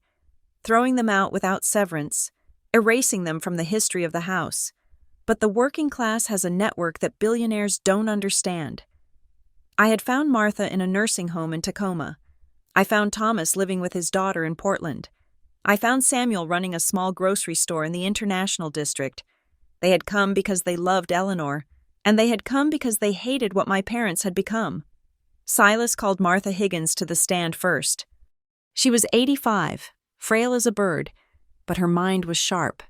[SPEAKER 1] throwing them out without severance, erasing them from the history of the house. But the working class has a network that billionaires don't understand. I had found Martha in a nursing home in Tacoma. I found Thomas living with his daughter in Portland. I found Samuel running a small grocery store in the International District. They had come because they loved Eleanor, and they had come because they hated what my parents had become. Silas called Martha Higgins to the stand first. She was 85, frail as a bird, but her mind was sharp.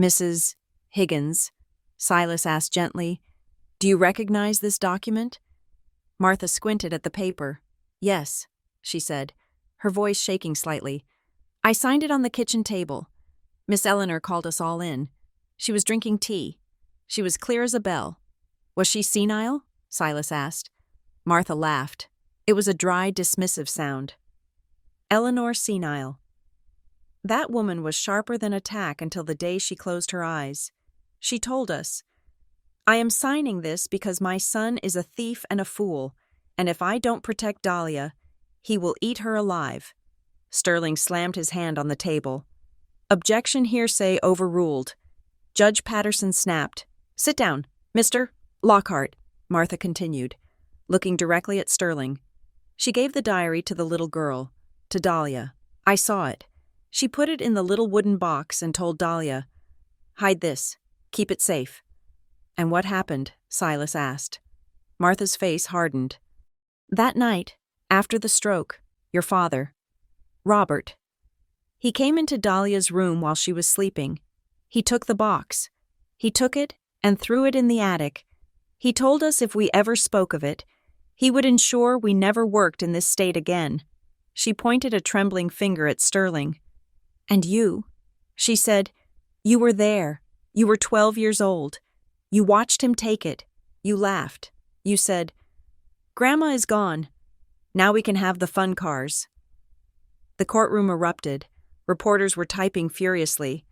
[SPEAKER 1] Mrs. Higgins, Silas asked gently, do you recognize this document? Martha squinted at the paper. Yes, she said, her voice shaking slightly. I signed it on the kitchen table. Miss Eleanor called us all in. She was drinking tea. She was clear as a bell. Was she senile? Silas asked. Martha laughed. It was a dry, dismissive sound. Eleanor senile. That woman was sharper than a tack until the day she closed her eyes. She told us, I am signing this because my son is a thief and a fool, and if I don't protect Dahlia, he will eat her alive. Sterling slammed his hand on the table. Objection hearsay overruled. Judge Patterson snapped. Sit down, Mr. Lockhart, Martha continued, looking directly at Sterling. She gave the diary to the little girl, to Dahlia. I saw it. She put it in the little wooden box and told Dahlia, "Hide this. Keep it safe." "And what happened?" Silas asked. Martha's face hardened. "That night, after the stroke, your father, Robert, he came into Dahlia's room while she was sleeping. He took the box. He took it and threw it in the attic. He told us if we ever spoke of it, he would ensure we never worked in this state again." She pointed a trembling finger at Sterling. "And you," she said, "you were there. You were 12 years old. You watched him take it. You laughed. You said, 'Grandma is gone. Now we can have the fun cars.'" The courtroom erupted. Reporters were typing furiously.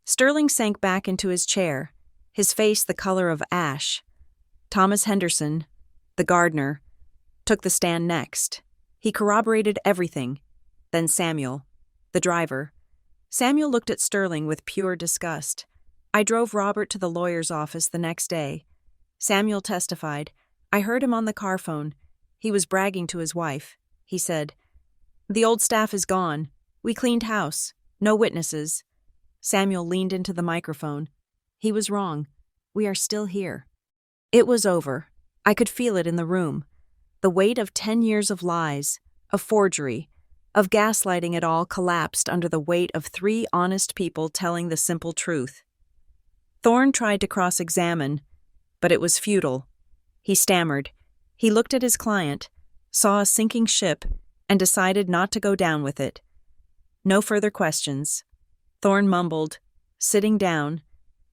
[SPEAKER 1] Sterling sank back into his chair, his face the color of ash. Thomas Henderson, the gardener, took the stand next. He corroborated everything. Then Samuel, the driver. Samuel looked at Sterling with pure disgust. "I drove Robert to the lawyer's office the next day." Samuel testified, "I heard him on the car phone. He was bragging to his wife. He said, 'The old staff is gone. We cleaned house. No witnesses.'" Samuel leaned into the microphone. "He was wrong. We are still here." It was over. I could feel it in the room. The weight of 10 years of lies, of forgery, of gaslighting it all collapsed under the weight of 3 honest people telling the simple truth. Thorne tried to cross-examine, but it was futile. He stammered. He looked at his client, saw a sinking ship, and decided not to go down with it. No further questions. Thorne mumbled, sitting down.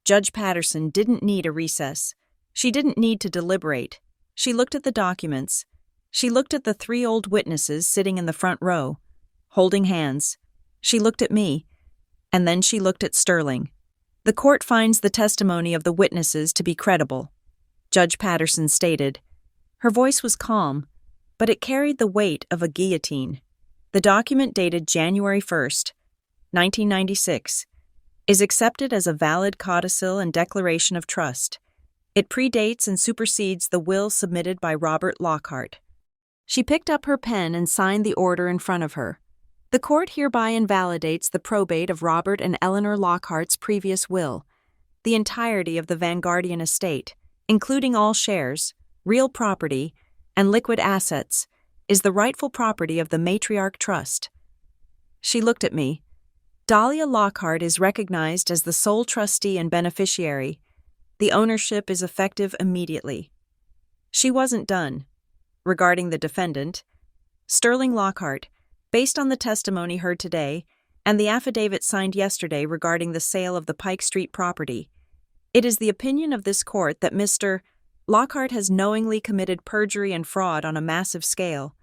[SPEAKER 1] Judge Patterson didn't need a recess. She didn't need to deliberate. She looked at the documents. She looked at the 3 old witnesses sitting in the front row, holding hands. She looked at me, and then she looked at Sterling. "The court finds the testimony of the witnesses to be credible," Judge Patterson stated. Her voice was calm, but it carried the weight of a guillotine. "The document dated January 1st, 1996, is accepted as a valid codicil and declaration of trust. It predates and supersedes the will submitted by Robert Lockhart." She picked up her pen and signed the order in front of her. "The court hereby invalidates the probate of Robert and Eleanor Lockhart's previous will. The entirety of the Vanguardian estate, including all shares, real property, and liquid assets, is the rightful property of the Matriarch Trust." She looked at me. "Dahlia Lockhart is recognized as the sole trustee and beneficiary. The ownership is effective immediately." She wasn't done. Regarding the defendant, Sterling Lockhart, based on the testimony heard today and the affidavit signed yesterday regarding the sale of the Pike Street property, it is the opinion of this court that Mr. Lockhart has knowingly committed perjury and fraud on a massive scale.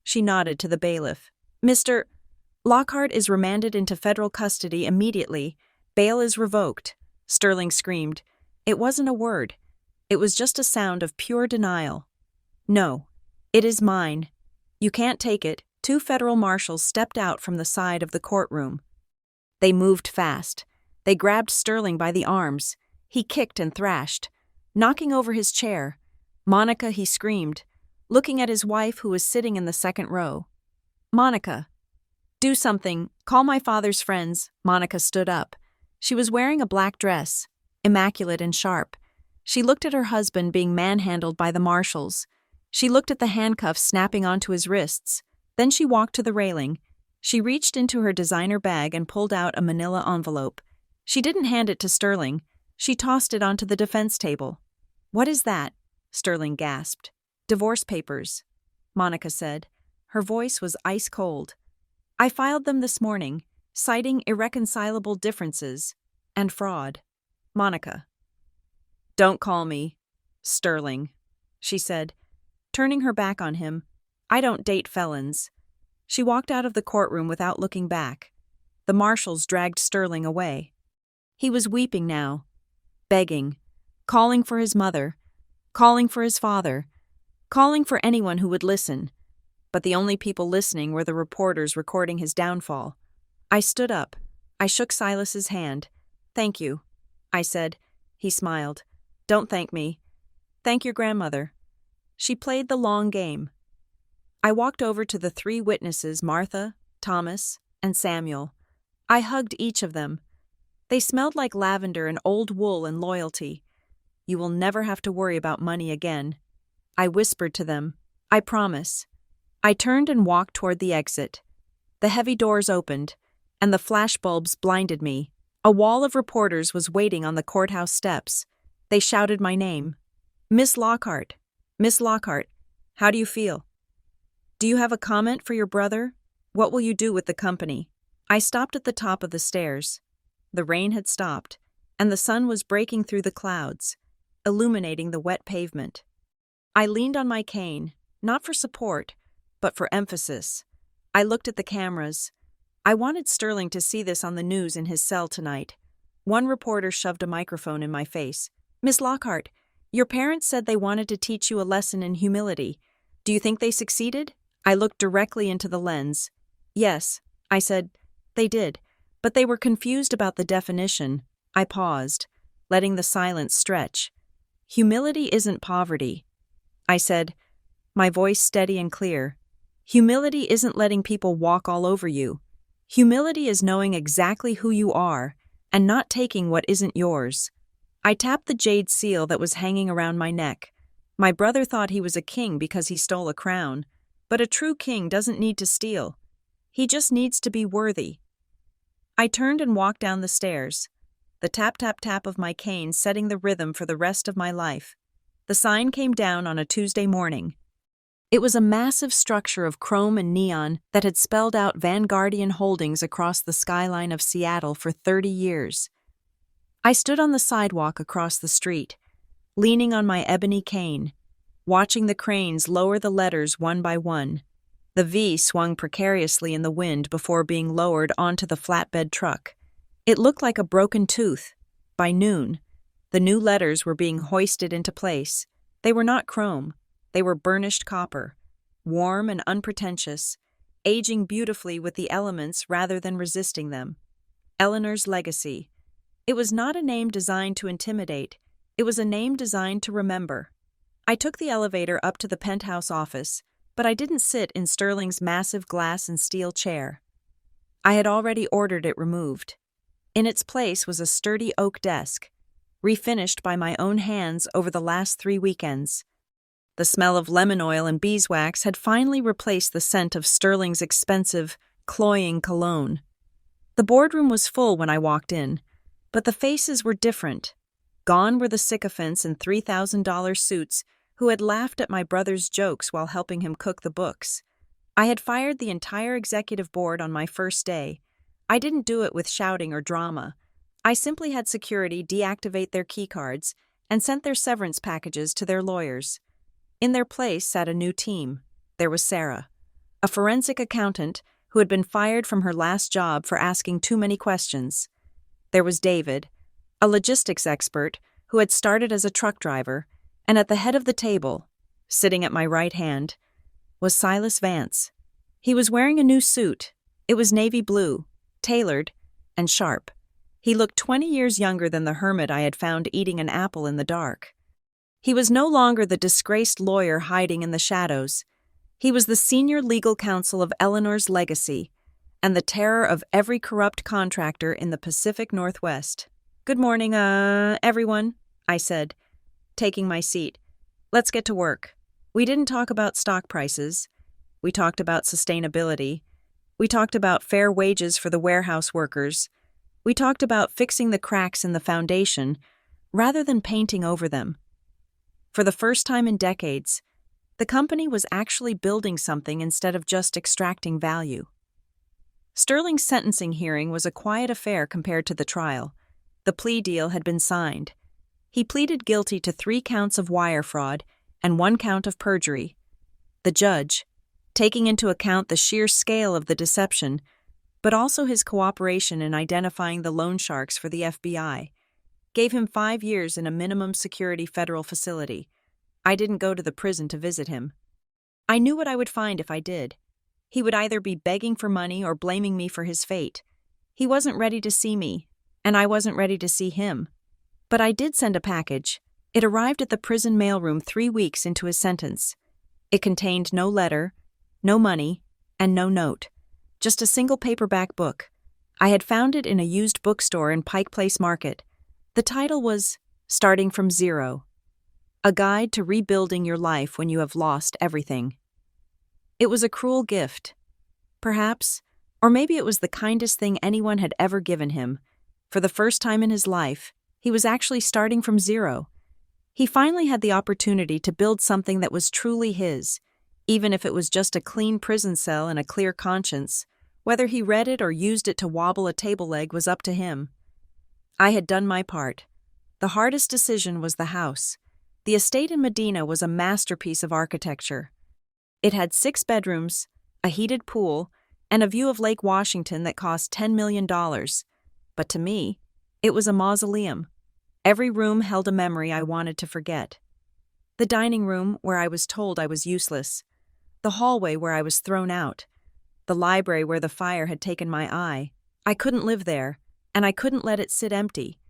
[SPEAKER 1] She nodded to the bailiff. "Mr. Lockhart is remanded into federal custody immediately. Bail is revoked." Sterling screamed. It wasn't a word. It was just a sound of pure denial. "No, it is mine. You can't take it." 2 federal marshals stepped out from the side of the courtroom. They moved fast. They grabbed Sterling by the arms. He kicked and thrashed, knocking over his chair. "Monica," he screamed, looking at his wife who was sitting in the second row. "Monica, do something. Call my father's friends." Monica stood up. She was wearing a black dress, immaculate and sharp. She looked at her husband being manhandled by the marshals. She looked at the handcuffs snapping onto his wrists. Then she walked to the railing. She reached into her designer bag and pulled out a manila envelope. She didn't hand it to Sterling. She tossed it onto the defense table. "What is that?" Sterling gasped. "Divorce papers," Monica said. Her voice was ice cold. "I filed them this morning, citing irreconcilable differences and fraud." Monica. "Don't call me Sterling," she said, turning her back on him. "I don't date felons." She walked out of the courtroom without looking back. The marshals dragged Sterling away. He was weeping now, begging, calling for his mother, calling for his father, calling for anyone who would listen. But the only people listening were the reporters recording his downfall. I stood up. I shook Silas's hand. "Thank you," I said. He smiled. "Don't thank me. Thank your grandmother. She played the long game." I walked over to the 3 witnesses, Martha, Thomas, and Samuel. I hugged each of them. They smelled like lavender and old wool and loyalty. You will never have to worry about money again. I whispered to them, I promise. I turned and walked toward the exit. The heavy doors opened, and the flashbulbs blinded me. A wall of reporters was waiting on the courthouse steps. They shouted my name. Miss Lockhart. Miss Lockhart, how do you feel? Do you have a comment for your brother? What will you do with the company? I stopped at the top of the stairs. The rain had stopped, and the sun was breaking through the clouds, illuminating the wet pavement. I leaned on my cane, not for support, but for emphasis. I looked at the cameras. I wanted Sterling to see this on the news in his cell tonight. One reporter shoved a microphone in my face. Miss Lockhart, your parents said they wanted to teach you a lesson in humility. Do you think they succeeded? I looked directly into the lens. Yes, I said, they did, but they were confused about the definition. I paused, letting the silence stretch. Humility isn't poverty. I said, my voice steady and clear. Humility isn't letting people walk all over you. Humility is knowing exactly who you are and not taking what isn't yours. I tapped the jade seal that was hanging around my neck. My brother thought he was a king because he stole a crown, but a true king doesn't need to steal. He just needs to be worthy. I turned and walked down the stairs, the tap-tap-tap of my cane setting the rhythm for the rest of my life. The sign came down on a Tuesday morning. It was a massive structure of chrome and neon that had spelled out Vanguardian Holdings across the skyline of Seattle for 30 years. I stood on the sidewalk across the street, leaning on my ebony cane, watching the cranes lower the letters one by one. The V swung precariously in the wind before being lowered onto the flatbed truck. It looked like a broken tooth. By noon, the new letters were being hoisted into place. They were not chrome. They were burnished copper, warm and unpretentious, aging beautifully with the elements rather than resisting them. Eleanor's Legacy. It was not a name designed to intimidate. It was a name designed to remember. I took the elevator up to the penthouse office, but I didn't sit in Sterling's massive glass and steel chair. I had already ordered it removed. In its place was a sturdy oak desk, refinished by my own hands over the last 3 weekends. The smell of lemon oil and beeswax had finally replaced the scent of Sterling's expensive, cloying cologne. The boardroom was full when I walked in, but the faces were different. Gone were the sycophants in $3,000 suits who had laughed at my brother's jokes while helping him cook the books. I had fired the entire executive board on my first day. I didn't do it with shouting or drama. I simply had security deactivate their keycards and sent their severance packages to their lawyers. In their place sat a new team. There was Sarah, a forensic accountant who had been fired from her last job for asking too many questions. There was David, a logistics expert who had started as a truck driver, and at the head of the table, sitting at my right hand, was Silas Vance. He was wearing a new suit. It was navy blue, tailored, and sharp. He looked 20 years younger than the hermit I had found eating an apple in the dark. He was no longer the disgraced lawyer hiding in the shadows. He was the senior legal counsel of Eleanor's Legacy, and the terror of every corrupt contractor in the Pacific Northwest. Good morning, everyone, I said, taking my seat. Let's get to work. We didn't talk about stock prices. We talked about sustainability. We talked about fair wages for the warehouse workers. We talked about fixing the cracks in the foundation rather than painting over them. For the first time in decades, the company was actually building something instead of just extracting value. Sterling's sentencing hearing was a quiet affair compared to the trial. The plea deal had been signed. He pleaded guilty to 3 counts of wire fraud and 1 count of perjury. The judge, taking into account the sheer scale of the deception, but also his cooperation in identifying the loan sharks for the FBI, gave him 5 years in a minimum security federal facility. I didn't go to the prison to visit him. I knew what I would find if I did. He would either be begging for money or blaming me for his fate. He wasn't ready to see me, and I wasn't ready to see him. But I did send a package. It arrived at the prison mailroom 3 weeks into his sentence. It contained no letter, no money, and no note. Just a single paperback book. I had found it in a used bookstore in Pike Place Market. The title was Starting from Zero, a guide to rebuilding your life when you have lost everything. It was a cruel gift, perhaps, or maybe it was the kindest thing anyone had ever given him. For the first time in his life, he was actually starting from zero. He finally had the opportunity to build something that was truly his, even if it was just a clean prison cell and a clear conscience. Whether he read it or used it to wobble a table leg was up to him. I had done my part. The hardest decision was the house. The estate in Medina was a masterpiece of architecture. It had 6 bedrooms, a heated pool, and a view of Lake Washington that cost $10 million. But to me, it was a mausoleum. Every room held a memory I wanted to forget. The dining room, where I was told I was useless. The hallway where I was thrown out. The library where the fire had taken my eye. I couldn't live there, and I couldn't let it sit empty,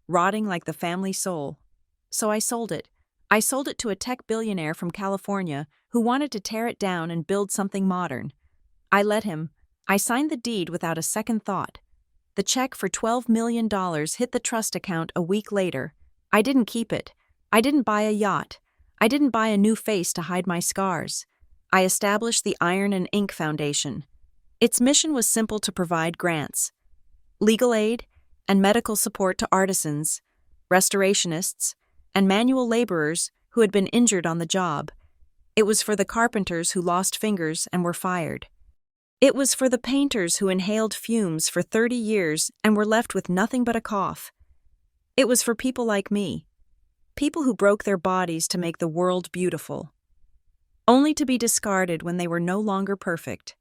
[SPEAKER 1] rotting like the family soul. So I sold it. I sold it to a tech billionaire from California who wanted to tear it down and build something modern. I let him. I signed the deed without a second thought. The check for $12 million hit the trust account a week later. I didn't keep it. I didn't buy a yacht. I didn't buy a new face to hide my scars. I established the Iron and Ink Foundation. Its mission was simple: to provide grants, legal aid, and medical support to artisans, restorationists, and manual laborers who had been injured on the job. It was for the carpenters who lost fingers and were fired. It was for the painters who inhaled fumes for 30 years and were left with nothing but a cough. It was for people like me, people who broke their bodies to make the world beautiful, only to be discarded when they were no longer perfect.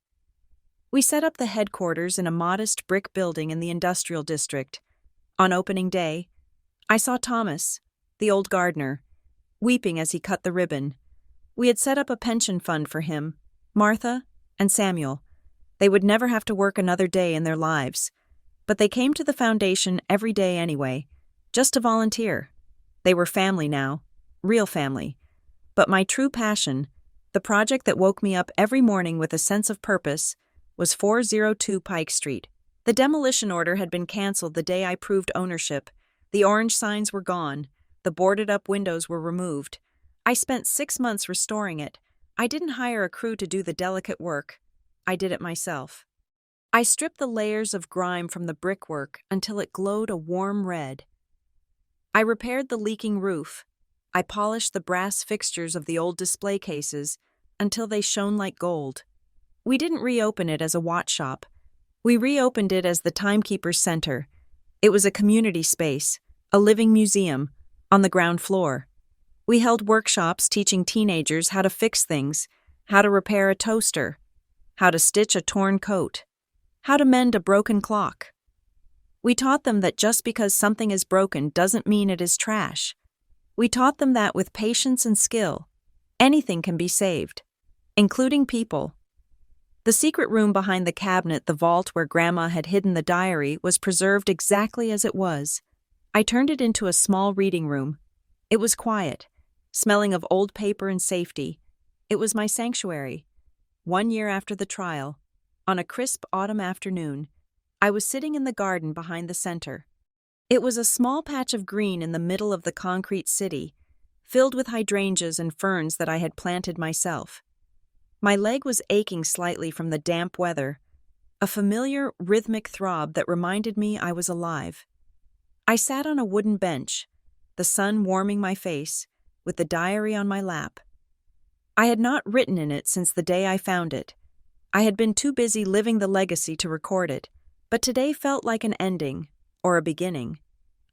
[SPEAKER 1] We set up the headquarters in a modest brick building in the industrial district. On opening day, I saw Thomas, the old gardener, weeping as he cut the ribbon. We had set up a pension fund for him, Martha, and Samuel. They would never have to work another day in their lives. But they came to the foundation every day anyway, just to volunteer. They were family now, real family. But my true passion, the project that woke me up every morning with a sense of purpose, was 402 Pike Street. The demolition order had been canceled the day I proved ownership. The orange signs were gone. The boarded-up windows were removed. I spent 6 months restoring it. I didn't hire a crew to do the delicate work. I did it myself. I stripped the layers of grime from the brickwork until it glowed a warm red. I repaired the leaking roof. I polished the brass fixtures of the old display cases until they shone like gold. We didn't reopen it as a watch shop. We reopened it as the Timekeeper's Center. It was a community space, a living museum, on the ground floor. We held workshops teaching teenagers how to fix things, how to repair a toaster, how to stitch a torn coat, how to mend a broken clock. We taught them that just because something is broken doesn't mean it is trash. We taught them that with patience and skill, anything can be saved, including people. The secret room behind the cabinet, the vault where Grandma had hidden the diary, was preserved exactly as it was. I turned it into a small reading room. It was quiet, smelling of old paper and safety. It was my sanctuary. 1 year after the trial, on a crisp autumn afternoon, I was sitting in the garden behind the center. It was a small patch of green in the middle of the concrete city, filled with hydrangeas and ferns that I had planted myself. My leg was aching slightly from the damp weather, a familiar, rhythmic throb that reminded me I was alive. I sat on a wooden bench, the sun warming my face, with the diary on my lap. I had not written in it since the day I found it. I had been too busy living the legacy to record it, but today felt like an ending, or a beginning.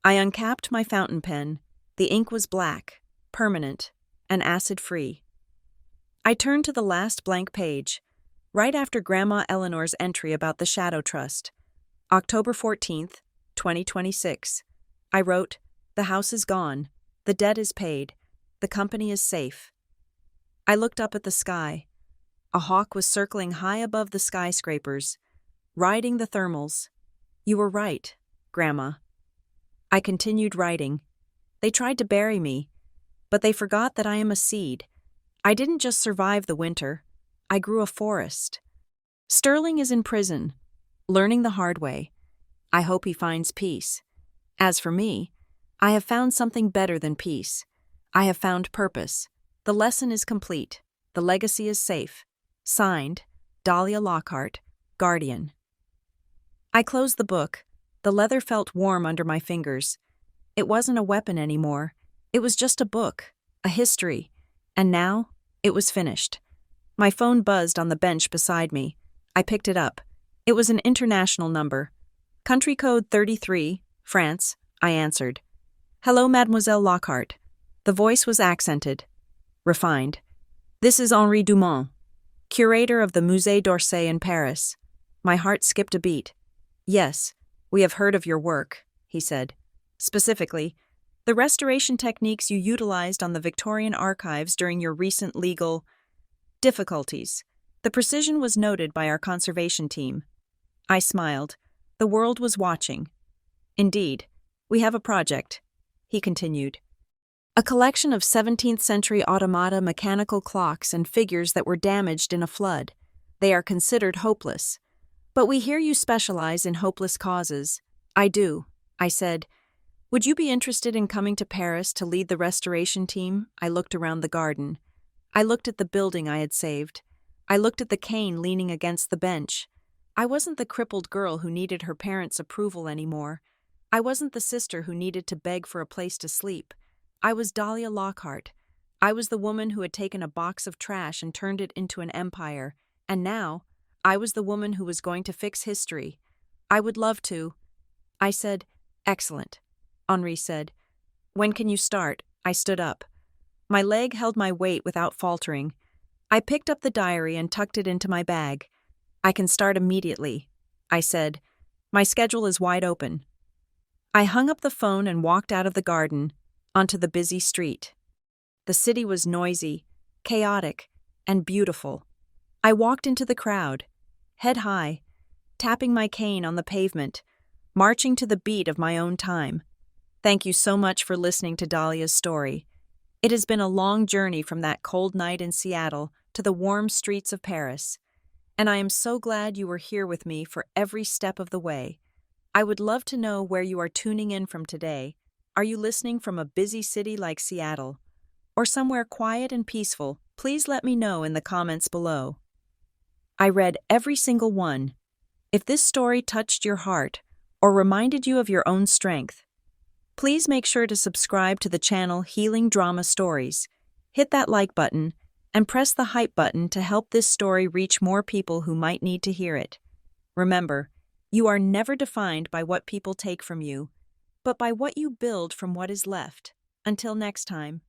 [SPEAKER 1] I uncapped my fountain pen. The ink was black, permanent, and acid-free. I turned to the last blank page, right after Grandma Eleanor's entry about the Shadow Trust. October 14th, 2026. I wrote, "The house is gone. The debt is paid. The company is safe." I looked up at the sky. A hawk was circling high above the skyscrapers, riding the thermals. "You were right, Grandma." I continued writing. They tried to bury me, but they forgot that I am a seed. I didn't just survive the winter. I grew a forest. Sterling is in prison, learning the hard way. I hope he finds peace. As for me, I have found something better than peace. I have found purpose. The lesson is complete. The legacy is safe. Signed, Dahlia Lockhart, Guardian. I closed the book. The leather felt warm under my fingers. It wasn't a weapon anymore. It was just a book, a history. And now, it was finished. My phone buzzed on the bench beside me. I picked it up. It was an international number. Country code 33, France, I answered. Hello, Mademoiselle Lockhart. The voice was accented, refined. This is Henri Dumont, curator of the Musée d'Orsay in Paris. My heart skipped a beat. Yes, we have heard of your work, he said. Specifically, the restoration techniques you utilized on the Victorian archives during your recent legal difficulties. The precision was noted by our conservation team. I smiled. The world was watching. Indeed, we have a project, he continued. A collection of 17th-century automata mechanical clocks and figures that were damaged in a flood. They are considered hopeless. But we hear you specialize in hopeless causes. I do, I said. Would you be interested in coming to Paris to lead the restoration team? I looked around the garden. I looked at the building I had saved. I looked at the cane leaning against the bench. I wasn't the crippled girl who needed her parents' approval anymore. I wasn't the sister who needed to beg for a place to sleep. I was Dahlia Lockhart. I was the woman who had taken a box of trash and turned it into an empire. And now, I was the woman who was going to fix history. I would love to. I said, excellent. Henri said, when can you start? I stood up. My leg held my weight without faltering. I picked up the diary and tucked it into my bag. I can start immediately, I said. My schedule is wide open. I hung up the phone and walked out of the garden, onto the busy street. The city was noisy, chaotic, and beautiful. I walked into the crowd, head high, tapping my cane on the pavement, marching to the beat of my own time. Thank you so much for listening to Dahlia's story. It has been a long journey from that cold night in Seattle to the warm streets of Paris, and I am so glad you were here with me for every step of the way. I would love to know where you are tuning in from today. Are you listening from a busy city like Seattle? Or somewhere quiet and peaceful? Please let me know in the comments below. I read every single one. If this story touched your heart or reminded you of your own strength, please make sure to subscribe to the channel Healing Drama Stories. Hit that like button and press the hype button to help this story reach more people who might need to hear it. Remember, you are never defined by what people take from you, but by what you build from what is left. Until next time.